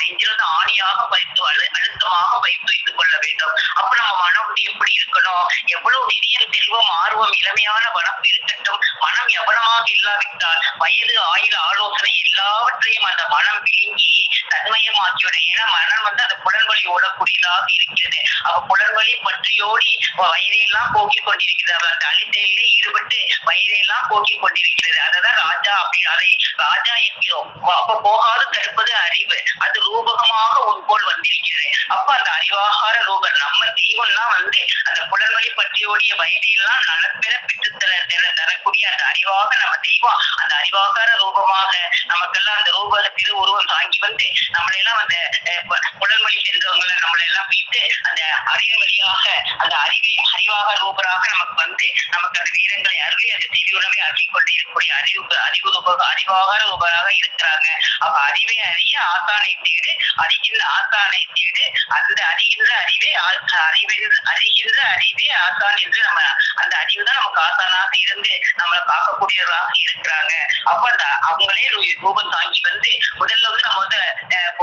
நெஞ்சிலிருந்து ஆணியாக பறித்து அழுத்தமாக வைத்து வைத்துக் கொள்ள வேண்டும். அப்ப நம்ம மனம் எப்படி இருக்கணும்? எவ்வளவு நிதியம், செல்வம், ஆர்வம், இளமையான வனப்பு இருக்கட்டும், மனம் எவனமாக இல்லாவிட்டால் வயது, ஆயுள், ஆலோசனை எல்லாவற்றையும் அந்த மனம் விழுங்கி தன்மயமாக்கிவிட. ஏன்னா மனம் அந்த புலன்வழி ஓடக்கூடியதாக இருக்கிறது. அவ புலன்வழி பற்றியோடி வயதையெல்லாம் போக்கிக் கொண்டிருக்கிறது. அந்த அழித்தலிலே ஈடுபட்டு வயதையெல்லாம் போக்கிக் கொண்டிருக்கிறது. அததான் ராஜா அப்படி அதை ராஜா என்கிறோம். அப்ப போகாது தடுப்பது அறிவு. அது ரூபகமாக உன்போல் வந்திருக்கிறது. அப்ப அந்த அறிவாகார ரூபம் நம்ம தெய்வம்லாம் அந்த புலன்வழி பற்றியோடைய வயதையெல்லாம் நலப்பெற பெற்று தரக்கூடிய அந்த அறிவு அறிவாக நம்ம தெய்வம் அந்த அறிவாகார ரூபமாக நமக்கெல்லாம் அந்த திரு உருவம் தாங்கி வந்து நம்மளெல்லாம் அந்த புலன்வழி சென்றவங்களை நம்மளெல்லாம் வைத்து அந்த அறிவின் வழியாக அந்த அறிவாக ரூபராக நமக்கு வந்து நமக்கு அந்த வீரங்களை அருளி அந்த திவ்யுணவை அருளி கொண்டு இருக்கக்கூடிய அறிவாகார ரூபராக இருக்கிறாங்க. அப்ப அறிவை அறிய ஆசானை தேடு, அறிகின்ற ஆசானை தேடு, அந்த அறிகின்ற அறிவே அறிகின்ற அறிவே ஆசான் என்று நம்ம அந்த அறிவுதான் நமக்கு ஆசானாக இருந்து நம்மளை காக்கக்கூடியவர்களாக இருக்கிறாங்க. அப்ப அந்த அவங்களே ரூபம் தாங்கி வந்து முதல்ல வந்து நம்ம வந்து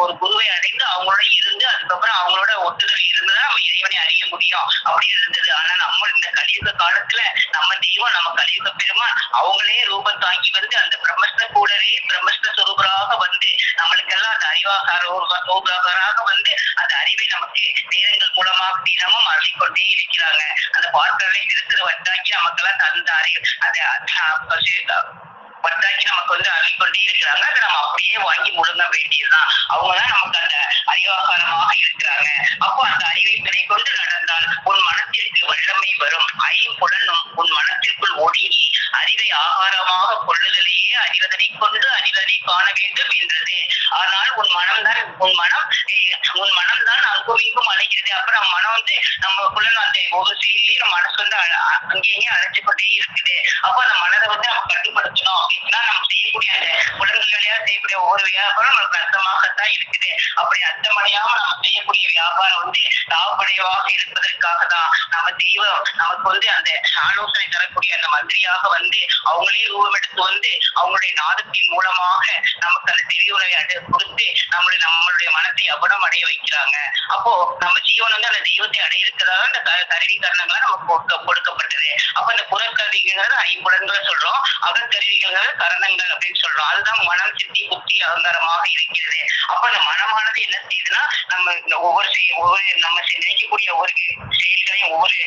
ஒரு குருவை அடைந்து அவங்களோட இருந்து அதுக்கப்புறம் அவங்களோட ஒட்டுதல் இருந்துதான் நம்ம இறைவனை அறிய முடியும் அப்படி இருந்தது. ஆனா நம்ம இந்த கலியுக காலத்துல நம்ம தெய்வம் நம்ம கலியுக பெருமான் அவங்களே ரூபம் தாங்கி வந்து அந்த பிரம்மஸ்த கூடவே பிரம்மஸ்த சுரூபராக வந்து நம்மளுக்கெல்லாம் அந்த அறிவாகாராக வந்து அந்த அறிவை நமக்கு நேரங்கள் மூலமாக தினமும் அருளிக்கொண்டே இருக்கிறாங்க. அந்த பார்க்கலை திருத்திரு வட்டாக்கி நமக்கெல்லாம் தந்த அறிவு அந்த வட்டாக்கி நமக்கு வந்து அருளிக்கொண்டே இருக்கிறாங்க. அதை நம்ம அப்படியே வாங்கி முழுங்க வேண்டியதுதான். அவங்கதான் நமக்கு அந்த அறிவாகாரமாக இருக்கிறாங்க. அப்போ அந்த அறிவை துணை கொண்டு நடந்தால் உன் மனத்திற்கு வல்லமை வரும். ஐம்புலனும் உன் மனத்திற்குள் ஒடுங்கி அறிவை ஆகாரமாக கொள்ளுதலையே அறிவதனை கொண்டு அறிவதனை காண வேண்டும் என்றது. ஆனால் உன் மனம்தான் அங்கும் இங்கும் அழைக்கிறது. அப்புறம் மனம் வந்து நமக்குள்ள அந்த ஒவ்வொரு செயலையும் மனசு வந்து அங்கேயே அழைச்சு கொண்டே இருக்குது. அப்போ அந்த மனதை வந்து நம்ம கட்டுப்படுத்தணும் அப்படின்னா நம்ம செய்யக்கூடிய அந்த புலன்கள் வழியா செய்யக்கூடிய ஒவ்வொரு வியாபாரம் நமக்கு அர்த்தமாகத்தான் இருக்குது. அப்படி அர்த்தமடையாம நம்ம செய்யக்கூடிய வியாபாரம் வந்து லாபப்படையவாக இருப்பதற்காக தான் நம்ம தெய்வம் நமக்கு வந்து அந்த ஆலோசனை தரக்கூடிய அந்த மந்திரியாக வந்து அவங்களே ரூபம் எடுத்து வந்து அவங்களுடைய நாதத்தின் மூலமாக நமக்கு அந்த தெளிவுரை கொடுத்து நம்மளுடைய மனத்தை அவனம் அடைய வைக்கிறாங்க. அப்போ நம்ம ஜீவன் வந்து அந்த தெய்வத்தை அடைய இருக்கிறதாக அந்த கருவி கரணங்களா நமக்கு கொடுக்கப்பட்டது. அப்ப அந்த புறக்கருவிகள் ஐம்புலன்கள் சொல்றோம், அகக்கருவிகள் கரணங்கள் அப்படின்னு சொல்றோம். அதுதான் மனம், சித்தி, புத்தி, அகங்காரமாக இருக்கிறது. அப்ப அந்த மனமானது என்ன செய்யுதுன்னா நம்ம ஒவ்வொரு நம்ம நினைக்கக்கூடிய ஒவ்வொரு செயல்களையும் ஒவ்வொரு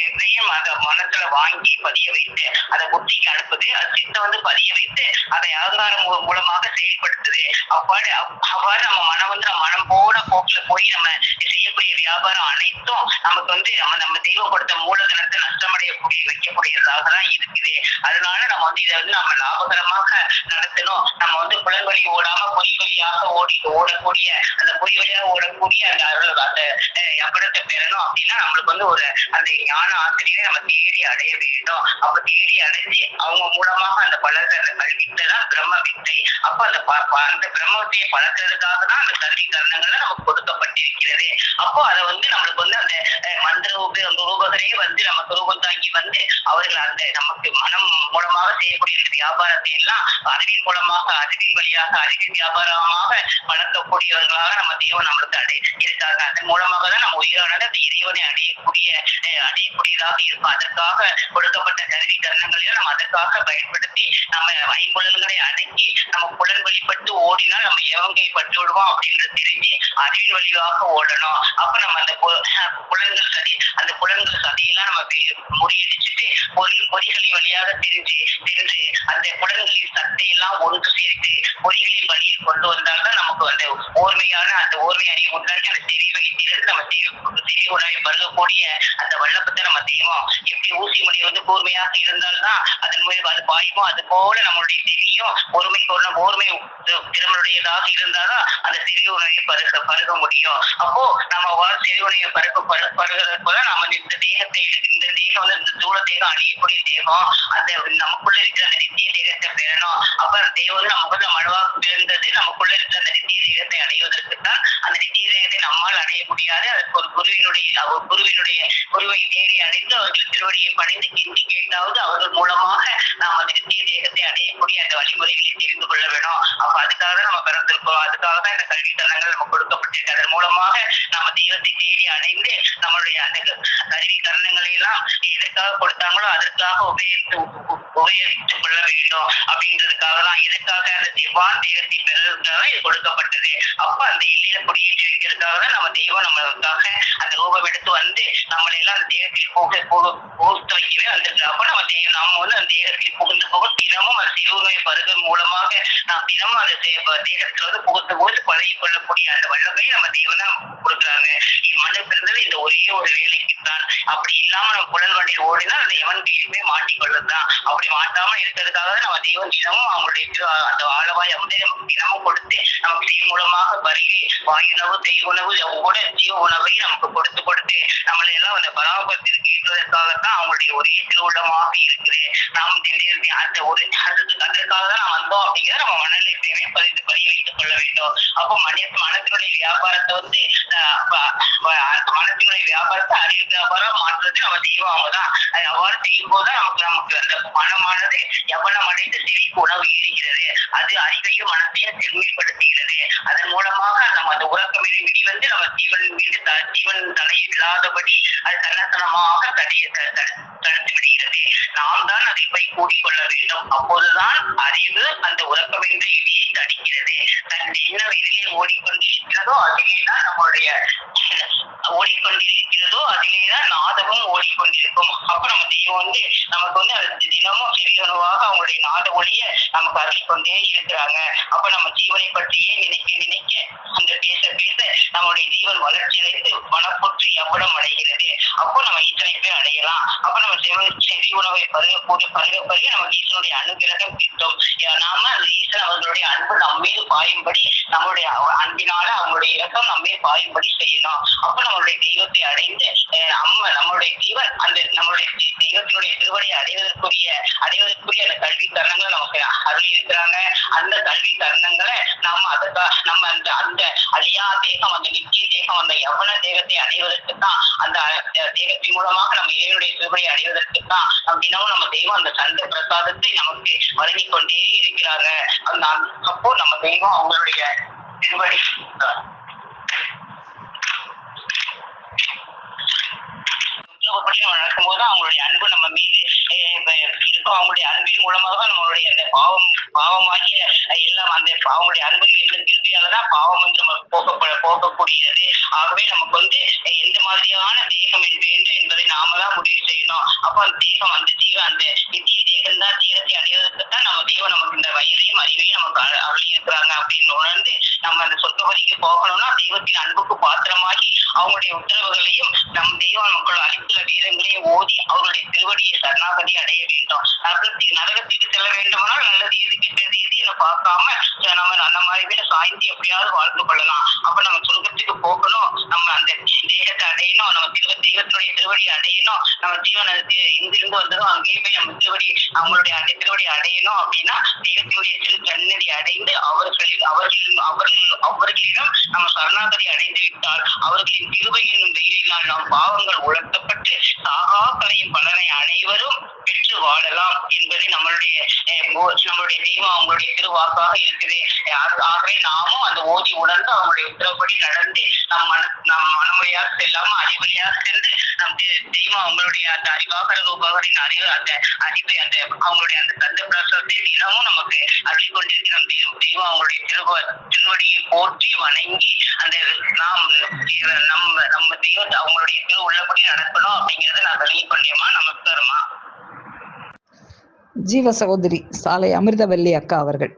இதையும் அந்த மனத்துல வாங்கி பதிய வைத்து அதை புத்திக்கு அனுப்புது. அது சித்த வந்து பதிய வைத்து அதை அகங்காரம் மூலமாக செயல்படுத்துது. அவ்வாறு நம்ம மனம் வந்து நம்ம மனம் போன போக்குல போய் நம்ம செய்யக்கூடிய வியாபாரம் அனைத்தும் நமக்கு வந்து நம்ம தெய்வம் கொடுத்த மூலதனத்தை வைக்கக்கூடியதாக தான் இருக்குது. அதனால நம்ம வந்து இதை வந்து நம்ம லாபகரமாக நடத்தணும். நம்ம வந்து புலன்வழி ஓடாம பொய் வழியாக ஓடக்கூடிய அந்த பொய் வழியாக ஓடக்கூடிய அந்த எப்படத்தை பெறணும் அப்படின்னா நம்மளுக்கு வந்து ஒரு அந்த ஞான ஆசிரியரை நம்ம தேடி அடைய வேண்டும். அப்ப தேடி அடைஞ்சு அவங்க மூலமாக அந்த பலத்தை அந்த கல்வித்தான் பிரம்ம வித்தை. அப்ப அந்த பிரம்ம வித்தையை பழக்கிறதுக்காக தான் அந்த கல்வி கரணங்கள்ல நமக்கு கொடுக்கப்பட்டிருக்கிறது. அப்போ அதை வந்து நம்மளுக்கு வந்து அந்த மந்திர ரூபகரே வந்து நமக்கு ரூபம் தாங்கி வந்து அவர்கள் அந்த நமக்கு மனம் மூலமாக செய்யக்கூடிய வியாபாரத்தை எல்லாம் அறிவின் மூலமாக அறிவின் வழியாக அறிவின் வியாபாரமாக வளர்க்கக்கூடியவர்களாக நம்ம தெய்வம் நம்மளுக்கு இருக்காங்க. அதன் மூலமாக தான் நம்ம உயிரானது அந்த இறைவனை அடையக்கூடியதாக இருக்கும். அதற்காக கொடுக்கப்பட்ட கருவி கரணங்களையும் நம்ம அதற்காக பயன்படுத்தி நம்ம ஐம்புலன்களை அடக்கி நம்ம புலன் வழிபட்டு ஓடினால் நம்ம எவங்கை பட்டு விடுவோம் அப்படின்றது தெரிஞ்சு அறிவின் வழியாக ஓடணும். அப்ப நம்ம அந்த புலன்கள் சதையெல்லாம் நம்ம முறியடிச்சுட்டு பொறிகளின் வழியாக தெரிஞ்சு அந்த புலன்களின் சத்தையெல்லாம் ஒன்று சேர்த்து பொறிகளின் வழியில் கொண்டு வந்தால்தான் நமக்கு அந்த ஓர்மையான அந்த ஓர்மை அறிய உண்டாக்கி அந்த தெரிவிலிருந்து நம்ம தெரிய உணவை பருகக்கூடிய அந்த வல்லப்பத்தை நம்ம தெய்வம் எப்படி ஊசி முனை வந்து கூர்மையாக இருந்தால்தான் அதன் மூலம் அது பாயுமோ அது போல நம்மளுடைய தெரியும் ஓர்மை திறமையுடையதாக இருந்தாதான் அந்த தெரிய உணவை பருக முடியும். அப்போ நம்ம தெரிய உணவை பருகிறது போல நம்ம இந்த தேகத்தை இந்த தேகம் வந்து இந்த தூள தேகம் அழியக்கூடிய தேகம் அந்த நமக்குள்ள இருக்கிற அந்த நித்திய தேகத்தை பெறணும். அப்ப அந்த தேகம் வந்து நமக்கு வந்து மனுவாக பிறந்தது நமக்குள்ள இருக்கிற அந்த நித்திய தேகத்தை அடைவதற்கு தான் அந்த நித்திய தேகத்தை நம்மால் அடைய முடியாது. அதற்கு ஒரு குருவை தேடி அடைந்து அவர்கள் திருவடியை படைந்து கிண்டி கேட்டாவது அவர்கள் மூலமாக நாம் அந்த நித்திய தேகத்தை அடையக்கூடிய அந்த வழிமுறைகளை தெரிந்து கொள்ள வேணும். அப்ப அதுக்காக தான் நம்ம பிறந்திருக்கோம். அதுக்காக தான் இந்த கல்வி தரங்கள் நம்ம கொடுக்கப்பட்டிருக்கு. அதன் மூலமாக நம்ம தெய்வத்தை தேடி அடைந்து நம்மளுடைய அந்த கல்வி தருணங்களை எல்லாம் எதற்காக கொடுத்தாங்களோ அதற்காக உபயோகித்துக் கொள்ள வேண்டும் அப்படின்றதுக்காக தான் எதற்காக அந்த திவான் தேகத்தை பெறதுக்காக இது கொடுக்கப்பட்டது. அப்ப அந்த எல்லையில குடியேற்றி வைக்கிறதுக்காக தான் நம்ம தெய்வம் நம்மளுக்காக அந்த ரூபம் எடுத்து வந்து நம்மளை எல்லாம் அந்த தேகத்தில் புகுத்து வைக்கவே வந்திருக்கு. அப்ப நம்ம வந்து அந்த தேகத்தில் புகுந்து தினமும் அது ஜீவனை பருதல் மூலமாக நாம் தினமும் அந்த தேகத்துல வந்து புகுத்து பழகி கொள்ளக்கூடிய அந்த வல்லமை நம்ம தேவனா கொடுக்குறாங்க. மனு பிறந்தது இந்த ஒரே ஒரு வேலைக்குத்தான். அப்படி இல்லாம நம்ம புலன் வண்டியில் ஓடினா அந்த எவன் கையிலுமே மாட்டிக்கொள்ளதான். அப்படி மாட்டாம இருக்கிறதுக்காக நம்ம தேவன் தினமும் அவங்களுடைய அந்த ஆளவாய் வந்து நமக்கு தினமும் கொடுத்து நமக்கு தீ மூலமாக வருகை வாயுணவு தெய்வுணவு கூட ஜீவ உணவை நமக்கு கொடுத்து நம்மளை எல்லாம் அந்த பராமரத்தில் கேட்பதற்காகத்தான் அவங்களுடைய ஒரே திருவுள்ளமாக இருக்குது. நாம் அந்த ஒரு அதற்காக தான் நாம் வந்தோம் அப்படிங்கிற நம்ம மனநிலை எப்பயுமே பதிய வைத்துக் கொள்ள வேண்டும். அப்போ மனத்தினுடைய வியாபாரத்தை வந்து மனத்தினுடைய வியாபாரத்தை அறிவு வியாபாரம் மாற்றுறது நம்ம செய்வாங்கதான். அது அவ்வாறு செய்யும் போதுதான் நமக்கு அந்த மனமானது எவ்வளவு அடைந்த செவிக்கு உணவு இருக்கிறது. அது அறிவையும் மனத்தையும் செம்மைப்படுத்துகிறது. அதன் மூலமாக நம்ம அந்த உறக்கமில்லை விடி வந்து நம்ம ஜீவன் மீது ஜீவன் தடை இல்லாதபடி அது தன்னத்தனமாக தடுத்து விடுகிறது. நாம் தான் அதை போய் கூடிக்கொள்ள வேண்டும். அப்போதுதான் அறிவு அந்த உறக்கமில்லை இடியை தடுக்கிறது. தன் சின்ன வயதிலே ஓடிக்கொண்டிருக்கிறதோ அதிலேதான் நம்மளுடைய அதிலேதான் நாதமும் ஓடிக்கொண்டிருக்கும். அப்ப நம்ம தெய்வம் வந்து நமக்கு வந்து அது தினமும் செவியுணவாக அவங்களுடைய நாத ஒளிய நமக்கு அறிவிக்கொண்டே இருக்கிறாங்க. அப்ப நம்ம ஜீவனை பற்றியே நினைக்க அந்த பேச நம்முடைய ஜீவன் வளர்ச்சி அடைந்து மனப்புற்று எவ்வளவு அடைகிறது. அப்போ நம்ம ஈசனை போய் அடையலாம். அப்ப நம்ம செவி உணவை பருக நமக்கு ஈசனுடைய அனுகிரகம் கிட்டும். நாம அந்த ஈசன் அவர்களுடைய அன்பு நம்மீது பாயும்படி நம்மளுடைய அன்பினால அவங்களுடைய இலக்கம் நம்மீது பாயும்படி செய்யணும். அப்ப நம்மளுடைய தெய்வத்தை அடைந்து நம்மளுடைய ஜீவன் அந்த நம்மளுடைய தெய்வத்தினுடைய திருவடியை அடைவதற்குரிய அந்த கல்வி தருணங்களை நமக்கு அருள் இருக்கிறாங்க. அந்த கல்வி தருணங்களை நம்ம அந்த அழியா தேகம் அந்த நித்திய தேகம் அந்த யவன தேகத்தை அடைவதற்கு தான் அந்த தேகத்தின் மூலமாக நம்ம இறைவனுடைய திருவடியை அடைவதற்கு தான் தினமும் நம்ம தெய்வம் அந்த சந்த பிரசாதத்தை நமக்கு வழங்கிக் கொண்டே இருக்கிறாங்க. அப்போ நம்ம தெய்வம் அவங்களுடைய திருவடி நடக்கும்போது அவங்களுடைய அன்பு நம்ம மீது இருக்கும். அவங்களுடைய அன்பின் மூலமாக நம்மளுடைய அந்த பாவமாகிய எல்லாம் அந்த அவங்களுடைய அன்புக்கு திருப்பியாலதான் பாவம் வந்து நம்ம போகக்கூடியது. ஆகவே நமக்கு வந்து எந்த மாதிரியான தேகம் வேண்டும் என்பதை நாம தான் முடிவு செய்யணும். அப்போ அந்த தேகம் அந்த ஜீவன் அந்த நித்திய தேகம் தான் தீரத்தை அடைவதற்கு தான் நம்ம தெய்வம் நமக்கு இந்த வயதையும் அறிவையும் நமக்கு அருளி இருக்கிறாங்க அப்படின்னு உணர்ந்து நம்ம அந்த சொர்க்கவதிக்கு போகணும்னா தெய்வத்தின் அன்புக்கு பாத்திரமாகி அவங்களுடைய உத்தரவுகளையும் நம் தெய்வம் மக்கள் அளித்துள்ள வேதங்களையும் ஓதி அவருடைய திருவடியை சரணாகதி அடைய வேண்டும். நரகத்துக்கு செல்ல வேண்டுமானால் நல்லது எது கெட்டது எது என பார்க்காம நம்ம அந்த மாதிரி சாய்ந்து எப்படியாவது வாழ்ந்து கொள்ளலாம். அப்ப நம்ம சொர்க்கத்துக்கு போகணும், நம்ம அந்த தேகத்தை அடையணும், நம்ம தெய்வத்தினுடைய திருவடியை அடையணும், நம்ம ஜீவன இங்கிருந்து வந்ததும் அங்கேயே போய் நம்ம அவங்களுடைய அந்த திருவடியை அடையணும் அப்படின்னா தெய்வத்தினுடைய திரு சன்னதி அடைந்து அவர்களிடம் நம்ம சரணாகதி அடைந்து விட்டால் அவர்களின் கிருபையின் வெயிலினால் நாம் பாவங்கள் உணர்த்தப்பட்டு சாகா கலையும் பலனை அனைவரும் பெற்று வாழலாம் என்பது நம்மளுடைய தெய்வம் அவங்களுடைய திருவாக்காக இருக்குது. ஆகவே நாமும் அந்த ஓதி உணர்ந்து அவங்களுடைய உத்தரவுப்படி நடந்து நம் மனமொழியாக செல்லாம அறிவழியாக சென்று நம் தெய்வம் அவங்களுடைய அந்த அறிவாகர ரூபாகரின் அறிவு அந்த அறிவை அந்த அவங்களுடைய அந்த தந்த பிரசவத்தை தினமும் நமக்கு அருள் கொண்டிருக்கிற தெய்வம் அவங்களுடைய திருவடியை போற்றி வணங்கி அந்த நம்ம தெய்வத்தை அவங்களுடைய திரு உள்ளபடி நடக்கணும் அப்படிங்கறத நான் தெளிவு பண்ணியமா நமஸ்காரமா. ஜீவ சகோதரி சாலை அமிர்தவல்லி அக்கா அவர்கள்.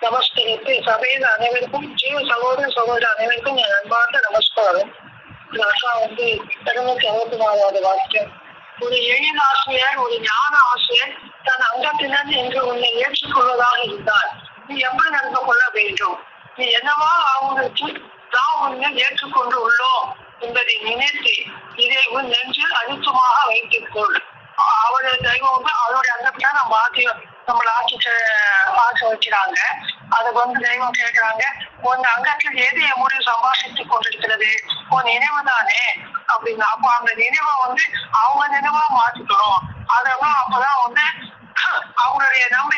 நமஸ்கரித்து சபையில் அனைவருக்கும் ஜீவ சகோதர அனைவருக்கும் என் அன்பார்ந்த நமஸ்காரம். அக்கா வந்து 264வது வாக்கியம். ஒரு எழில் ஆசிரியர் ஒரு ஞான ஆசிரியர் தன் அங்கத்தினர் என்று உன்னை ஏற்றுக்கொள்வதாக இருந்தால் நீ எப்படி நடந்து கொள்ள வேண்டும்? நீ என்னவா அவங்களுக்கு தான் உன்னை ஏற்றுக்கொண்டு உள்ளோம் என்பதை நினைத்து இதை உன் நெஞ்சில் அழுத்தமாக வைத்துக்கொள். அவருடைய தெய்வம் வந்து அவருடைய அங்கத்தினர் நம்ம நம்மளை ஆட்சி வைக்கிறாங்க. அதுக்கு வந்து தெய்வம் கேட்கிறாங்க, உன் அங்கத்தில் எது எம்முடைய சம்பாஷித்துக் கொண்டிருக்கிறது? உன் நினைவு தானே அப்படின்னா, அப்ப அந்த நினைவை வந்து அவங்க நினைவா மாத்திக்கணும். அதெல்லாம் அப்பதான் வந்து அவங்களுடைய நம்ம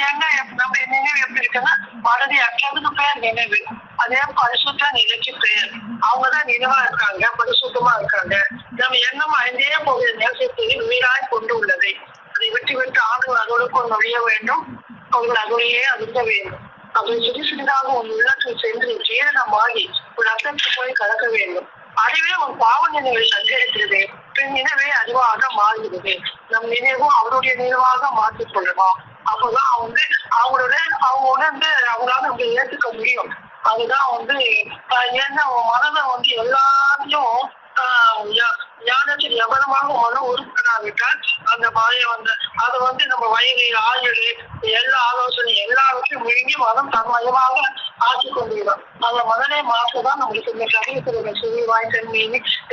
நினைவு எப்படி இருக்குன்னா மனதை அற்றதுக்கு பேர் நினைவு, அதே பரிசுத்த நிலைக்கு பேர். அவங்கதான் நினைவா இருக்காங்க, பரிசுத்தமா இருக்காங்க. நம்ம எண்ணம் அழிந்தே போகிற நேசத்தை உயிராய் கொண்டு உள்ளதை அதை விட்டு ஆண்கள் அதோடு நுழைய வேண்டும், அவர்கள் அதோடையே அழுத்த வேண்டும். அதை சிறிதாக உன் உள்ளத்தில் சென்று ஜீரணமாகி உன் ரத்தத்தை போய் கலக்க வேண்டும். அதுவே உன் பாவ நினைவை சஞ்சரிக்கிறது. நினைவே அறிவாக மாறுகிறது. நம் நினைவும் அவருடைய நினைவாக மாற்றிக் கொள்ளணும். அப்பதான் அவங்க உணர்ந்து அவங்களால நம்ம ஏற்றுக்க முடியும். அதுதான் ஏன்னா மனதை எல்லாரையும் ஞானத்தில் எவரமாக மனம் உறுப்பினாவிட்டால் அந்த மழையை அதை நம்ம வயது ஆயுள் எல்லா ஆலோசனை எல்லாவற்றையும் முழுங்கி மனம் தன்மயமாக ஆட்சி கொண்டிருக்கும். அந்த மனதை மாற்றதான் நம்மளுக்கு இந்த கவிதை சுழிவாய் தன்மை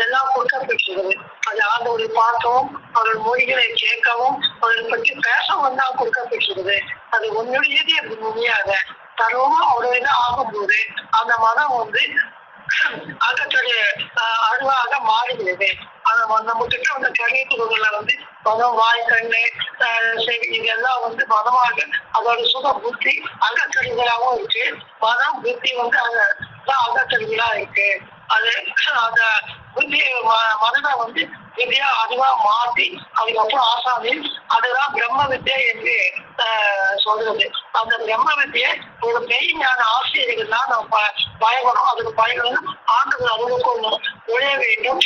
எல்லாம் கொடுக்கப்பட்டிருக்கிறது. அது ஆண்டவரை பார்க்கவும் அவர்கள் மொழிகளை கேட்கவும் அவர்களை பற்றி பேசவும் தான் கொடுக்கப்பட்டிருக்கிறது. அது உன்னுடையது அப்படி முடியாத தரவும் அவருடைய ஆகும்போது அந்த மனம் அகத்தடைய அருவாக மாறுகிறது. நம்ம கிட்ட கருத்துகளை மனம் வாய் கண்ணு செவி இதெல்லாம் மனமாக அதோட சுக புத்தி அகத்தறிகளாகவும் இருக்கு. மனம் புத்தி அகத்தறிகளா இருக்கு. அது அந்த புத்தி மனதை வித்யா அறிவா மாற்றி அதுக்கப்புறம் ஆசாமி அதுதான் பிரம்ம வித்யா என்று சொல்றது. அந்த பிரம்ம வித்தியை ஒரு மெய்ஞான ஆசிரியர்கள் தான் நம்ம பயப்படும். அதுக்கு பயணம் ஆண்டுகள் அனுபவம் நுழைய வேண்டும்.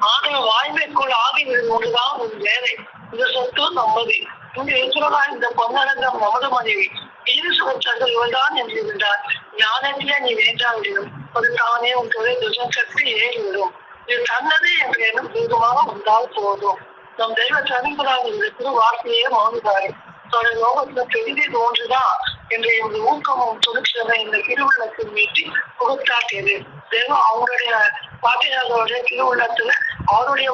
ஆண்டுகள் வாய்மைக்குள் ஆகிவிடும் ஒன்றுதான் ஒரு வேலை. இந்த சொத்து நம்மது. இங்கு இருக்கிறதா இந்த பொன்னடங்கம் நமது மனைவி ஈஸ்வரர்கள் இவள்தான் என்று இருந்தார். ஞானத்திலே நீ வேண்டாவிடும் அது தானே உன் தொழில் துசங்கற்கு ஏறிவிடும். இது தன்னது என்று எண்ணம் தீர்க்கமாக வந்தால் போதும். நம் தெய்வ தனிப்பதாக இருக்கிற வார்த்தையே மௌனிதாரு தன்னுடைய லோகத்துல பெரிது ஒன்றுதான் என்று இந்த ஊக்கமும் துணிச்சலை இந்த திருவுள்ளத்தில் மீட்டி புகழ்த்தாட்டியது. தெய்வம் அவங்களுடைய பாட்டினார்களுடைய திருவுள்ளத்துல அவருடைய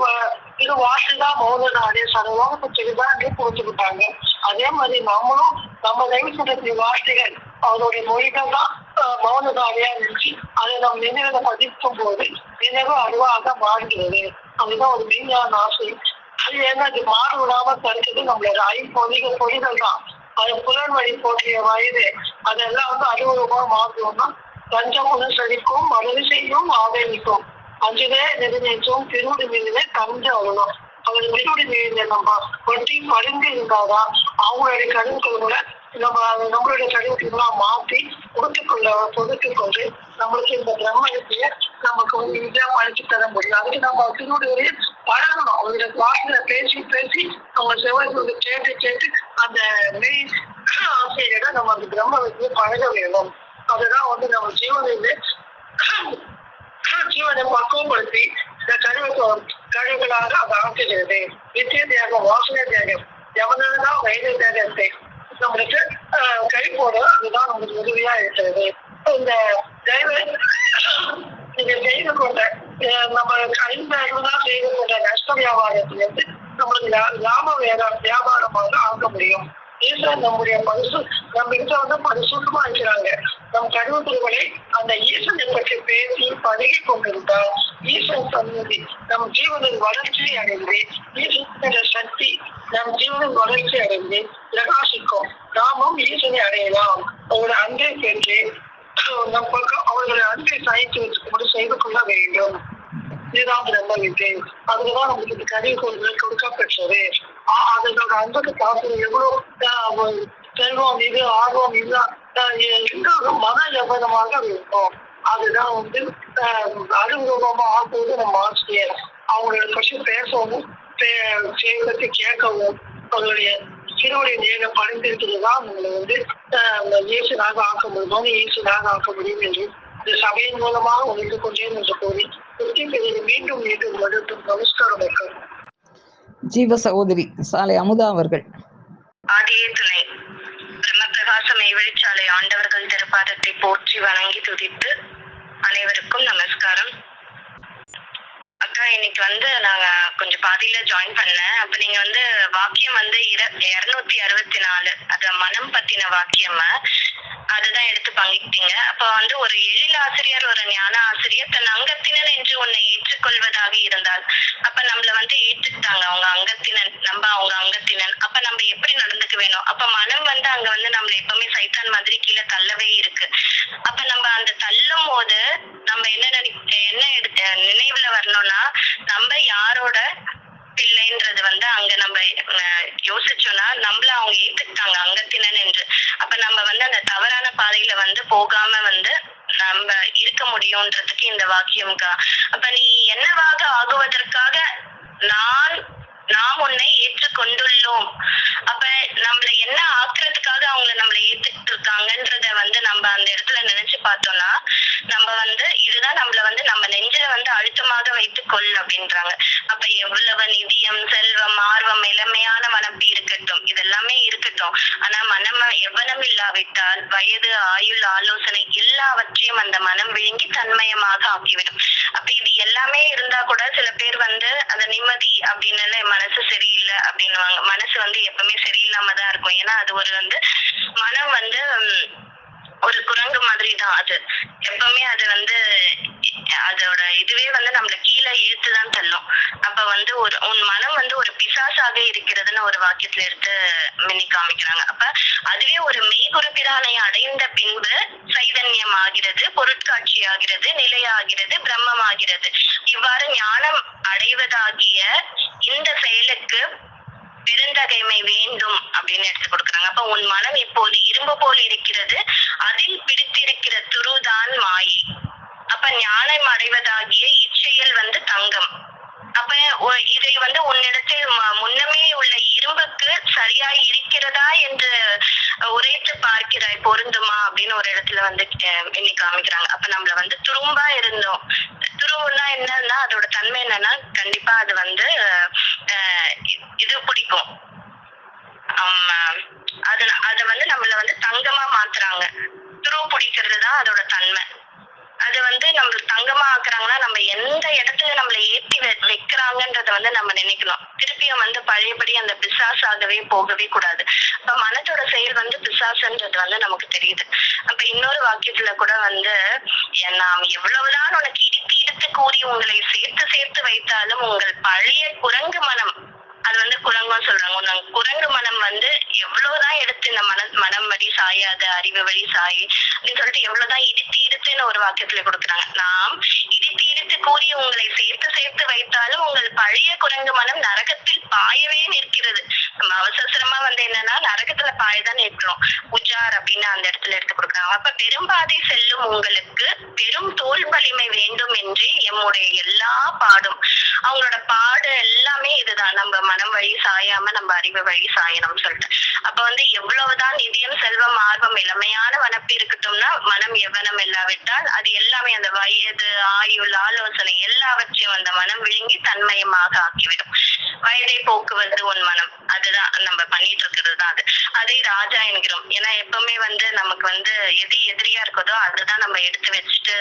திரு வார்த்தைதான் மௌனதாரே சர்வலோகத்தை தெரிதான் என்று புரிஞ்சுக்கிட்டாங்க. அதே மாதிரி நம்மளும் நம்ம தெய்வத்தினுடைய வார்த்தைகள் அவருடைய மொழிகள் தான் மௌனதாரியா இருந்துச்சு. அதை நம்ம நினைவுல பதிக்கும் போது நினைவு அருவாக மாறுகிறது. அதுதான் ஒரு மெய்ஞான ஆசை. அது என்ன அது மாறு விடாம தடுத்தது நம்மளோட பொறிகள் தான். அது புலன் வழி போற்றிய வயது அதெல்லாம் அறுவரூபா மாறுவோம்னா பஞ்சம் அனுசரிக்கும் மனது செய்யும் ஆதரிக்கும் அஞ்சுதே நெருநேற்றும் திருவுடி மீதுவே கண்டு அவ்வளோ அவர் திருவுடி மீது நம்ம ஒட்டி படுந்து இருந்தாதான் அவங்களுடைய கருவுக்குள்ள நம்மளுடைய கருவுக்குலாம் மாற்றி பொறுத்துக் கொண்டு நம்மளுக்கு இந்த பிரம்மத்திய நமக்கு இதா பழிச்சு தர முடியும். அதுக்கு நம்ம திருவுடைய பழகணும். அவருடைய வார்த்தையில பேசி அவங்க செவ்வாய் கேட்டு அந்த மெய் ஆசையோட நம்ம அந்த பிரம்ம வித்தியை பழக வேணும். அதுதான் நம்ம ஜீவனை பக்குவப்படுத்தி இந்த கழிவுகளாக அதை ஆக்குகிறது. நித்திய தியாகம் வாசனை தியாகம் எவனதான் வயது தியாகத்தை நம்மளுக்கு கை போட அதுதான் நம்மளுக்கு உதவியா இருக்கிறது. இந்த செய்து கொண்ட நம்ம 5 அறிவுதான் செய்து கொண்ட நஷ்ட வியாபாரத்திலிருந்து நம்மளுக்கு லாப வியாபாரமாக ஆக்க முடியும். ஈஸ்வரன் நம்முடைய நம்ம கிட்ட பரிசுத்தமா இருக்கிறாங்க. நம் கருவுகளை அந்த ஈசனை பற்றி பேசி பழகி கொண்டிருந்தால் ஈசன் சந்நிதி நம் ஜீவனின் வளர்ச்சி அடைந்து ஈசனுடைய சக்தி நம் ஜீவனின் வளர்ச்சி அடைந்து பிரகாசிக்கும். நாமும் ஈசனை அடையலாம். அவருடைய அன்பை பெற்று நம் பக்கம் அவர்களை அன்பை சாய்த்து வச்சுக்கும்படி செய்து கொள்ள வேண்டும். இதுதான் பிரம்ம வித்தை. அதுதான் நம்மளுக்கு கருவிகள் கொடுக்கப்பெற்றது. அதனோட அன்புக்கு பார்த்து எவ்வளவு செல்வம் இது ஆர்வம் இதுதான் மன ஜபனமாக இருக்கும். அதுதான் அறிவுரூபமா ஆக்குவது நம்ம ஆசிரியர். அவங்களோட பற்றி பேசவும் செய்வதற்கு கேட்கவும் அவங்களுடைய திருவடைய நேர படைந்திருக்கிறதுதான் நம்மளை இயேசுனாக ஆக்க முடியும். இயேசுனாக ஆக்க முடியும் என்று இந்த சபையின் மூலமாக உணர்ந்து கொண்டேன் என்று கூறி மீண்டும் மீண்டும் நமஸ்காரம். ஜீவ சகோதரி சாலை அமுதா அவர்கள். ஆதியே துணை பிரம்ம பிரகாசமை வெளிச்சாலை ஆண்டவர்கள் திருப்பாதத்தை போற்றி வணங்கி துதித்து அனைவருக்கும் நமஸ்காரம். அக்கா இன்னைக்கு நாங்க கொஞ்சம் பாதியில ஜாயின் பண்ணேன். அப்ப நீங்க வாக்கியம் 264 அது மனம் பத்தின வாக்கியம் அதுதான் எடுத்து பங்கிட்டீங்க. அப்ப ஒரு எழில் ஆசிரியர் ஒரு ஞான ஆசிரியர் தன் அங்கத்தினன் என்று உன்னை ஏற்றுக்கொள்வதாக இருந்தால் அப்ப நம்மள ஏற்றுக்கிட்டாங்க. அவங்க அங்கத்தினன் நம்ம அவங்க அங்கத்தினன். அப்ப நம்ம எப்படி நடந்துக்க வேணும்? அப்ப மனம் அங்க நம்மள எப்பவுமே சைத்தான் மாதிரி கீழே தள்ளவே இருக்கு. அப்ப நம்ம அந்த தள்ளும் போது நம்ம என்ன நினைவுல வரணும்னா நம்ம யாரோட பிள்ளைன்றது அங்க நம்ம யோசிச்சோம்னா நம்மள அவங்க ஏத்துக்கிட்டாங்க அங்கத்தினன் என்று. அப்ப நம்ம அந்த தவறான பாதையில போகாம நம்ம இருக்க முடியும்ன்றதுக்கு இந்த வாக்கியம்க்கா. அப்ப நீ என்னவாக ஆகுவதற்காக நாம் உன்னை ஏற்றுக்கொண்டுள்ளோம். அப்ப நம்மள என்ன ஆக்குறதுக்காக அவங்க நம்மள ஏத்துக்கிட்டு இருக்காங்கன்றத நம்ம அந்த இடத்துல நினைச்சு பார்த்தோம்னா நம்ம இதுதான் நம்மள நம்ம நெஞ்சில அழுத்தமாக வைத்துக் கொள் அப்படின்றாங்க. அப்ப எவ்வளவு நிதியம், செல்வம், ஆர்வம், இளமையான மனப்பி இருக்கட்டும், இதெல்லாமே இருக்கட்டும். ஆனா மனம் எவ்வளவு இல்லாவிட்டால் வயது, ஆயுள், ஆலோசனை எல்லாவற்றையும் அந்த மனம் விழுங்கி தன்மயமாக ஆக்கிவிடும். அப்ப இது எல்லாமே இருந்தா கூட சில பேர் அந்த நிம்மதி அப்படின்னு மனசு சரியில்லை அப்படின்னுவாங்க. மனசு எப்பவுமே சரியில்லாம தான் இருக்கும். ஏன்னா அது ஒரு மனம் ஒரு குரங்கு மாதிரி தான். அது எப்பவுமே அது அதோட இதுவே நம்மள கீழே இழுத்துதான் தள்ளும். அப்ப உன் மனம் ஒரு பிசாசாக இருக்கிறதுன்னு ஒரு வாக்கியத்துல எடுத்து மின்னி காமிக்கிறாங்க. அப்ப அதுவே ஒரு மெய்குருபிரானை அடைந்த பின்பு சைதன்யம் ஆகிறது, பொருட்காட்சி ஆகிறது, நிலையாகிறது, பிரம்மமாகிறது. இவ்வாறு ஞானம் அடைவதாகிய இந்த செயலுக்கு பெருந்தகைமை வேண்டும் அப்படின்னு எடுத்து கொடுக்குறாங்க. அப்ப உன் மனம் இப்போது இரும்பு போல் இருக்கிறது, அதில் பிடித்திருக்கிற துருதான் மாயை. அப்ப ஞானம் அடைவதாகிய இச்செயல் தங்கம். அப்ப இதை உன்னிடத்தில் முன்னமே உள்ள இரும்புக்கு சரியாய் இருக்கிறதா என்று உரைத்து பார்க்கிறாய், பொருந்துமா அப்படின்னு ஒரு இடத்துல எண்ணி காமிக்கிறாங்க. அப்ப நம்மள துரும்பா இருந்தோம். துருவுன்னா என்னன்னா அதோட தன்மை என்னன்னா கண்டிப்பா அது இது பிடிக்கும். அத நம்மள தங்கமா மாத்துறாங்க. துருவு பிடிக்கிறது தான் அதோட தன்மை. அது நம்ம தங்கமா ஆக்குறாங்கன்னா நம்ம எந்த இடத்துல நம்மள ஏற்றி வைக்கிறாங்கன்றத நம்ம நினைக்கணும். திருப்பியும் பழையபடி அந்த பிசாசாகவே போகவே கூடாது. அப்ப மனத்தோட செயல் பிசாசுன்றது நமக்கு தெரியுது. அப்ப இன்னொரு வாக்கியத்துல கூட நாம் எவ்வளவுதான் உனக்கு இடித்து கூறி உங்களை சேர்த்து வைத்தாலும் உங்கள் பழைய குரங்கு மனம், அது குரங்கும் சொல்றாங்க, குரங்கு மனம் எவ்வளவுதான் எடுத்து இந்த மனம் வழி சாயாது, அறிவு வழி சாயி அப்படின்னு சொல்லிட்டு எவ்வளவுதான் இடித்துன்னு ஒரு வாக்கியத்துல கொடுக்குறாங்க. நாம் இடித்து கூறி உங்களை சேர்த்து வைத்தாலும் உங்கள் பழைய குரங்கு மனம் நரகத்தில் பாயவே நிற்கிறது. நம்ம அவசரமா என்னன்னா நரகத்துல பாயதான் இருக்கிறோம். உஜார் அப்படின்னு அந்த இடத்துல எடுத்து கொடுக்குறாங்க. அப்ப பெரும்பாதை செல்லும் உங்களுக்கு பெரும் தோல் வலிமை வேண்டும் என்று எம்முடைய எல்லா பாடும், அவங்களோட பாடு எல்லாமே இதுதான், நம்ம மனம் வழி சாயாம நம்ம அறிவு வழி சாயணும்னு சொல்லிட்டு. அப்ப எவ்வளவுதான் நிதியம், செல்வம், ஆர்வம், இளமையான வனப்பு இருக்கட்டும்னா மனம் எவ்வனம் இல்லாவிட்டால் அது எல்லாமே அந்த வயது, ஆயுள், ஆலோசனை எல்லாவற்றையும் அந்த மனம் விழுங்கி தன்மயமாக ஆக்கிவிடும். வயதை போக்குவது உன் மனம், அதுதான் நம்ம பண்ணிட்டு இருக்கிறது தான் அது. அதை ராஜா என்கிறோம். ஏன்னா எப்பவுமே நமக்கு எது எதிரியா இருக்குதோ அதுதான் நம்ம எடுத்து வச்சுட்டு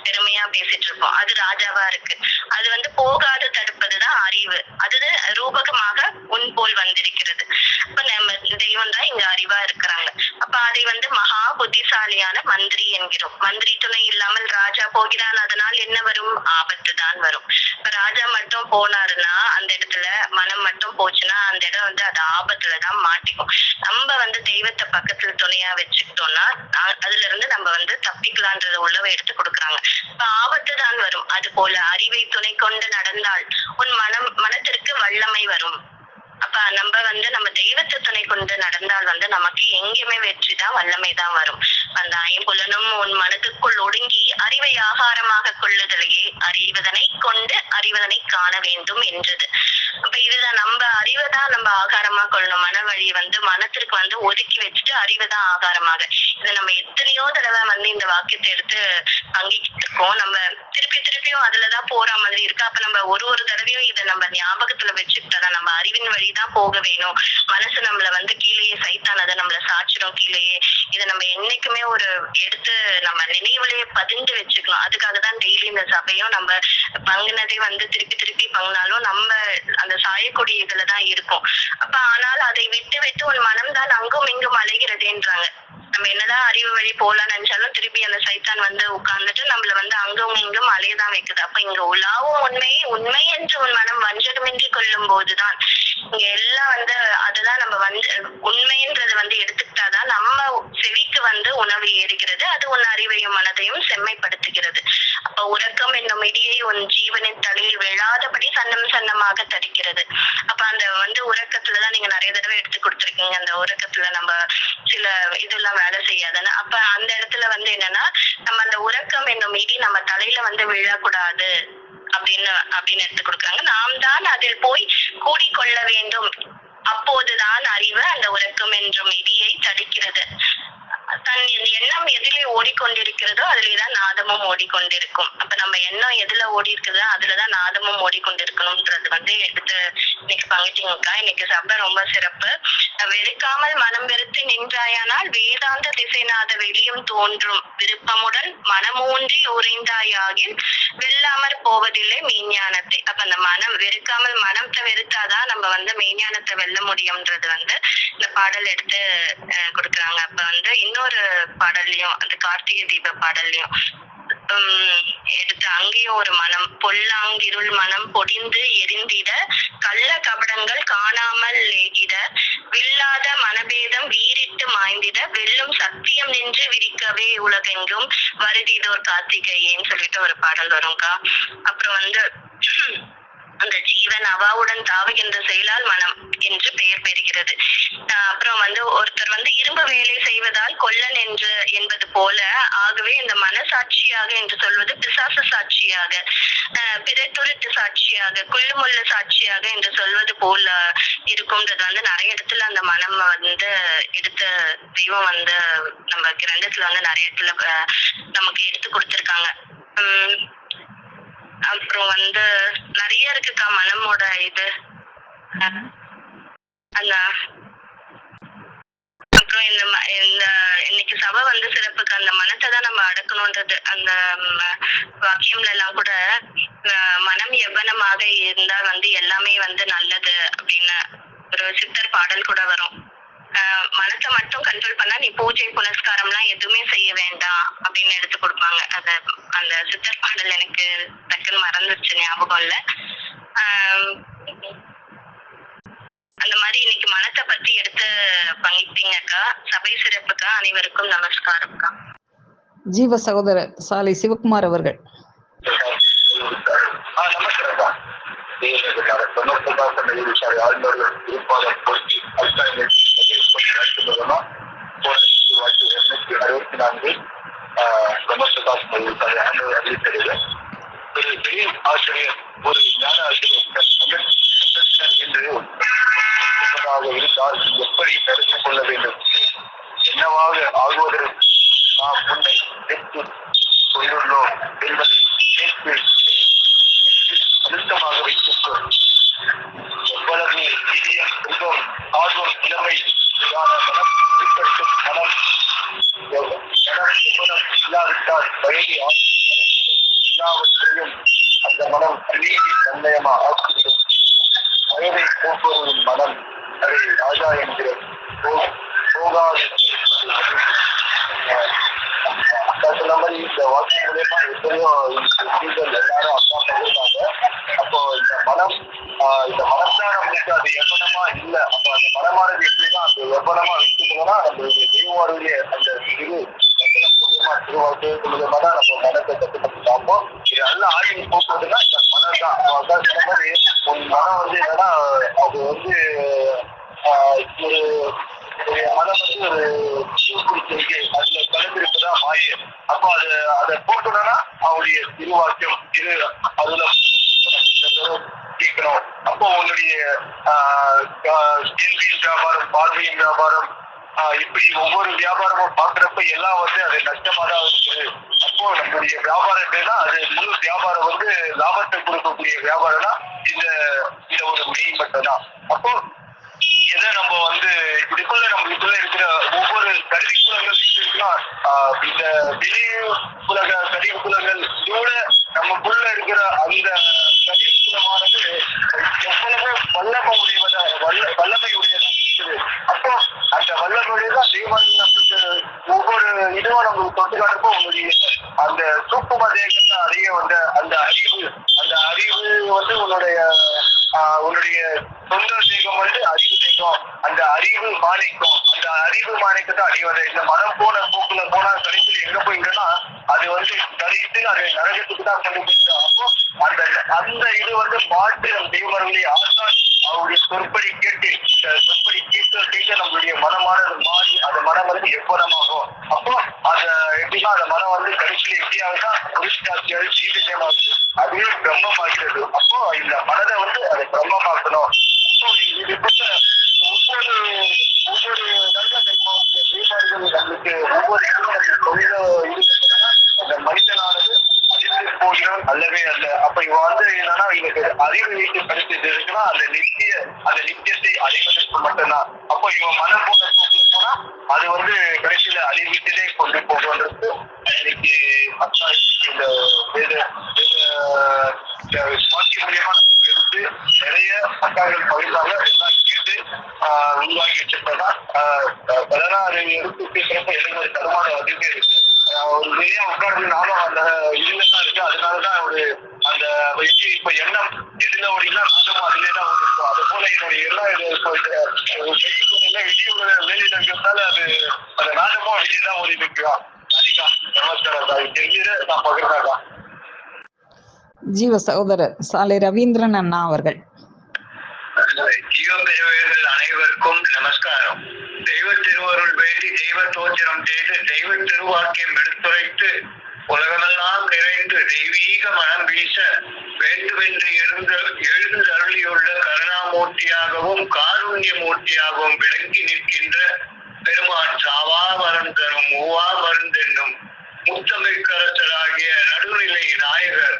பெருமையா பேசிட்டு இருப்போம். அது ராஜாவா இருக்கு. அது போகாது தடுப்பதுதான் அறிவு. அது ரூபகமாக உன் போல் வந்திருக்கிறது. அப்ப நம்ம தெய்வம் தான் இங்க அறிவா இருக்கிறாங்க. அப்ப அதை மகா புத்திசாலியான மந்திரி என்கிறோம். மந்திரி துணை இல்லாமல் ராஜா போகிறான், அதனால் என்ன வரும்? ஆபத்து தான் வரும். இப்ப ராஜா மட்டும் போனாருன்னா அந்த இடத்துல மனம் மட்டும் போச்சுன்னா அந்த இடம் அது ஆபத்துலதான் மாட்டிக்கும். நம்ம தெய்வத்தை பக்கத்துல துணையா வச்சுக்கிட்டோம்னா அதுல இருந்து நம்ம தப்பிக்கலான்றத உள்ளவை எடுத்து கொடுக்குறாங்க. இப்ப ஆபத்து தான் வரும். அது போல அறிவை துணை கொண்டு நடந்தால் உன் மனத்திற்கு வல்லமை வரும். அப்ப நம்ம நம்ம தெய்வத்தை துணை கொண்டு நடந்தால் நமக்கு எங்கேயுமே வெற்றி தான், வல்லமை தான் வரும். அந்த ஐம்புலனும் உன் மனதுக்குள் ஒடுங்கி அறிவை ஆகாரமாக கொள்ளுதலையே அறிவதனை கொண்டு அறிவதனை காண வேண்டும் என்றது. அப்ப இதுதான் நம்ம அறிவை தான் நம்ம ஆகாரமா கொள்ளணும். மன வழி மனத்திற்கு ஒதுக்கி வச்சுட்டு அறிவை தான் ஆகாரமாக. இதை நம்ம எத்தனையோ தடவை இந்த வாக்கியத்தை எடுத்து அங்கிட்டு இருக்கோம். நம்ம திருப்பியும் அதுலதான் போற மாதிரி இருக்கு. அப்ப நம்ம ஒரு தடவையும் இதை நம்ம ஞாபகத்துல வச்சுக்கிட்டா நம்ம அறிவின் வழிதான் போக வேணும். மனசு நம்மள கீழேயே சைத்தான் அதை நம்மள சாச்சிடும் கீழேயே. இதை நம்ம என்னைக்குமே ஒரு எடுத்து நம்ம நினைவுலயே பதிந்து வச்சுக்கலாம். அதுக்காக தான் டெய்லி இந்த சபையும் நம்ம பங்குனதே திருப்பி பங்கினாலும் நம்ம அந்த சாயக்கூடிய இதுலதான் இருக்கும். அப்ப ஆனால் அதை விட்டு உன் மனம் தான் அங்கும் இங்கும் அலைகிறதேன்றாங்க. நம்ம என்னதான் அறிவு வழி போலான்னு நினைச்சாலும் திருப்பி அந்த சைத்தான் உட்கார்ந்துட்டு நம்மள அங்கும் இங்கும் அலையதான் வைக்குது. அப்ப இங்க உலாவும் உண்மை என்று உன் மனம் வஞ்சகமின்றி கொள்ளும் போதுதான் இங்க எல்லாம் அதுதான் நம்ம உண்மைன்றது எடுத்துக்கிட்டாதான் நம்ம செவிக்கு உணவு ஏறுகிறது. அது உன் அறிவையும் மனதையும் செம்மைப்படுத்துகிறது. அப்ப உறக்கம் என்னும் இடியை உன் ஜீவனின் தலையில் விழாதபடி சன்னமாக தடுக்கிறது. அப்ப அந்த உறக்கத்துலதான் நீங்க நிறைய தடவை எடுத்து கொடுத்துருக்கீங்க. அந்த உறக்கத்துல நம்ம சில இதெல்லாம் வேலை செய்யாதுன்னு. அப்ப அந்த இடத்துல என்னன்னா நம்ம அந்த உறக்கம் என்னும் இடி நம்ம தலையில வந்து விழக்கூடாது அப்படின்னு எடுத்து கொடுக்குறாங்க. நாம் தான் அதில் போய் கூடிக்கொள்ள வேண்டும், அப்போதுதான் அறிவு அந்த உறக்கம் என்றும் இடியை தடுக்கிறது. தன் எண்ணம் எதிலே ஓடிக்கொண்டிருக்கிறதோ அதுலதான் நாதமும் ஓடிக்கொண்டிருக்கும். அப்ப நம்ம எண்ணம் எதுல ஓடி இருக்குதோ அதுலதான் நாதமும் ஓடிக்கொண்டிருக்கணும்ன்றது வந்து எடுத்து இன்னைக்கு பங்கிட்டீங்கக்கா. இன்னைக்கு சபை ரொம்ப சிறப்பு. வெறுக்காமல் மனம் வெறுத்து நின்றாயானால் வேதாந்த திசைநாத வெளியும் தோன்றும், விருப்பமுடன் மனமூன்றி உறைந்தாயாகில் வெல்லாமற் போவதில்லை மெய்ஞானத்தை. அப்ப அந்த மனம் வெறுக்காமல் மனத்தை வெறுத்தாதான் நம்ம வந்து மெய்ஞானத்தை வெல்ல முடியும்ன்றது வந்து இந்த பாடல் எடுத்து கொடுக்குறாங்க. அப்ப வந்து இன்னொரு பாடல்லையும் அந்த கார்த்திகை தீப பாடல்லையும் எடுத்து அங்கேயும் ஒரு மனம் பொல்லாங்கிருள் மனம் பொடிந்து எரிந்திட கள்ள கபடங்கள் காணாமல் லேகிட வில்லாத மனபேதம் வீரிட்டு மாய்ந்திட வெல்லும் சத்தியம் நின்று விரிக்கவே உலகெங்கும் வருதிதோர் கார்த்திகையேன்னு சொல்லிட்டு ஒரு பாடல் வரும்க்கா. அப்புறம் வந்து அந்த ஜீவன் அவாவுடன் தாவுகின்ற செயலால் மனம் என்று பெயர் பெறுகிறது. அப்புறம் வந்து ஒருத்தர் வந்து இரும்பு வேலை செய்வதால் கொல்லன் என்று என்பது போல, ஆகவே இந்த மனசாட்சியாக என்று சொல்வது பிசாசு சாட்சியாக, பிறத்துருட்டு சாட்சியாக, குள்ளுமுள்ள சாட்சியாக என்று சொல்வது போல இருக்கும்ன்றது வந்து நிறைய இடத்துல அந்த மனம் வந்து எடுத்த தெய்வம் வந்து நம்ம கிரந்தத்துல வந்து நிறைய இடத்துல நமக்கு எடுத்து கொடுத்திருக்காங்க. அப்புறம் வந்து நிறைய இருக்குக்கா மனமோட இது. அந்த அப்புறம் இந்த இன்னைக்கு சபை வந்து சிறப்புக்கு அந்த மனத்தை தான் நம்ம அடக்கணும்ன்றது. அந்த வாக்கியம்ல எல்லாம் கூட மனம் எவ்வனமாக இருந்தால் வந்து எல்லாமே வந்து நல்லது அப்படின்னு ஒரு சித்தர் பாடல் கூட வரும். மனத்தை மட்டும் கண்ட்ரோல் பண்ணா நீ பூஜை புனஸ்காரம் எல்லாம் எதுவுமே செய்ய வேண்டாம் அப்படின்னு எடுத்து கொடுப்பாங்க. அந்த சித்தர் பாடல் எனக்கு டக்குன்னு மறந்துருச்சு, ஞாபகம் இல்ல. அந்த மாதிரி இன்னைக்கு மனத்தை பத்தி எடுத்து பங்கிட்டீங்கக்கா. சபை சிறப்புக்கா. அனைவருக்கும் நமஸ்காரம்க்கா. ஜீவ சகோதரர் சாலை சிவகுமார் அவர்கள். நமஸ்காரம்க்கா. ஆசிரியர் ஒரு ஞான ஆசிரியர் என்று இருந்தால் எப்படி தடுத்துக் கொள்ள வேண்டும், என்னவாக ஆகுவதற்கு நாம் முன்னை கொண்டுள்ளோம் என்பதை அழுத்தமாக வைத்துக்கொள். எவ்வளவு இதயம், செல்வம், ஆர்வம், இளமை மனம் இல்லாவிட்டால் வயது எல்லாவற்றையும் அந்த மனம் நீதி தன்மயமா ஆக்குகிறது. வயதை போக்குவதும் மனம் அதை ராஜா என்கிறது. போகாது சொன்ன மாதிரி இந்த வாக்கியம் மூலமா எத்தனையோ எல்லாரும் அப்பா சொல்லிருக்காங்க. அப்போ இந்த மனம் தான் நம்மளுக்கு அது எவ்வளமா இல்லை. அப்போ அந்த மனமானது எப்படிதான் அது எவ்வளமா வைத்துக்கணும்னா நம்மளுடைய தெய்வாருடைய அந்த இது திருவாழ்க்கை மூலமா தான் நம்ம மனத்தை கட்டுப்பட்டு பார்ப்போம். இது நல்ல ஆய்வு போக்குவதுன்னா இந்த மனம் தான். அதான் சொன்ன மாதிரி உன் மனம் வந்து என்னன்னா அது வந்து ஒரு மனம் வந்து ஒரு சூழ்நிலை அதுல கலந்திருப்பதான் மாய. அப்போ அதை போக்கணும்னா அவருடைய திருவாக்கியம் அதுல கேட்கணும். அப்போ உன்னுடைய கேள்வியின் வியாபாரம், பார்வையின் வியாபாரம், இப்படி ஒவ்வொரு வியாபாரமும் பாக்குறப்ப எல்லாம் வந்து அது நஷ்டமா தான் இருக்குது. அப்போ நம்மளுடைய வியாபாரம் எப்படின்னா அது முழு வியாபாரம் வந்து லாபத்தை கொடுக்கக்கூடிய வியாபாரம்னா இந்த ஒரு மெயின் மட்டும் தான். அப்போ எதை நம்ம வந்து நம்மளுக்குள்ள இருக்கிற ஒவ்வொரு கருவிக்குலங்கள் இருக்குன்னா இந்த வெளி உலக கருவிக்குலங்கள் இதோட நமக்குள்ள இருக்கிற அந்த கருவிக்குலமானது எவ்வளவு வல்லமை உடையதா இருக்குது. அப்போ அந்த வல்லமையுடையதான் தெய்வங்கள் நம்மளுக்கு ஒவ்வொரு இதுவும் நம்மளுக்கு தொட்டு காட்டுப்போ உங்களுடைய அந்த சூப்பமா தேகத்தை அடைய வந்த அந்த அறிவு வந்து உன்னுடைய சொந்த தேகம் வந்து அறிவு தேகம். அந்த அறிவு மாணிக்கம், அந்த அறிவு மாணிக்கத்தை அடைவதை இந்த மனம் போன போக்குல போனா கடைசியில் எங்க போயிங்கன்னா அது வந்து கடைசி அது நரகத்துக்கு தான் கொண்டு போயிட்டோம். அப்போ அந்த இது வந்து மாட்டு தெய்வங்களுடைய ஆசான் அவருடைய சொற்படி கேட்டு அந்த சொற்படி கேட்க நம்மளுடைய மனமானது மாறி அந்த மனம் வந்து எப்பனமாகும். அப்போ அதை எப்படின்னா அந்த மனம் வந்து வித்தியாசம் புருஷாட்சியாவது சீவிஷயமாவது அதுவும் பிரம்மமாகிறது. அப்போ இந்த மனதை வந்து அதை பிரம்மமாக்கணும். அப்போ இதுபட்ட ஒவ்வொரு நம்மளுக்கு ஒவ்வொரு அந்த மனிதனானது அறிவு போகிறோம் அல்லவே அல்ல. அப்ப இவ வந்து என்னன்னா இவனுக்கு அறிவு வீட்டு படிச்சது இருக்குன்னா அந்த நித்தியத்தை அடைவதற்கு மட்டும்தான். அப்போ இவன் மனம் போன போனா அது வந்து கடைசியில அழிவிட்டதே கொண்டு போகுன்றது இன்னைக்கு அக்கா இந்த சுவாட்சி மூலியமா நமக்கு எடுத்து நிறைய அக்காக்கள் பகிர்ந்தாங்க. எல்லாம் கேட்டு உருவாக்கி வச்சிருப்பதா 16 எடுத்து பேசுறப்ப எனக்கு ஒரு தருமானம் அதுவே இருக்கு. ஒரு நிறைய உட்கார்ந்து நானும் அந்த இதுலதான் இருக்கு. அதனாலதான் ஒரு அந்த இப்ப எண்ணம் எதுல ஓடினா நாட்டமும் அதுலேதான் ஓடிருக்கும். அது போல என்னுடைய எல்லாம் வெளியிடங்கிறதால அது அந்த நாட்டமும் வெளியேதான் ஓடி இருக்குவா. சரிக்கா, நமஸ்காரம். தெரிஞ்சது நான் பகிர்ந்தாக்கா. ஜீவ சகோதரர் சாலை ரவீந்திரன் அண்ணா அவர்கள். ஜீவ பெருமைகள் அனைவருக்கும் நமஸ்காரம். தெய்வ திருவருள் வேண்டி தெய்வ தோற்றம் செய்து தெய்வ திருவாக்கியம் எடுத்துரைத்து உலகமெல்லாம் நிறைந்து தெய்வீக மனம் வீச வேண்டுமென்று எழுந்தருளியுள்ள கருணாமூர்த்தியாகவும் காருண்ய மூர்த்தியாகவும் விளங்கி நிற்கின்ற பெருமான் சாவா மரம் தரும் மூவா மருந்தென்னும் முத்தமிழ்கரசராகிய நடுநிலை நாயகர்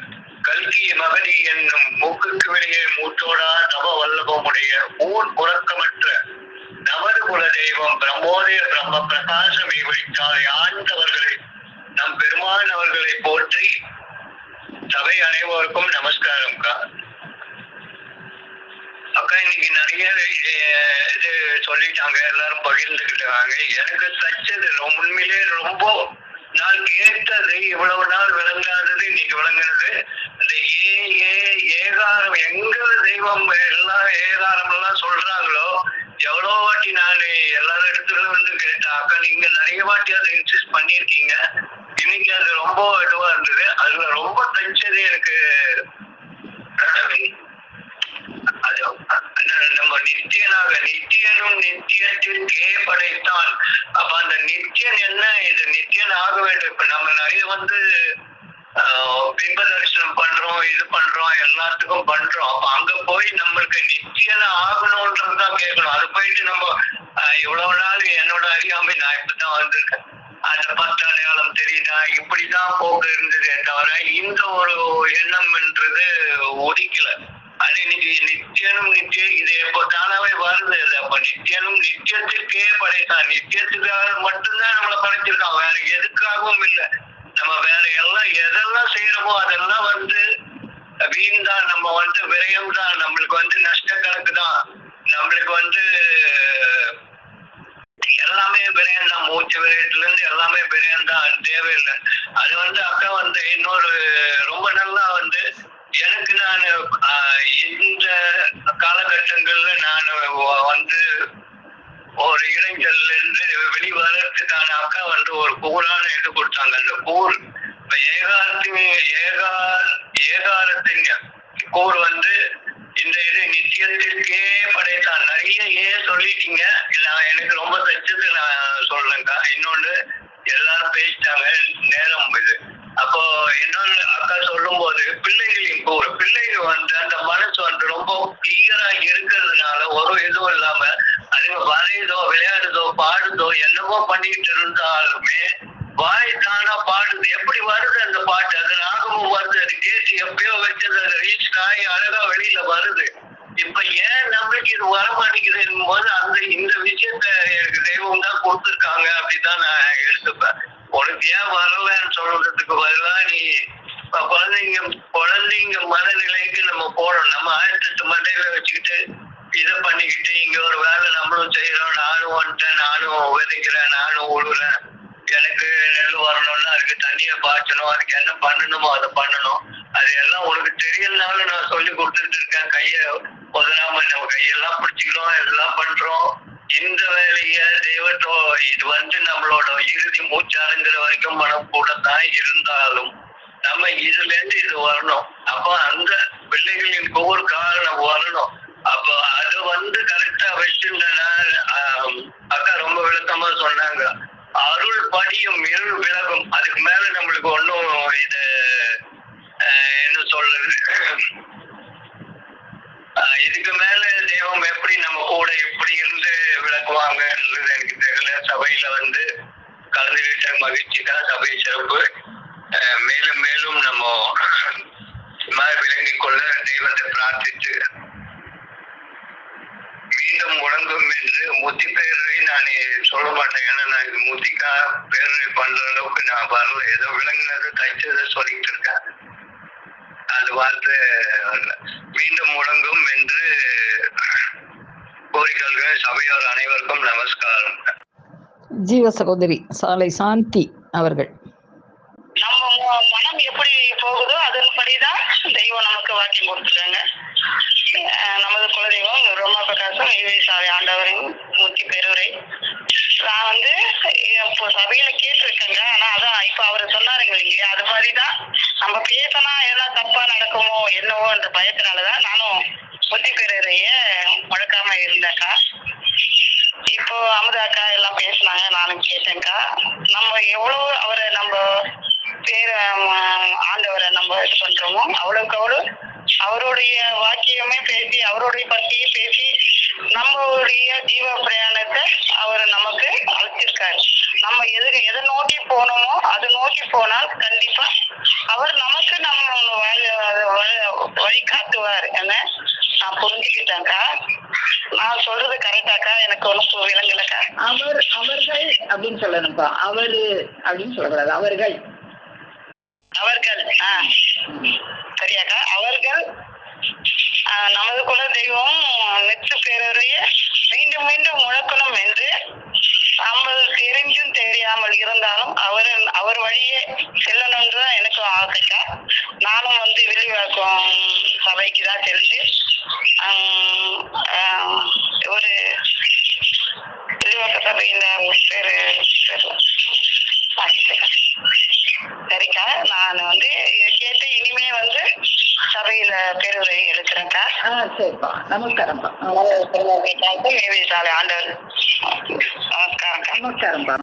கல்கி மகதி என்னும் மூக்குக்கு வெளியே மூச்சோடா தவ வல்லபமுடைய ஊன் உறக்கமற்ற நமது குல தெய்வம் பிரம்மோதய பிரம்ம பிரகாசம் இவற்றால் ஆண்டவர்களை நம் பெருமான் அவர்களை போற்றி சபை அனைவருக்கும் நமஸ்காரம். அக்கா இன்னைக்கு நிறைய இது சொல்லிட்டாங்க, எல்லாரும் பகிர்ந்துக்கிட்டாங்க. எனக்கு தச்சது உண்மையிலே ரொம்ப நான் கேட்டது இவ்வளவு நாள் விளங்காதது இன்னைக்கு விளங்குறது. இந்த ஏகாரம் எங்க தெய்வம் எல்லாம் ஏகாரம் எல்லாம் சொல்றாங்களோ எவ்வளோ வாட்டி நான் எல்லாரும் இடத்துல வந்து கேட்டேன். அக்கா நீங்க நிறைய வாட்டி அதை இன்சிஸ்ட் பண்ணியிருக்கீங்க. இன்னைக்கு அது ரொம்ப இதுவா இருந்தது. அதுல ரொம்ப தச்சது எனக்கு அது நம்ம நித்தியனும் நித்தியத்திற்கே படைத்தான். அப்ப அந்த நித்தியன் என்ன, இது நித்தியன் ஆக வேண்டும். இப்ப நம்ம நிறைய வந்து பிம்ப தரிசனம் பண்றோம், இது பண்றோம், எல்லாத்துக்கும் பண்றோம். அப்ப அங்க போய் நம்மளுக்கு நித்தியன ஆகணும்ன்றதுதான் கேட்கணும். அது போயிட்டு நம்ம இவ்வளவு நாள் என்னோட அறியாமை நான் இப்பதான் வந்திருக்கேன், அந்த 10 அடையாளம் தெரியுதா, இப்படிதான் போக்கு இருந்ததே தவிர இந்த ஒரு எண்ணம்ன்றது ஒதுக்கல. அது இன்னைக்கு நித்தியனும் இது எப்போ தானாவே வருது. அப்ப நித்தியனும் நித்தியத்திற்கே படைத்தான். நித்தியத்துக்காக மட்டும்தான் நம்மளை படைச்சிருக்கான், வேற எதுக்காகவும் இல்லை. நம்ம வேற எல்லாம் எதெல்லாம் செய்யறோமோ அதெல்லாம் வந்து வீண் தான், நம்ம வந்து விரயம் தான், நம்மளுக்கு வந்து நஷ்ட கணக்கு தான், நம்மளுக்கு வந்து எல்லாமே விரயம் தான். மூச்சு விரயத்துல இருந்து எல்லாமே விரயம் தான், தேவையில்லை. அது வந்து அக்கா வந்து இன்னொரு ரொம்ப நல்லா வந்து எனக்கு நான் இந்த காலகட்டங்கள்ல நான் வந்து ஒரு இளைஞர்ல இருந்து வெளிவரத்துக்கான அக்கா வந்து ஒரு கூறான இது கொடுத்தாங்க. அந்த கூர் இப்ப ஏகாரத்தின் கூர் வந்து இந்த இது நித்தியத்திற்கே படைத்தான். நிறைய சொல்லிட்டீங்க, நான் எனக்கு ரொம்ப தச்சது நான் சொல்றேன்க்கா. இன்னொன்னு எல்லாரும் பேசிட்டாங்க, நேரம் இது. அப்போ இன்னொன்னு அக்கா சொல்லும் போது பிள்ளைகளின் கூறு, பிள்ளைகள் வந்து அந்த மனசு வந்து ரொம்ப கிளியரா இருக்கிறதுனால ஒரு இதுவும் இல்லாம அதுங்க வரையுதோ விளையாடுதோ பாடுதோ என்னவோ பண்ணிட்டு இருந்தாலுமே வாய் தானா பாடுது. எப்படி வருது அந்த பாட்டு, அது ராகமும் வருது, அது கேட்டு எப்பயோ வச்சது அது ரீச் ஆகி அழகா வெளியில வருது. இப்ப ஏன் நம்மளுக்கு இது வர மாட்டேங்குதுன்னு போது அந்த இந்த விஷயத்த எனக்கு தெய்வம் தான் கொடுத்துருக்காங்க அப்படிதான் நான் எடுத்துப்பேன். உனக்கு ஏன் வரலன்னு சொல்றதுக்கு பதிலா நீ குழந்தைங்க மனநிலைக்கு நம்ம போறோம். நம்ம 1008 மண்டையில வச்சுக்கிட்டு இதை பண்ணிக்கிட்டு இங்க ஒரு வேலை நம்மளும் செய்யறோம், நானும் வந்துட்டேன், நானும் விதைக்கிறேன், நானும் உழுறேன், எனக்கு நெல் வரணும்னா அதுக்கு தண்ணியை பாய்ச்சணும், அதுக்கு என்ன பண்ணணுமோ அதை பண்ணணும். அது எல்லாம் உனக்கு தெரியலனாலும் நான் சொல்லி கொடுத்துட்டு இருக்கேன். கைய உதறாம நம்ம கையெல்லாம் பிடிச்சிக்கிறோம், எல்லாம் பண்றோம். இந்த வேலைய தெய்வத்தோ இது வந்து நம்மளோட இறுதி மூச்சு அடைஞ்சிற வரைக்கும் மனம் கூட தான் இருந்தாலும் நம்ம இதுல இருந்து இது வரணும். அப்போ அந்த பிள்ளைகளின் ஒவ்வொரு காரணம் வரணும். அப்போ அது வந்து கரெக்டா வச்சிருந்தேன்னா அக்கா ரொம்ப விளக்கமா சொன்னாங்க. அருள் படி மடியும், இருள் விலகும். அதுக்கு மேல நம்மளுக்கு ஒன்றும் இது என்ன சொல்றது, இதுக்கு மேல தெய்வம் எப்படி நம்ம கூட எப்படி இருந்து விளக்குவாங்கன்றது எனக்கு தெரியல. சபையில வந்து கலந்துகிட்ட மகிழ்ச்சி தான் சபை சிறப்பு. மேலும் மேலும் நம்ம விளங்கிக் கொள்ள தெய்வத்தை பிரார்த்தித்து மீண்டும் முழங்கும் என்று முத்தி பேரரை நான் சொல்ல மாட்டேன். ஏன்னா நான் இது முத்திக்கா பேரரை பண்ற அளவுக்கு நான் வரல. ஏதோ விளங்குனது தைச்சதை சொல்லிட்டு இருக்கேன். அது வார்த்தை மீண்டும் முழங்கும் என்று கோரிக்கைகள். சபையோர் அனைவருக்கும் நமஸ்காரம். ஜீவ சகோதரி சாலை சாந்தி அவர்கள். நம்ம மனம் எப்படி போகுதோ அதன்படிதான் தெய்வம் நமக்கு வாக்கியம் கொடுத்துருக்காங்க. நமது குலதெய்வம் ரோமா பிரகாசம் சாலை ஆண்டவரின் முத்தி பெருரை. நான் வந்து இப்போ சபையில கேட்டிருக்கேங்க. ஆனா அதான் இப்ப அவரு சொன்னாருங்க இல்லையா, அது மாதிரிதான் நம்ம பேசினா எல்லாம் தப்பா நடக்குமோ என்னவோ என்ற பயத்தினாலதான் நானும் முத்தி பெருரைய முழக்காம இருந்தேன்க்கா. இப்போ அமுதாக்கா எல்லாம் பேசினாங்க, நானும் கேட்டேன்க்கா. நம்ம எவ்வளவு அவரை நம்ம பேர ஆண்டவரை நம்ம இது பண்றோமோ அவ்வளவுக்கு அவ்வளவு அவருடைய வாக்கியமே பேசி அவருடைய பத்தியே பேசி நம்மளுடைய ஜீவ பிரயாணத்தை அவர் நமக்கு அழைச்சிருக்காரு. நம்ம எதை நோக்கி போனோமோ அதை நோக்கி போனால் கண்டிப்பா அவர் நமக்கு நம்ம வழி காட்டுவார் என்ன நான் புரிஞ்சுக்கிட்டேன்க்கா. நான் சொல்றது கரெக்டாக்கா? எனக்கு ஒன்றும் விளங்கலக்கா. அவர்கள் அப்படின்னு சொல்லணும்ப்பா. அவரு அப்படின்னு சொல்லக்கூடாது. அவர்கள் சரியாக்கா. அவர்கள் நமது குல தெய்வம் நெற்று பேரரைய மீண்டும் மீண்டும் முழக்கணும் என்று நம்ம தெரிஞ்சும் தெரியாமல் இருந்தாலும் அவர் வழியே செல்லணும்ன்றதான் எனக்கும் ஆசைக்கா. நானும் வந்து வில்லிவாக்கம் சபைக்கு தான் செஞ்சு ஒரு வில்லிவாக்க சபையின் பேரு சரிக்கா. நான் வந்து கேட்டு இனிமே வந்து சபையில பேருரை எடுக்கிறேன்க்கா. சரிப்பா. நமஸ்காரம்ப்பா. ஆண்டவர் நமஸ்காரம்க்கா. நமஸ்காரம்ப்பா.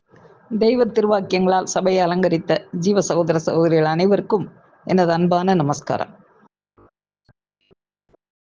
தெய்வ திருவாக்கியங்களால் சபையை அலங்கரித்த ஜீவ சகோதர சகோதரிகள் அனைவருக்கும் எனது அன்பான நமஸ்காரம்.